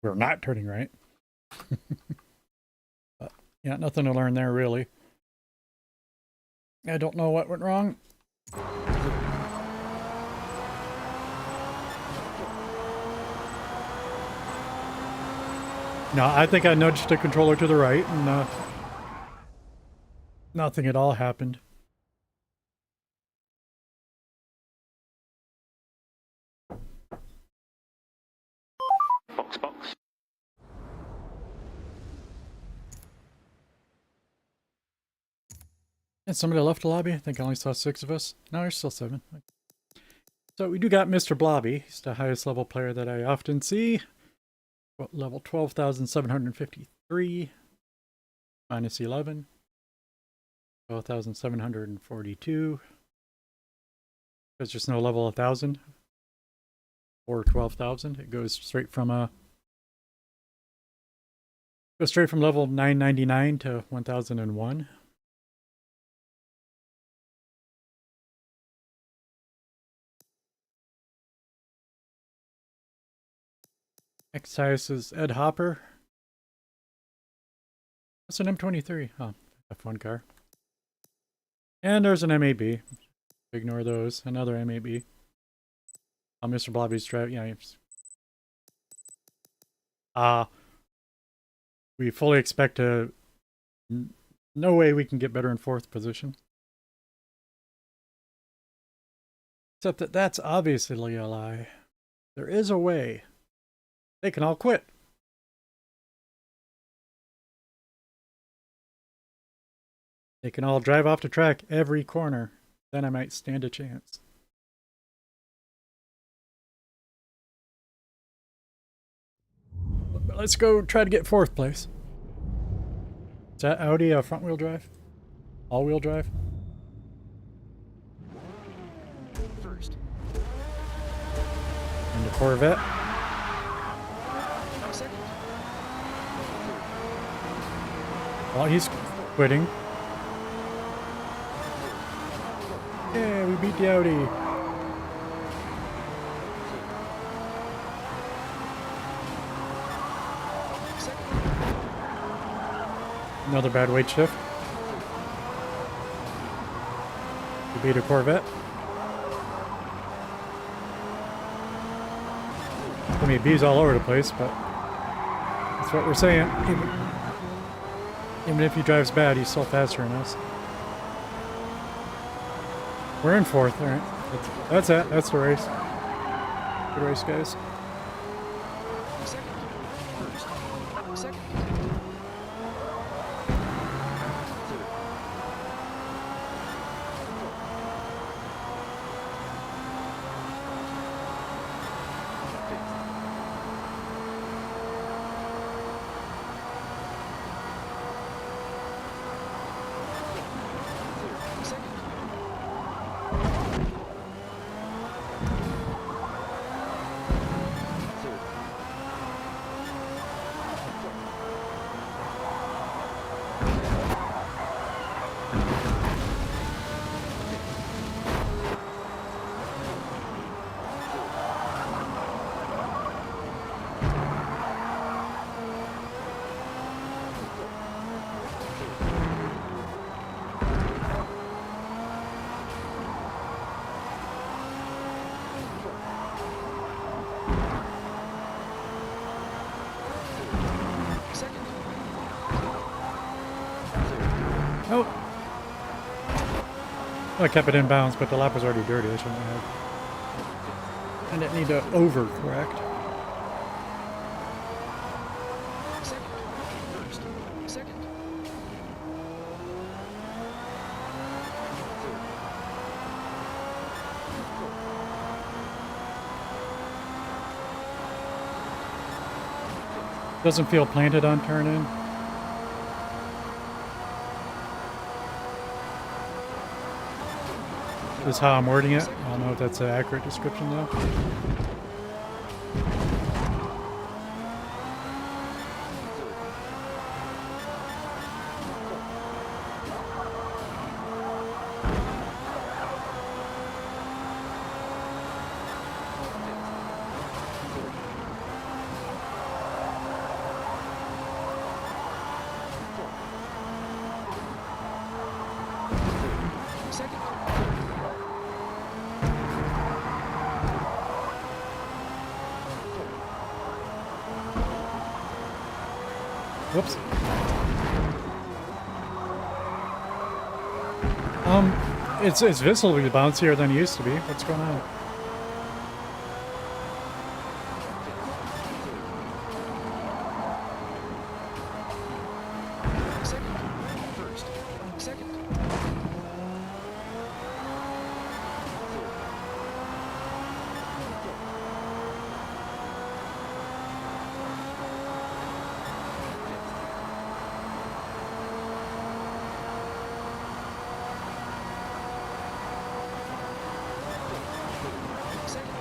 not turning right. But, yeah, nothing to learn there, really. I don't know what went wrong. No, I think I nudged the controller to the right, and nothing at all happened. Box, box. And somebody left the lobby. I think I only saw 6 of us. No, there's still 7. So we do got Mr. Blobby. He's the highest level player that I often see. Level 12,753. Minus 11. 12,742. There's just no level 1,000. Or 12,000. It goes straight from level 999 to 1,001. Next highest is Ed Hopper. That's an M23. Oh, F1 car. And there's an MAB. Ignore those. Another MAB. Oh, Mr. Blobby's driving. Yeah. We fully expect to. No way we can get better in 4th position. Except that that's obviously a lie. There is a way. They can all quit. They can all drive off the track every corner. Then I might stand a chance. But let's go try to get 4th place. Is that Audi a front-wheel drive? All-wheel drive? First. And the Corvette? Second. Well, he's quitting. Yeah, we beat the Audi. Another bad weight shift. We beat a Corvette. I mean, B's all over the place, but that's what we're saying. Even if he drives bad, he's still faster than us. We're in 4th, all right. That's it. That's the race. Good race, guys. Second. First. Second. Oh! I kept it in bounds, but the lap was already dirty. I shouldn't have. I didn't need to overcorrect. Second. First. Second. Doesn't feel planted on turn in. This is how I'm wording it. I don't know if that's an accurate description though. Second. Whoops. It's visibly bouncier than it used to be. What's going on? Second. First. Second. Second.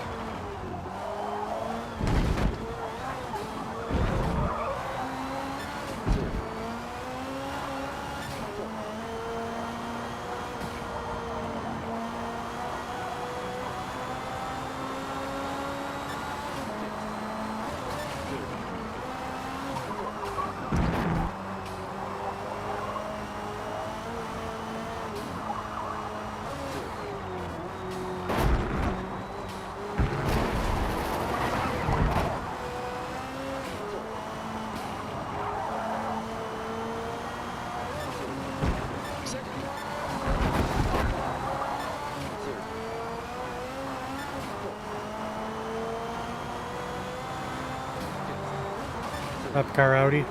Up car Audi.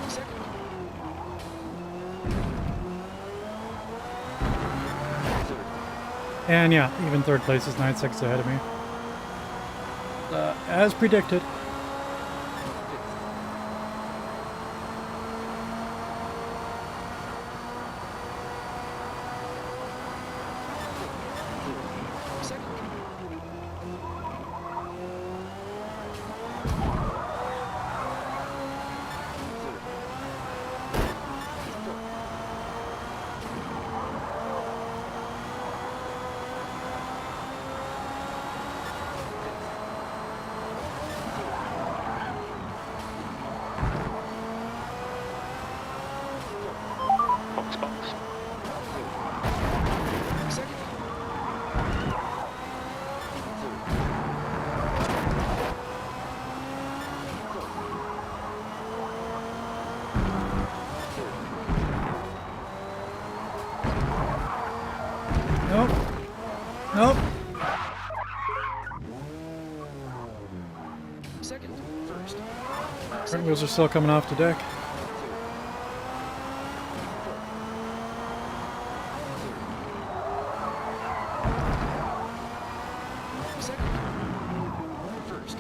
Second. And yeah, even third place is 9 seconds ahead of me. As predicted. Second. Box, box. Second. Nope. Nope. Second. First. Front wheels are still coming off the deck. Second. First.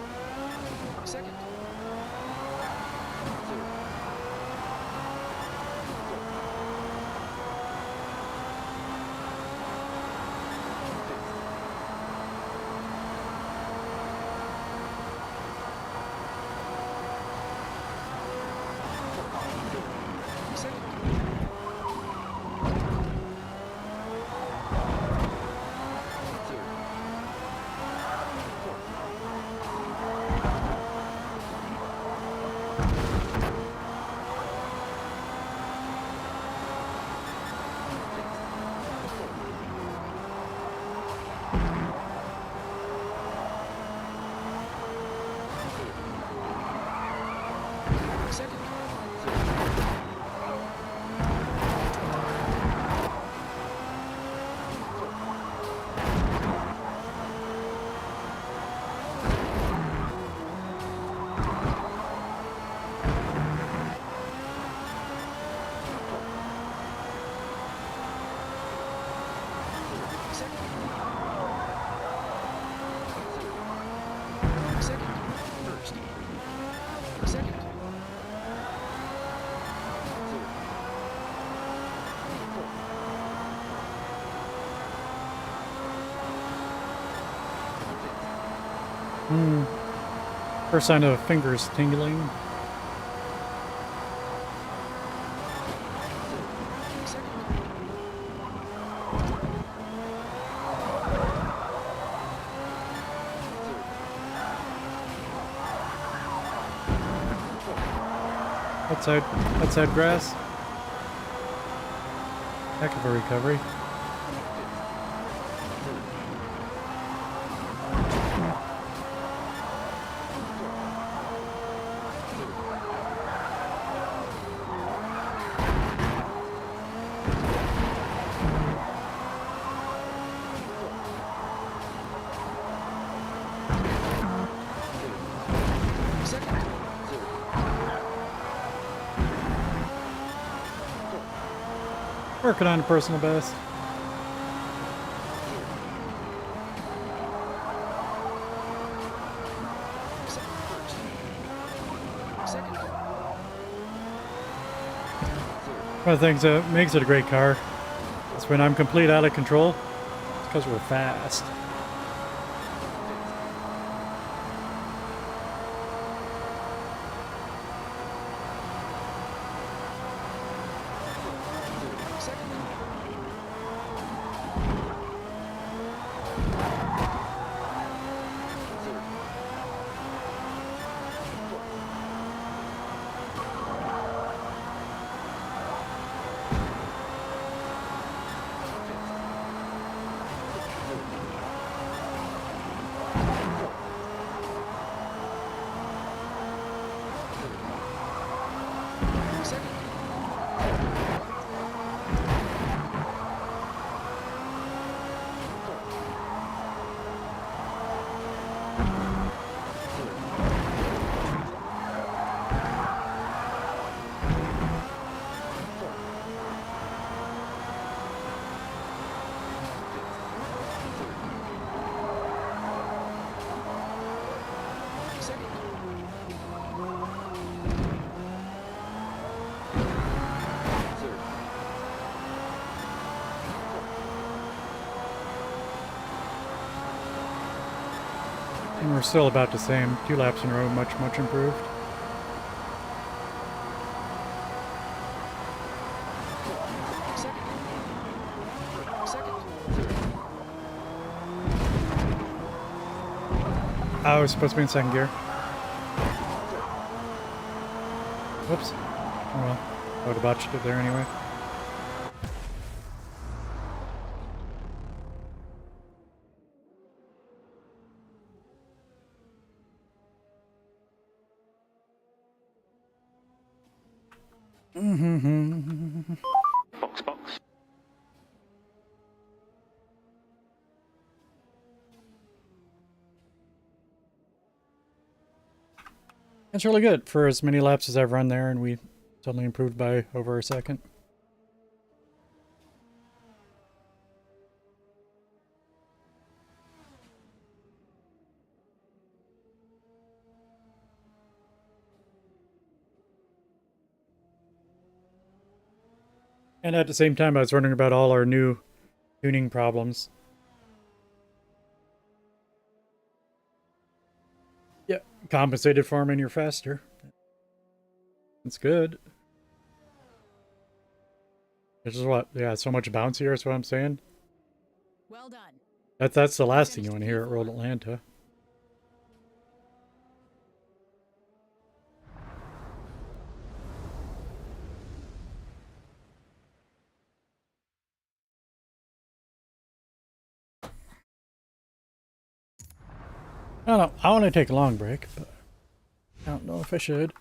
Second. First sign of fingers tingling. Outside grass. Heck of a recovery. Working on a personal best. One of the things that makes it a great car is when I'm complete out of control, it's because we're fast. And we're still about the same. 2 laps in a row, much improved. I was supposed to be in second gear. Whoops. Oh well. I would have botched it there anyway. Box, box. It's really good for as many laps as I've run there, and we suddenly improved by over a second. And at the same time, I was wondering about all our new tuning problems. Yeah, compensated for them and you're faster. It's good. It's just what? Yeah, so much bouncier is what I'm saying. Well done. That's the last thing you want to hear at Road Atlanta. I don't know. I want to take a long break, but I don't know if I should.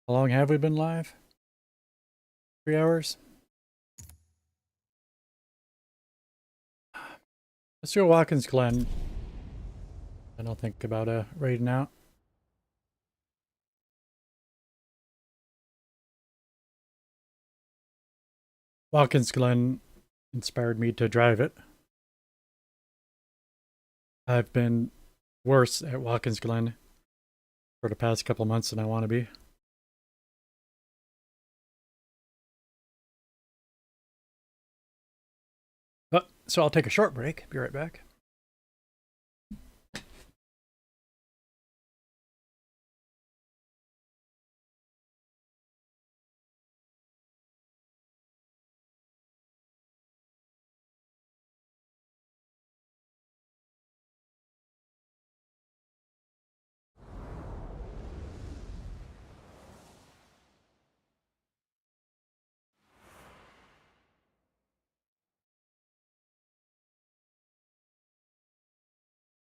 How long have we been live? 3 hours? Let's do a Watkins Glen. I don't think about raiding out. Watkins Glen inspired me to drive it. I've been worse at Watkins Glen for the past couple of months than I want to be. so I'll take a short break. Be right back.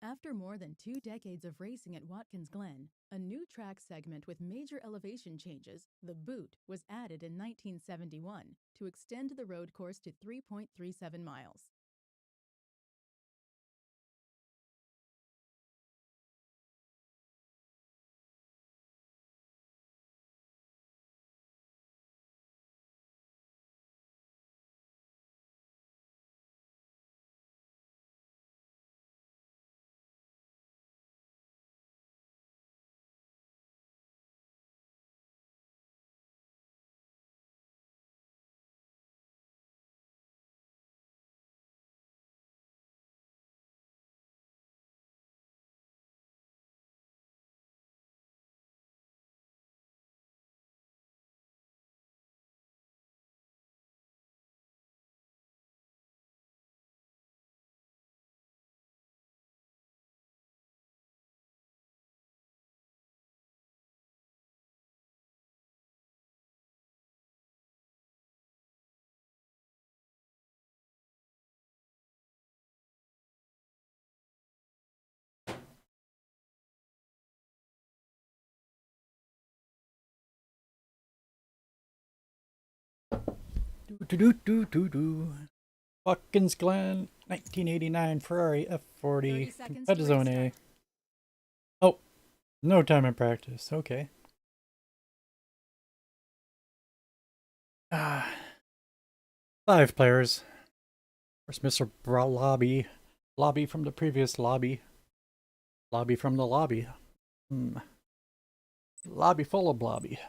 After more than 2 decades of racing at Watkins Glen, a new track segment with major elevation changes, the Boot, was added in 1971 to extend the road course to 3.37 miles. Watkins Glen, 1989 Ferrari 30 F40 seconds to Competizione. restart. Oh, no time in practice. Okay. Ah, 5 players. Of course, Mr. Lobby. Lobby from the previous lobby. Lobby from the lobby. Lobby full of blobby.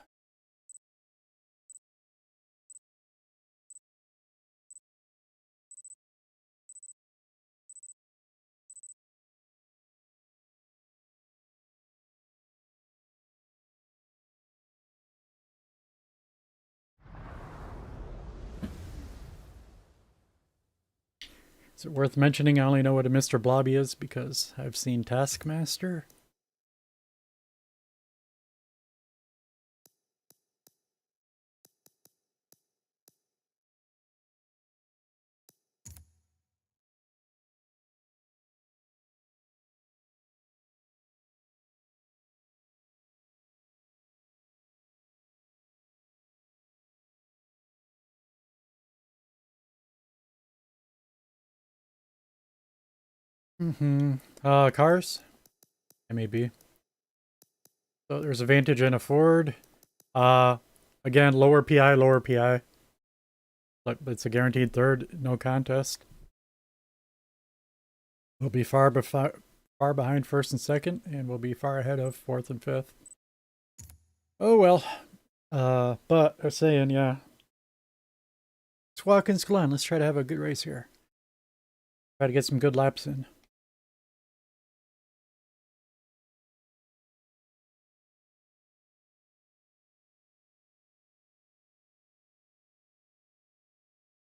Is it worth mentioning I only know what a Mr. Blobby is because I've seen Taskmaster? Cars? MAB. So there's a Vantage and a Ford. Again, lower PI, lower PI. But it's a guaranteed third, no contest. We'll be far behind first and second, and we'll be far ahead of fourth and fifth. Oh well. But I was saying, yeah. It's Watkins Glen. Let's try to have a good race here. Try to get some good laps in.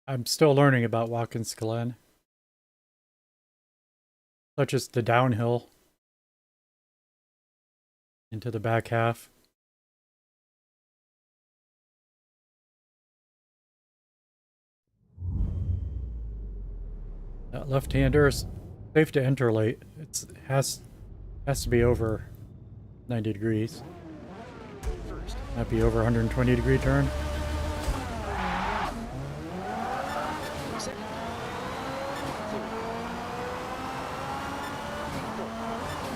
I'm still learning about Watkins Glen. Such as the downhill into the back half. That left-hander is safe to enter late. It has to be over 90 degrees. First. Might be over 120 degree turn. Second. Third.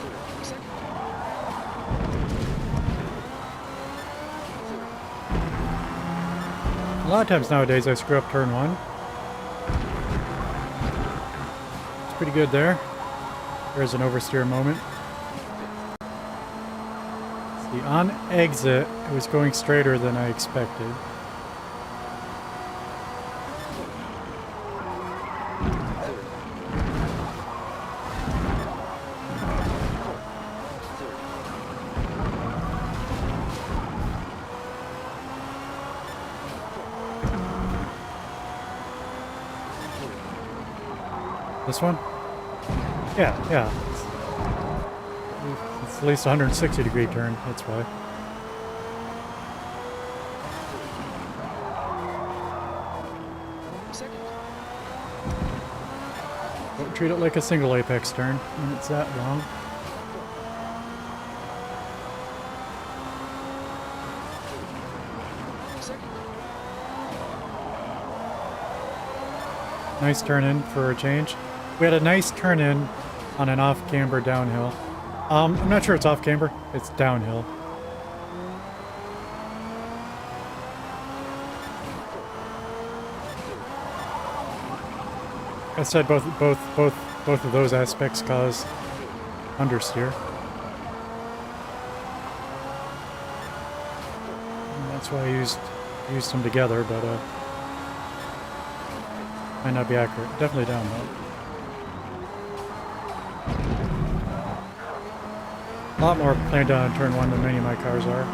Fourth. Second. A lot of times nowadays I screw up turn 1. It's pretty good there. There's an oversteer moment. See, on exit, it was going straighter than I expected. This one? Yeah, yeah. It's at least a 160-degree turn, that's why. Second. Don't treat it like a single apex turn when it's that long. Second. Nice turn in for a change. We had a nice turn in on an off-camber downhill. I'm not sure it's off-camber. It's downhill. I said both of those aspects cause understeer. And that's why I used them together, but might not be accurate. Definitely down though. A lot more planned down on turn one than many of my cars are.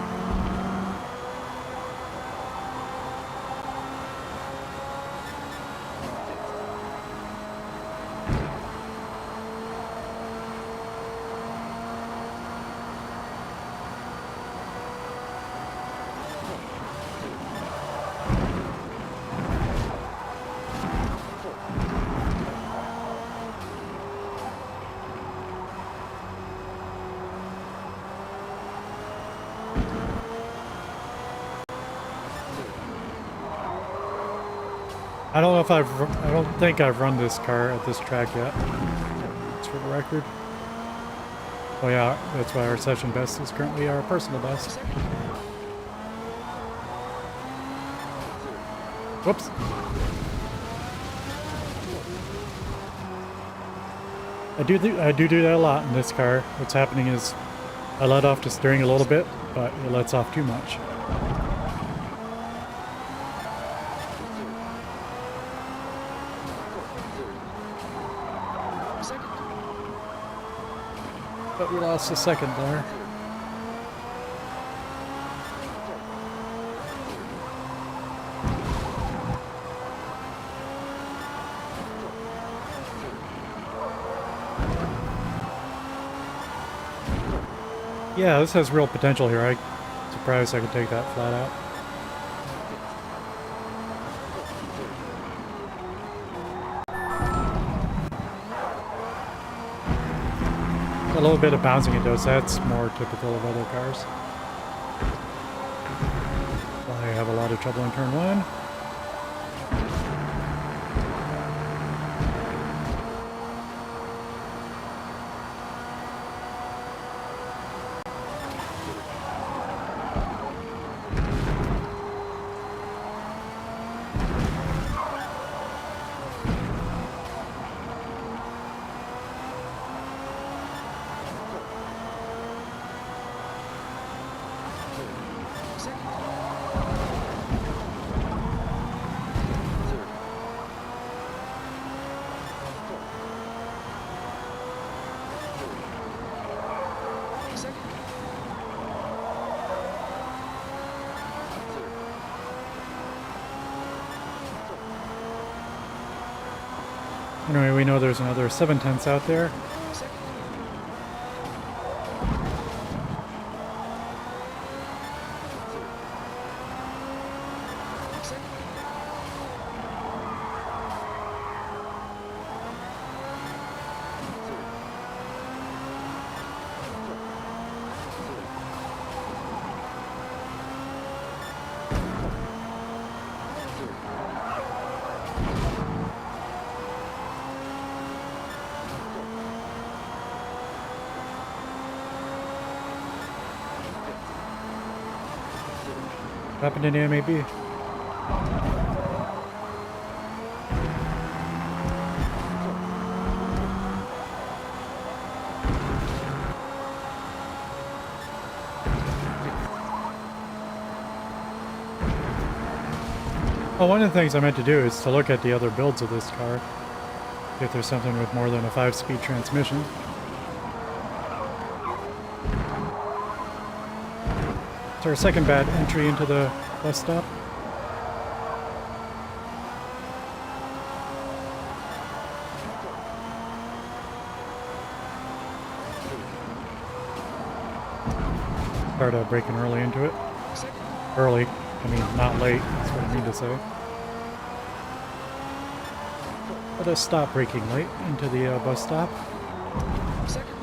I don't know if I don't think I've run this car at this track yet. It's for the record. Oh yeah, that's why our session best is currently our personal best. Whoops. I do that a lot in this car. What's happening is I let off the steering a little bit, but it lets off too much. Second. But we lost a second there. Yeah, this has real potential here. I'm surprised I could take that flat out. A little bit of bouncing it does. That's more typical of other cars. I have a lot of trouble in turn one. Anyway, we know there's another 7/10 out there. What happened in the MAB? Well, one of the things I meant to do is to look at the other builds of this car. See if there's something with more than a 5-speed transmission. It's our second bad entry into the bus stop. Started braking early into it. Second. Early. I mean, not late. That's what I mean to say. But I stopped braking late into the bus stop. Second.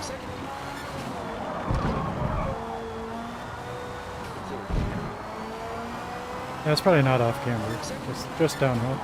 Second. Yeah, it's probably not off camera. Just downhill.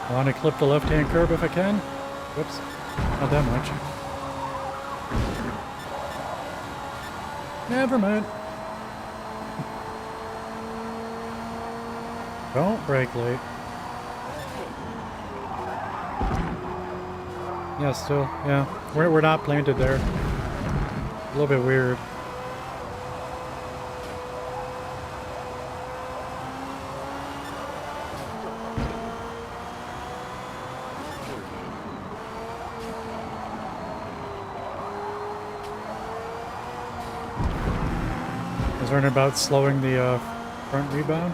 I want to clip the left-hand curb if I can. Whoops. Not that much. Never mind. Don't brake late. Yeah, still. Yeah. We're not planted there. A little bit weird. I was wondering about slowing the front rebound.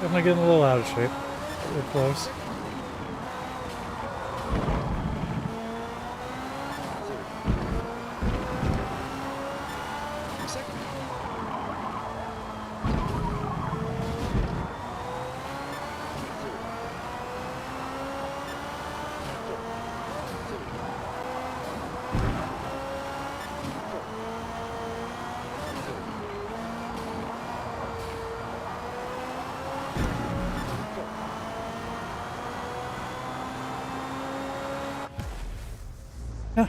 Definitely getting a little out of shape. We're close. Yeah.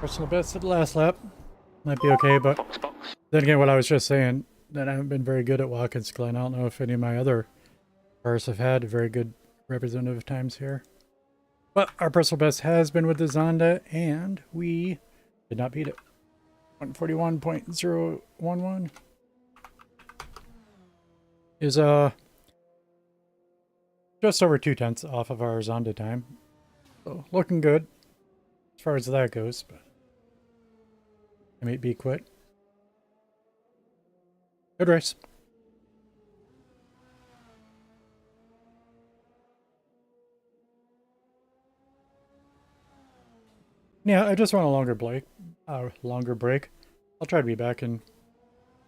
Personal best at the last lap. Might be okay, but Box, box. then again, what I was just saying, that I haven't been very good at Watkins Glen. I don't know if any of my other cars have had very good representative times here. But our personal best has been with the Zonda, and we did not beat it. 141.011 is just over 2/10 off of our Zonda time. So looking good as far as that goes, but I may be quit. Good race. Yeah, I just want a longer break. Longer break. I'll try to be back in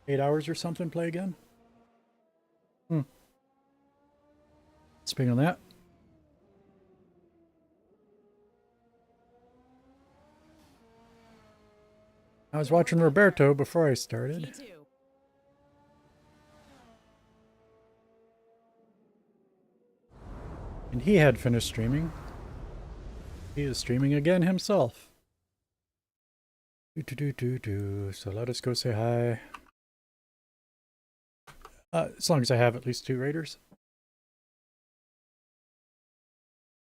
8 hours or something. Play again. Speaking of that, I was watching Roberto before I started. P2. And he had finished streaming. He is streaming again himself. So let us go say hi. As long as I have at least 2 raiders.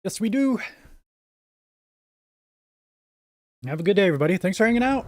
Yes, we do. Have a good day, everybody. Thanks for hanging out.